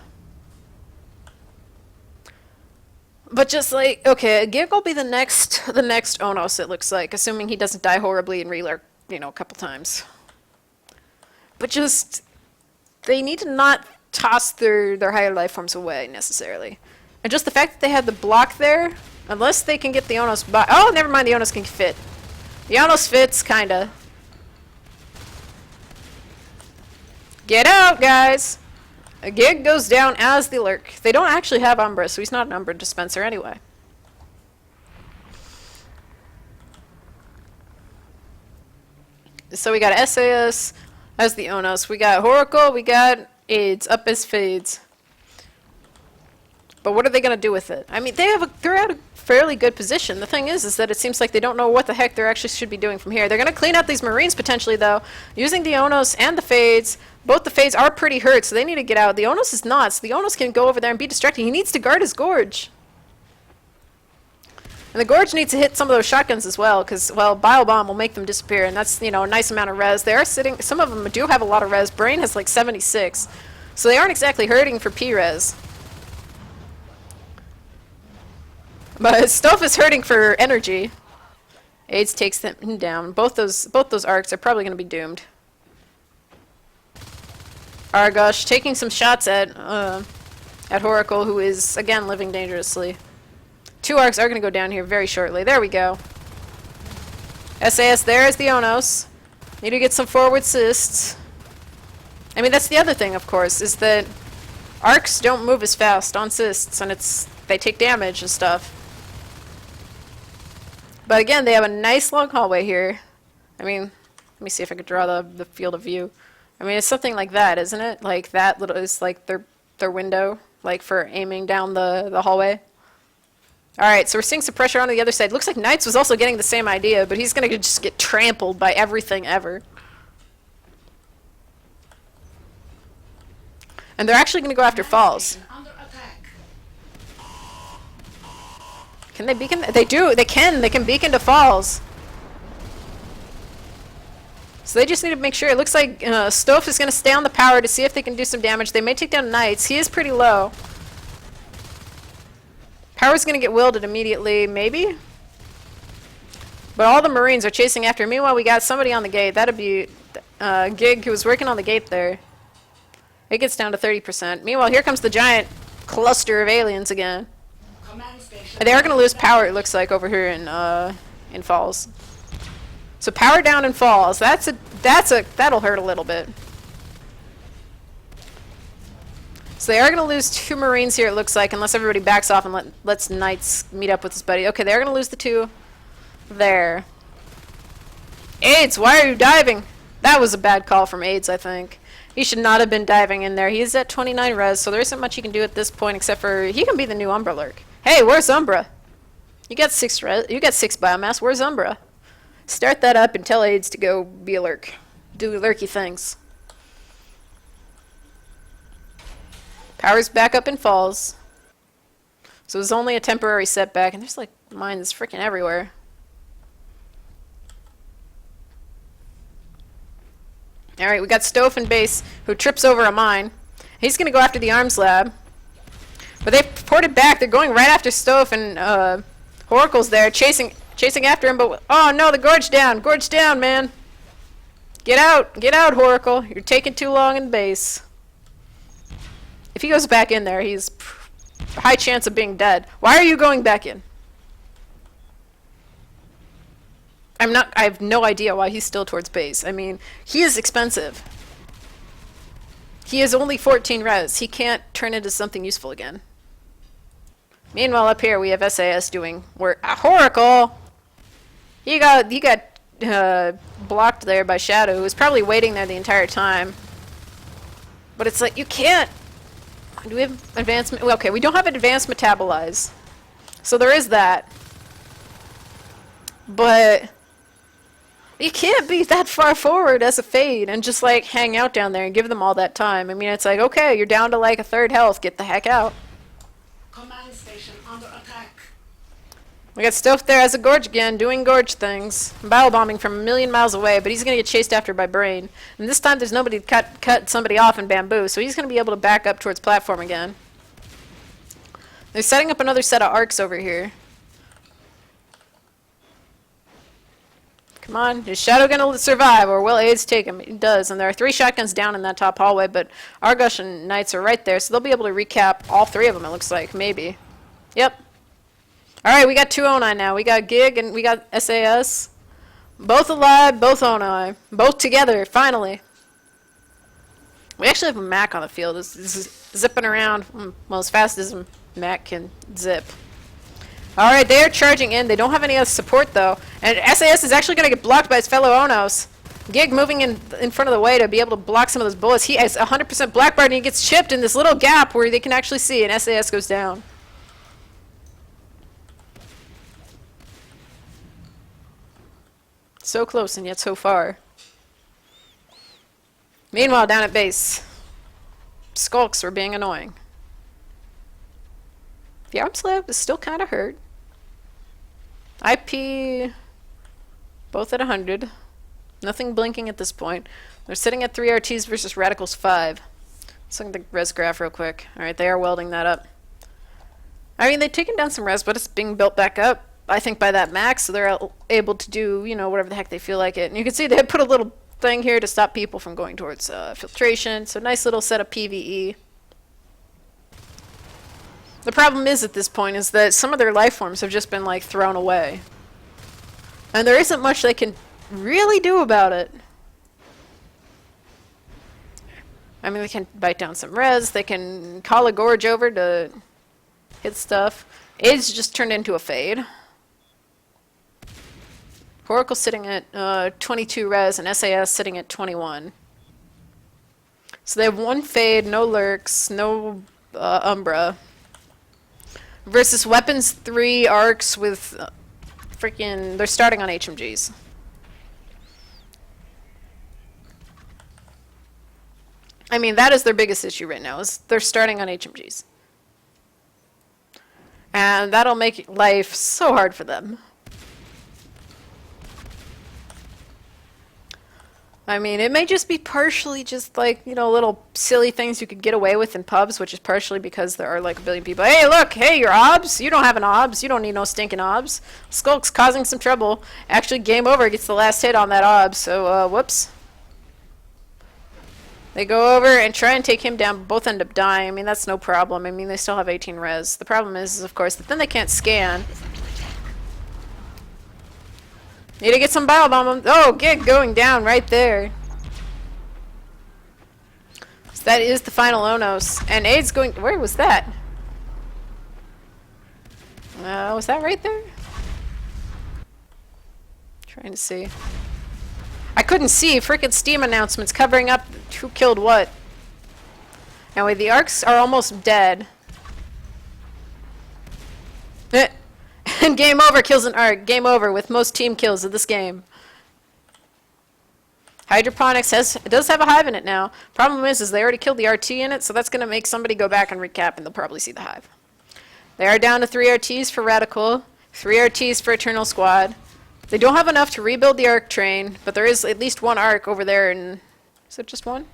But just like, okay, Gig will be the next Onos, it looks like, assuming he doesn't die horribly and relurk, you know, a couple times. But just, they need to not toss their higher life forms away, necessarily. And just the fact that they had the block there, unless they can get the Onos by, oh, never mind, the Onos can fit. The Onos fits, kinda. Get out, guys! A Gig goes down as the lurk. They don't actually have Umbra, so he's not an Umbra dispenser anyway. So we got SAS as the Onos. We got Oracle, we got AIDS up as fades. But what are they going to do with it? I mean, they're at a fairly good position. The thing is that it seems like they don't know what the heck they actually should be doing from here. They're going to clean out these Marines potentially, though, using the Onos and the Fades. Both the Fades are pretty hurt, so they need to get out. The Onos is not, so the Onos can go over there and be distracted. He needs to guard his Gorge. And the Gorge needs to hit some of those shotguns as well, because, well, Bile Bomb will make them disappear, and that's, you know, a nice amount of res. They are sitting, some of them do have a lot of res. Brain has like 76, so they aren't exactly hurting for P-res. But Stove is hurting for energy. AIDS takes them down. Both those arcs are probably going to be doomed. Argosh taking some shots at Horacle, who is, again, living dangerously. 2 arcs are going to go down here very shortly. There we go. SAS there is the Onos. Need to get some forward assists. I mean, that's the other thing, of course, is that arcs don't move as fast on assists, and they take damage and stuff. But again, they have a nice long hallway here. I mean, let me see if I could draw the field of view. I mean, it's something like that, isn't it? Like that little is like their window, like for aiming down the hallway. All right, so we're seeing some pressure on the other side. Looks like Knights was also getting the same idea, but he's gonna just get trampled by everything ever. And they're actually gonna go after Falls. Can they beacon? They do. They can. They can beacon to Falls. So they just need to make sure. It looks like Stove is going to stay on the power to see if they can do some damage. They may take down Knights. He is pretty low. Power's going to get wielded immediately, maybe? But all the Marines are chasing after him. Meanwhile, we got somebody on the gate. That'd be Gig, who was working on the gate there. It gets down to 30%. Meanwhile, here comes the giant cluster of aliens again. They are going to lose power, it looks like, over here in Falls. So power down in Falls. That'll hurt a little bit. So they are going to lose 2 Marines here, it looks like, unless everybody backs off and lets Knights meet up with his buddy. Okay, they're going to lose the 2 there. AIDS, why are you diving? That was a bad call from AIDS, I think. He should not have been diving in there. He is at 29 res, so there isn't much he can do at this point except for he can be the new Umbra Lurk. Hey, where's Umbra? You got 6 res. You got 6 biomass. Where's Umbra? Start that up and tell AIDS to go be a lurk. Do lurky things. Power's back up in Falls. So it was only a temporary setback, and there's like mines freaking everywhere. Alright, we got Stove in base, who trips over a mine. He's going to go after the arms lab. But they ported back. They're going right after Stove, and Oracle's there, chasing after him. But oh no, the Gorge down! Gorge down, man! Get out, Oracle! You're taking too long in base. If he goes back in there, he's a high chance of being dead. Why are you going back in? I have no idea why he's still towards base. I mean, he is expensive. He is only 14 res. He can't turn into something useful again. Meanwhile, up here we have SAS doing work. Oracle! He got blocked there by Shadow, who was probably waiting there the entire time. But it's like, you can't. Do we have advanced? Okay, we don't have an advanced metabolize. So there is that. But you can't be that far forward as a Fade and just like hang out down there and give them all that time. I mean, it's like, okay, you're down to like a third health. Get the heck out. Command station under attack. We got Stove there as a Gorge again, doing Gorge things. Battle bombing from a million miles away, but he's going to get chased after by Brain. And this time there's nobody to cut somebody off in Bamboo, so he's going to be able to back up towards platform again. They're setting up another set of arcs over here. Come on, is Shadow going to survive, or will AIDS take him? He does, and there are 3 shotguns down in that top hallway, but Argosh and Knights are right there, so they'll be able to recap all 3 of them, it looks like, maybe. Yep. Alright, we got 2 Onai now. We got Gig and we got SAS. Both alive, both Onai. Both together, finally. We actually have a Mac on the field. This is zipping around, well, as fast as a Mac can zip. Alright, they are charging in. They don't have any other support, though. And SAS is actually going to get blocked by his fellow Onos. Gig moving in front of the way to be able to block some of those bullets. He has 100% Blackbird, and he gets chipped in this little gap where they can actually see, and SAS goes down. So close and yet so far. Meanwhile, down at base, Skulks were being annoying. The arm slab is still kind of hurt. IP, both at 100. Nothing blinking at this point. They're sitting at 3 RTs versus Radicals 5. Let's look at the res graph real quick. Alright, they are welding that up. I mean, they've taken down some res, but it's being built back up, I think, by that max, so they're able to do, you know, whatever the heck they feel like it. And you can see they put a little thing here to stop people from going towards filtration. So nice little set of PvE. The problem is at this point is that some of their life forms have just been like thrown away. And there isn't much they can really do about it. I mean, they can bite down some res, they can call a Gorge over to hit stuff. AIDS just turned into a Fade. Oracle sitting at 22 res and SAS sitting at 21. So they have 1 Fade, no Lurks, no Umbra. Versus Weapons 3 Arcs with freaking... They're starting on HMGs. I mean, that is their biggest issue right now, is they're starting on HMGs. And that'll make life so hard for them. I mean, it may just be partially just like, you know, little silly things you could get away with in pubs, which is partially because there are like a billion people. Hey, look, hey, you're OBS. You don't have an OBS. You don't need no stinking OBS. Skulk's causing some trouble. Actually, game over gets the last hit on that OBS, so, whoops. They go over and try and take him down, but both end up dying. I mean, that's no problem. I mean, they still have 18 res. The problem is of course, that then they can't scan. Need to get some bio bomb. Oh, Gig going down right there. So that is the final Onos. And AIDS going... Where was that? Was that right there? Trying to see. I couldn't see. Frickin' Steam announcements covering up who killed what. Anyway, the arcs are almost dead. And game over kills an arc. Game over with most team kills of this game. Hydroponics does have a hive in it now. Problem is they already killed the RT in it, so that's going to make somebody go back and recap, and they'll probably see the hive. They are down to 3 RTs for Radical, 3 RTs for Eternal Squad. They don't have enough to rebuild the arc train, but there is at least 1 arc over there in... Is it just 1?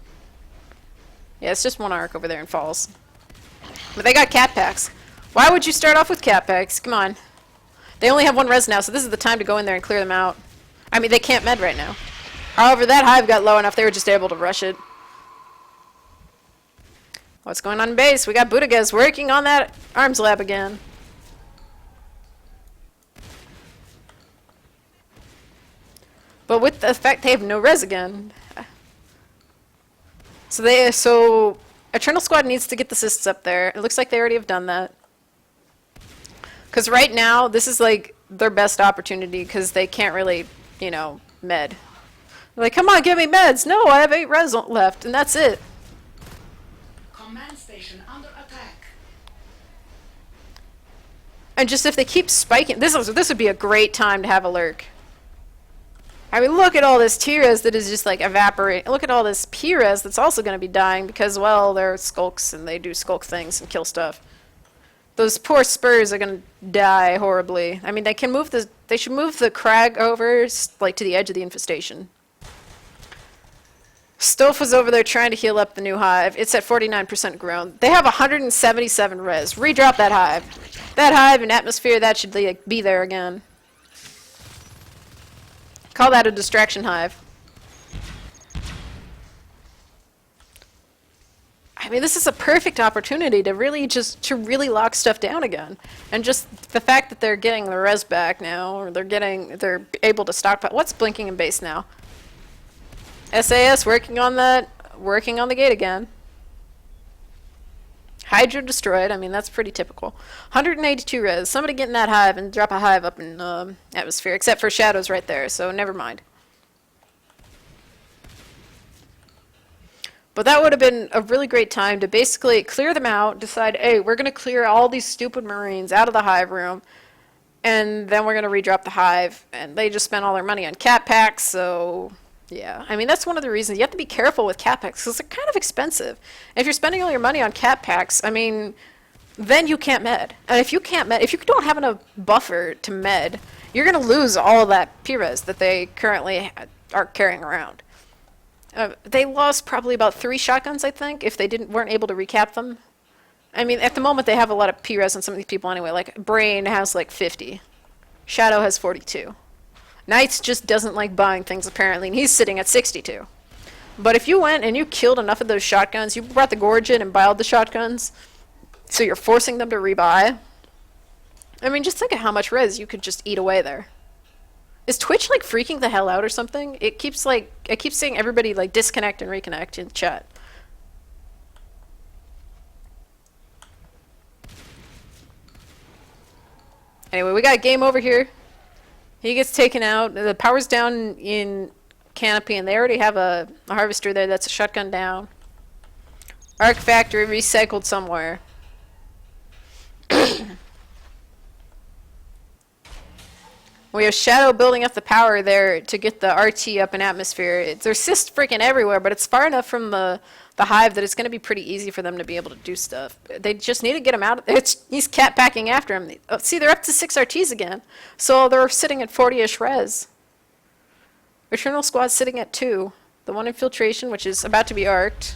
Yeah, it's just 1 arc over there in Falls. But they got cat packs. Why would you start off with cat packs? Come on. They only have 1 res now, so this is the time to go in there and clear them out. I mean, they can't med right now. However, that hive got low enough, they were just able to rush it. What's going on in base? We got Budagez working on that arms lab again. But with the fact they have no res again. So Eternal Squad needs to get the assists up there. It looks like they already have done that. Because right now, this is like their best opportunity because they can't really, med. They're like, come on, give me meds. No, I have 8 res left, and that's it. Command station under attack. And just if they keep spiking, this would be a great time to have a lurk. I mean, look at all this T-res that is just like evaporating. Look at all this P-res that's also going to be dying because, well, they're skulks and they do skulk things and kill stuff. Those poor Spurs are going to die horribly. I mean, they should move the Crag over, like, to the edge of the infestation. Stoph was over there trying to heal up the new hive. It's at 49% grown. They have 177 res. Redrop that hive. That hive and atmosphere, that should like, be there again. Call that a distraction hive. I mean, this is a perfect opportunity to really lock stuff down again. And just the fact that they're getting the res back now, or they're able to stockpile. What's blinking in base now? SAS working on that, working on the gate again. Hydro destroyed. I mean, that's pretty typical. 182 res. Somebody get in that hive and drop a hive up in atmosphere, except for Shadows right there, so never mind. But that would have been a really great time to basically clear them out, decide, hey, we're going to clear all these stupid Marines out of the hive room, and then we're going to redrop the hive. And they just spent all their money on cat packs, so yeah. I mean, that's one of the reasons you have to be careful with cat packs, because they're kind of expensive. And if you're spending all your money on cat packs, I mean, then you can't med. And if you can't med, if you don't have enough buffer to med, you're going to lose all of that P-res that they currently are carrying around. They lost probably about 3 shotguns, I think, if they weren't able to recap them. I mean, at the moment, they have a lot of P-res on some of these people anyway. Like, Brain has like 50. Shadow has 42. Knights just doesn't like buying things, apparently, and he's sitting at 62. But if you went and you killed enough of those shotguns, you brought the Gorge in and buyed the shotguns, so you're forcing them to rebuy. I mean, just think of how much res you could just eat away there. Is Twitch like freaking the hell out or something? I keep seeing everybody like disconnect and reconnect in chat. Anyway, we got a game over here. He gets taken out. The power's down in Canopy, and they already have a harvester there that's a shotgun down. Arc Factory recycled somewhere. We have Shadow building up the power there to get the RT up in atmosphere. There's cysts freaking everywhere, but it's far enough from the hive that it's going to be pretty easy for them to be able to do stuff. They just need to get him out. He's cat packing after him. Oh, see, they're up to 6 RTs again. So they're sitting at 40-ish res. Eternal Squad's sitting at 2. The one infiltration, which is about to be arced.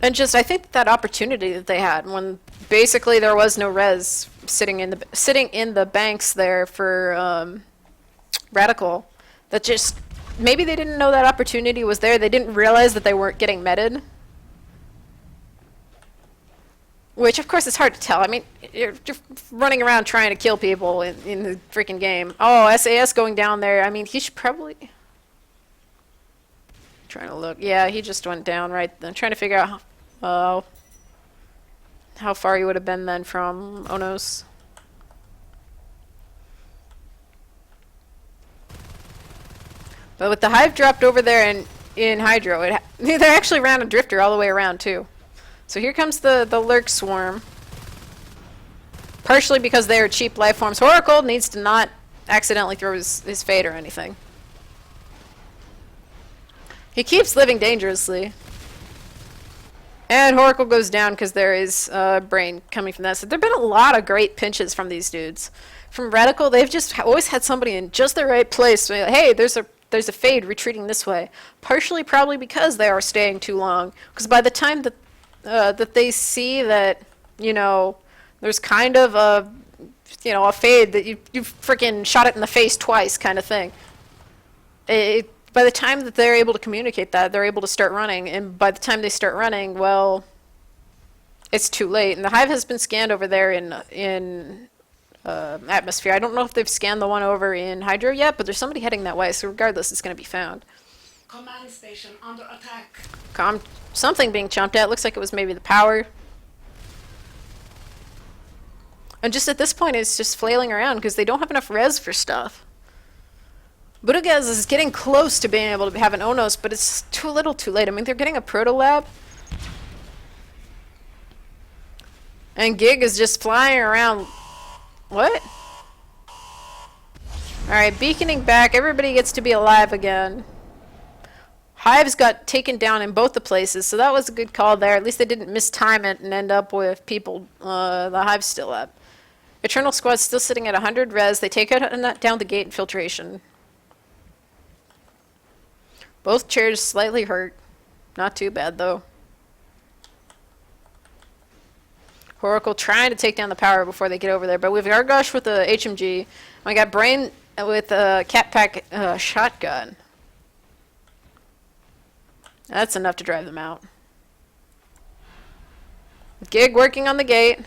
And just, I think that opportunity that they had when basically there was no res sitting in the banks there for Radical, that just maybe they didn't know that opportunity was there. They didn't realize that they weren't getting meted. Which, of course, is hard to tell. I mean, you're running around trying to kill people in the freaking game. Oh, SAS going down there. I mean, he should probably... Trying to look. Yeah, he just went down right then. Trying to figure out how far he would have been then from Onos. But with the hive dropped over there in Hydro, they actually ran a drifter all the way around too. So here comes the Lurk Swarm. Partially because they are cheap life forms. Horacle needs to not accidentally throw his fade or anything. He keeps living dangerously. And Horacle goes down because there is Brain coming from that. So there have been a lot of great pinches from these dudes. From Radical, they've just always had somebody in just the right place. So, hey, there's a fade retreating this way. Partially probably because they are staying too long. Because by the time that they see that, there's kind of a fade that you freaking shot it in the face twice kind of thing. By the time that they're able to communicate that, they're able to start running. And by the time they start running, well, it's too late. And the hive has been scanned over there in atmosphere. I don't know if they've scanned the one over in Hydro yet, but there's somebody heading that way, so regardless, it's going to be found. Command station under attack. Something being chomped at. Looks like it was maybe the power. And just at this point, it's just flailing around because they don't have enough res for stuff. Budagaz is getting close to being able to have an Onos, but it's too little too late. I mean, they're getting a Proto Lab. And Gig is just flying around. What? Alright, beaconing back. Everybody gets to be alive again. Hives got taken down in both the places, so that was a good call there. At least they didn't mistime it and end up with people, the Hives still up. Eternal Squad's still sitting at 100 res. They take out down the gate infiltration. Both chairs slightly hurt. Not too bad, though. Oracle trying to take down the power before they get over there, but we have Argosh with the HMG. We got Brain with a Cat Pack shotgun. That's enough to drive them out. Gig working on the gate.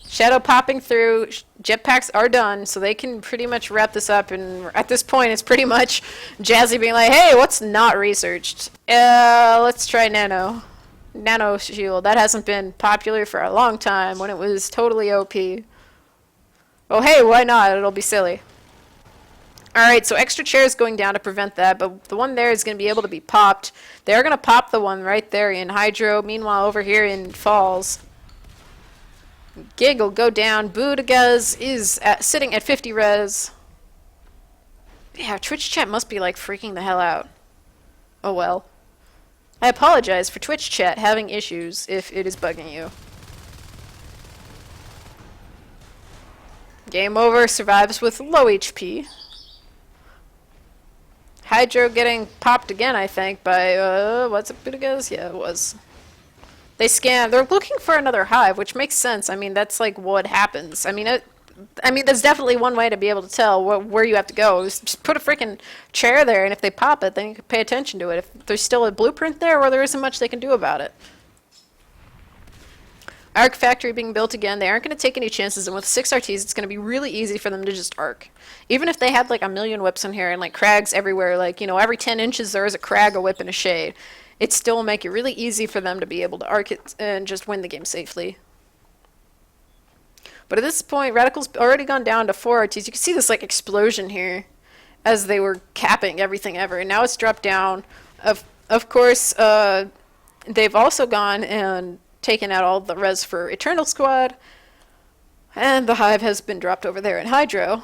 Shadow popping through. Jetpacks are done, so they can pretty much wrap this up. And at this point, it's pretty much Jazzy being like, hey, what's not researched? Let's try Nano. Nano Shield. That hasn't been popular for a long time when it was totally OP. Oh, hey, why not? It'll be silly. Alright, so extra chairs going down to prevent that, but the one there is going to be able to be popped. They're going to pop the one right there in Hydro. Meanwhile, over here in Falls, Gig will go down. Budagaz is sitting at 50 res. Yeah, Twitch chat must be like freaking the hell out. Oh well. I apologize for Twitch chat having issues if it is bugging you. Game over. Survives with low HP. Hydro getting popped again, I think, by, what's it, Budagaz? Yeah, it was. They scan. They're looking for another hive, which makes sense. I mean, that's like what happens. I mean, there's definitely one way to be able to tell where you have to go. Just put a freaking chair there, and if they pop it, then you can pay attention to it. If there's still a blueprint there, or there isn't much they can do about it. Arc factory being built again. They aren't going to take any chances, and with 6 RTs, it's going to be really easy for them to just arc. Even if they had like a million whips in here and like crags everywhere, like, you know, every 10 inches there is a crag, a whip, and a shade, it still will make it really easy for them to be able to arc it and just win the game safely. But at this point, Radical's already gone down to 4 RTs. You can see this like explosion here as they were capping everything ever, and now it's dropped down. Of course, they've also gone and taken out all the res for Eternal Squad, and the Hive has been dropped over there in Hydro,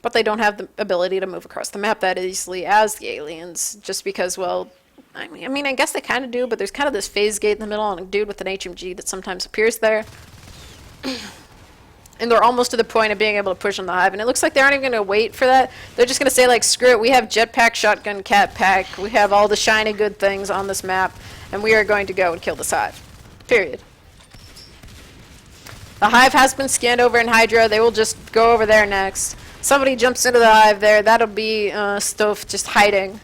but they don't have the ability to move across the map that easily as the aliens, just because, well, I mean, I guess they kind of do, but there's kind of this phase gate in the middle and a dude with an HMG that sometimes appears there. And they're almost to the point of being able to push on the Hive, and it looks like they aren't even going to wait for that. They're just going to say, like, screw it, we have Jetpack, Shotgun, Cat Pack, we have all the shiny good things on this map, and we are going to go and kill this Hive. Period. The Hive has been scanned over in Hydra. They will just go over there next. Somebody jumps into the Hive there. That'll be Stove just hiding.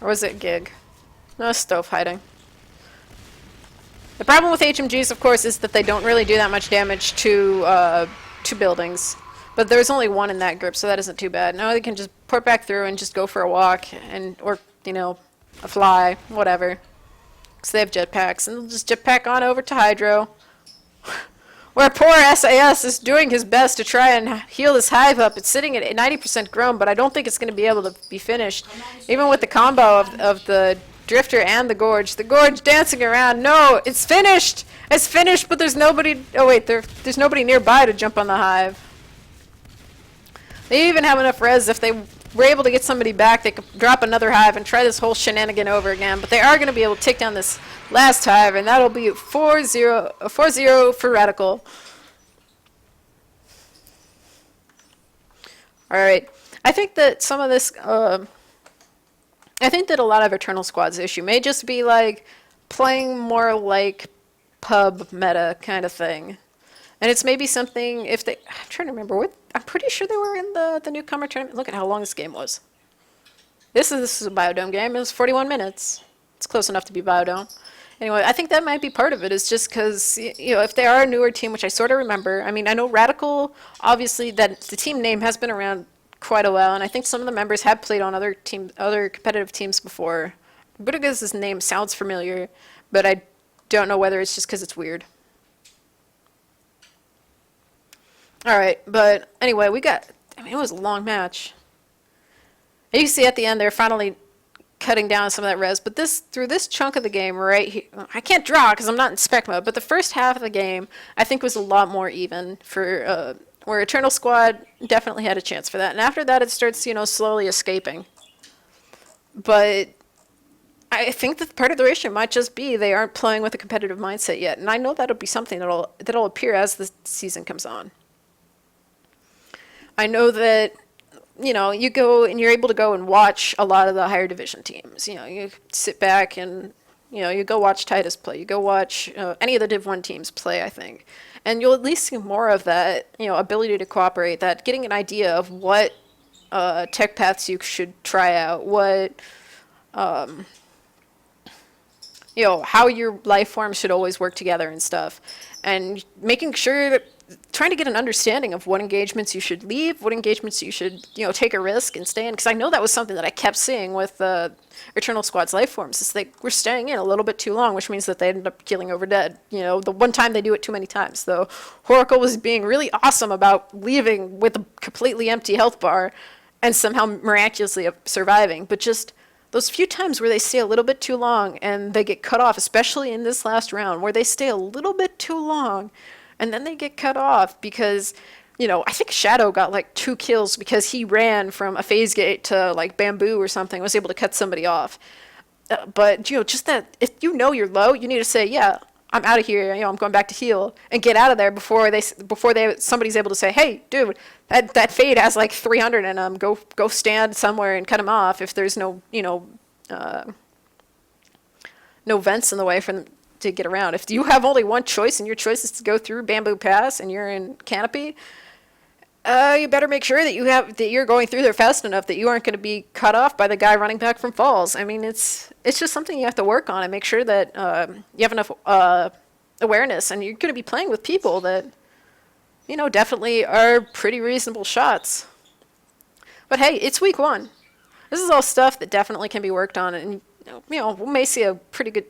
Or was it Gig? No, Stove hiding. The problem with HMGs, of course, is that they don't really do that much damage to buildings. But there's only one in that group, so that isn't too bad. Now they can just port back through and just go for a walk, and or, you know, a fly, whatever. Because they have jetpacks, and they'll just jetpack on over to Hydro. Where poor SAS is doing his best to try and heal this Hive up. It's sitting at 90% grown, but I don't think it's going to be able to be finished. Even with the combo of the Drifter and the Gorge. The Gorge dancing around. No, it's finished! It's finished, but there's nobody... Oh wait, there's nobody nearby to jump on the Hive. They even have enough res. If they were able to get somebody back, they could drop another Hive and try this whole shenanigan over again. But they are going to be able to take down this last Hive, and that'll be 4-0 for Radical. Alright. I think that some of this... I think that a lot of Eternal Squad's issue may just be like playing more like pub meta kind of thing. And it's maybe something if they... I'm trying to remember what... I'm pretty sure they were in the newcomer tournament. Look at how long this game was. This is a Biodome game. It was 41 minutes. It's close enough to be Biodome. Anyway, I think that might be part of it. Is just because if they are a newer team, which I sort of remember. I mean, I know Radical. Obviously, that the team name has been around quite a while, and I think some of the members have played on other competitive teams before. Budiga's name sounds familiar, but I don't know whether it's just because it's weird. All right, but anyway, we got. I mean, it was a long match. And you see at the end they're finally cutting down some of that res, but through this chunk of the game right here, I can't draw because I'm not in spec mode, but the first half of the game I think was a lot more even for where Eternal Squad definitely had a chance for that, and after that it starts slowly escaping. But I think that part of the issue might just be they aren't playing with a competitive mindset yet, and I know that'll be something that'll appear as the season comes on. I know that you go and you're able to go and watch a lot of the higher division teams. You sit back and you go watch Titus play. You go watch any of the Div 1 teams play, I think, and you'll at least see more of that ability to cooperate, that getting an idea of what tech paths you should try out, what how your life forms should always work together and stuff, and making sure that trying to get an understanding of what engagements you should leave, what engagements you should take a risk and stay in, because I know that was something that I kept seeing with Eternal Squad's life forms, is they were staying in a little bit too long, which means that they ended up keeling over dead. The one time they do it too many times, though. Horacle was being really awesome about leaving with a completely empty health bar and somehow miraculously surviving, but just those few times where they stay a little bit too long and they get cut off, especially in this last round, where they stay a little bit too long and then they get cut off because, I think Shadow got like 2 kills because he ran from a phase gate to like bamboo or something, was able to cut somebody off. But, just that if you're low, you need to say, yeah, I'm out of here, I'm going back to heal, and get out of there before somebody's able to say, hey, dude, that fade has like 300 in them, go stand somewhere and cut him off if there's no vents in the way for them to get around. If you have only one choice and your choice is to go through Bamboo Pass and you're in Canopy, you better make sure that you're going through there fast enough that you aren't going to be cut off by the guy running back from Falls. I mean, it's just something you have to work on and make sure that you have enough awareness, and you're going to be playing with people that definitely are pretty reasonable shots. But hey, it's week 1. This is all stuff that definitely can be worked on, and we may see a pretty good.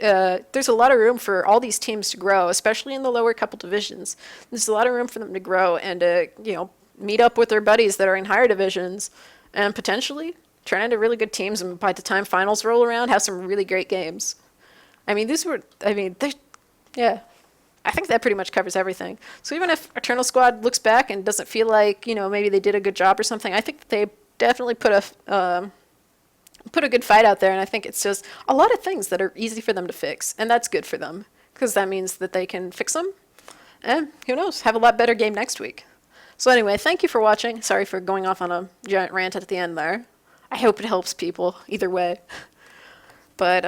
There's a lot of room for all these teams to grow, especially in the lower couple divisions. There's a lot of room for them to grow and meet up with their buddies that are in higher divisions, and potentially turn into really good teams. And by the time finals roll around, have some really great games. I mean, yeah. I think that pretty much covers everything. So even if Eternal Squad looks back and doesn't feel like maybe they did a good job or something, I think that they definitely put a good fight out there, and I think it's just a lot of things that are easy for them to fix, and that's good for them because that means that they can fix them, and who knows, have a lot better game next week. So anyway, thank you for watching. Sorry for going off on a giant rant at the end there. I hope it helps people either way. But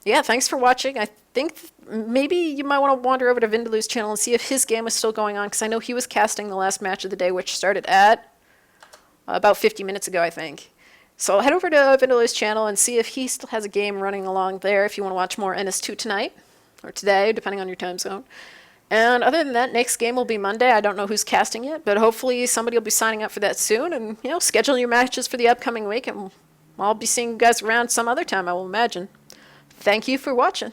yeah, thanks for watching. I think maybe you might want to wander over to Vindaloo's channel and see if his game is still going on, because I know he was casting the last match of the day, which started at about 50 minutes ago, I think. So head over to Vindaloo's channel and see if he still has a game running along there if you want to watch more NS2 tonight, or today, depending on your time zone. And other than that, next game will be Monday. I don't know who's casting it, but hopefully somebody will be signing up for that soon, and schedule your matches for the upcoming week, and I'll be seeing you guys around some other time, I will imagine. Thank you for watching.